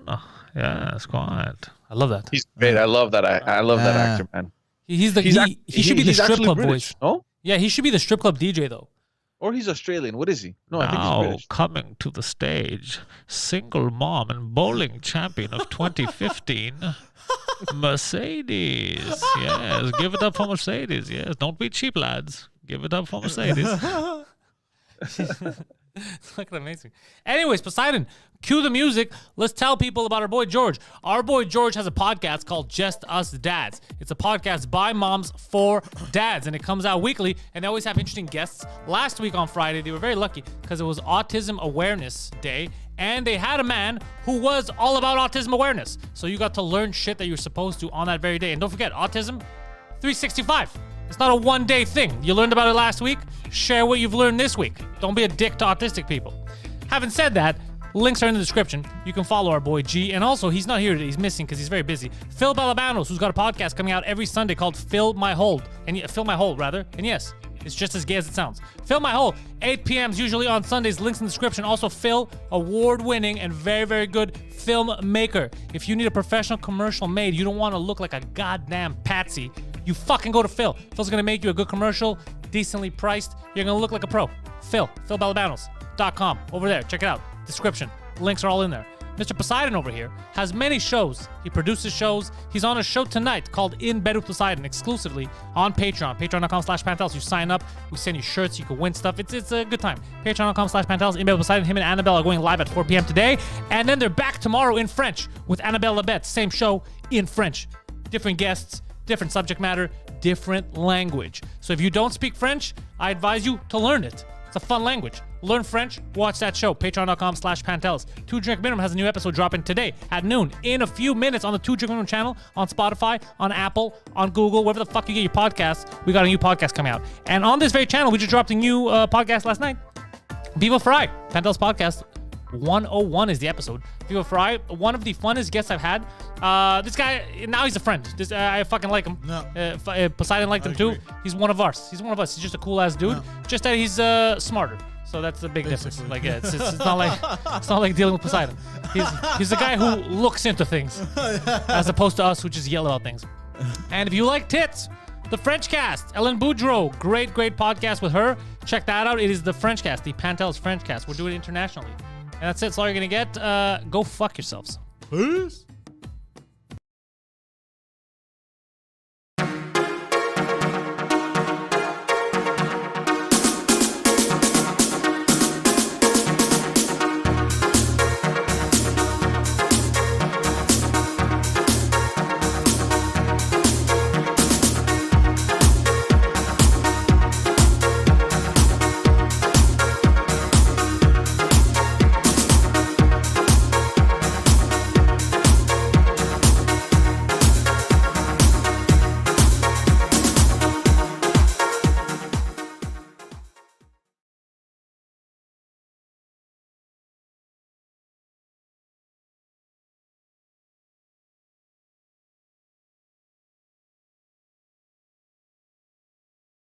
Speaker 1: Yes, quite. I love that.
Speaker 3: He's great. I love that. I love that actor, man.
Speaker 1: He should be the strip club voice.
Speaker 3: Oh?
Speaker 1: Yeah, he should be the strip club DJ though.
Speaker 3: Or he's Australian. What is he? No, I think
Speaker 1: Now
Speaker 3: he's British.
Speaker 1: coming to the stage, single mom and bowling champion of 2015, Mercedes. Yes, give it up for Mercedes. Yes, don't be cheap, lads. Give it up for Mercedes. It's fucking amazing. Anyways, Poseidon, cue the music. Let's tell people about our boy George. Our boy George has a podcast called Just Us Dads. It's a podcast by moms for dads, and it comes out weekly, and they always have interesting guests. Last week on Friday, they were very lucky because it was Autism Awareness Day, and they had a man who was all about autism awareness. So you got to learn shit that you're supposed to on that very day. And don't forget, autism, 365. It's not a one-day thing. You learned about it last week. Share what you've learned this week. Don't be a dick to autistic people. Having said that, links are in the description. You can follow our boy G. And also, he's not here today. He's missing because he's very busy. Phil Balabanos, who's got a podcast coming out every Sunday called Fill My Hole. And yes, It's just as gay as it sounds. Phil My Hole, 8 p.m. is usually on Sundays. Links in the description. Also, Phil, award-winning and very, very good filmmaker. If you need a professional commercial made, you don't want to look like a goddamn patsy, you fucking go to Phil. Phil's going to make you a good commercial, decently priced. You're going to look like a pro. PhilBalabanos.com. Over there. Check it out. Description. Links are all in there. Mr. Poseidon over here has many shows. He produces shows. He's on a show tonight called In Bed with Poseidon, exclusively on Patreon. Patreon.com/Pantelis. You sign up. We send you shirts. You can win stuff. It's a good time. Patreon.com/Pantelis. In Bed with Poseidon. Him and Annabelle are going live at 4 p.m. today. And then they're back tomorrow in French with Annabelle Labette. Same show in French. Different guests, different subject matter, different language. So if you don't speak French, I advise you to learn it. It's a fun language. Learn French, watch that show. Patreon.com/Pantelis. 2 Drink Minimum has a new episode dropping today at noon. In a few minutes on the 2 Drink Minimum channel, on Spotify, on Apple, on Google, wherever the fuck you get your podcasts, we got a new podcast coming out. And on this very channel, we just dropped a new podcast last night. Viva Fry, Pantelis Podcast 101 is the episode. Viva Fry, one of the funnest guests I've had. This guy, now he's a friend. I fucking like him.
Speaker 2: No.
Speaker 1: Poseidon liked him too.
Speaker 2: Agree.
Speaker 1: He's one of us. He's just a cool ass dude.
Speaker 2: No.
Speaker 1: Just that he's smarter. So that's the big difference. Like, yeah, it's not like dealing with Poseidon. He's the guy who looks into things, as opposed to us who just yell about things. And if you like tits, the French Cast, Ellen Boudreau, great podcast with her. Check that out. It is the French Cast, the Pantelis French Cast. We're doing it internationally. And that's it. That's all you're gonna get. Go fuck yourselves.
Speaker 2: Peace.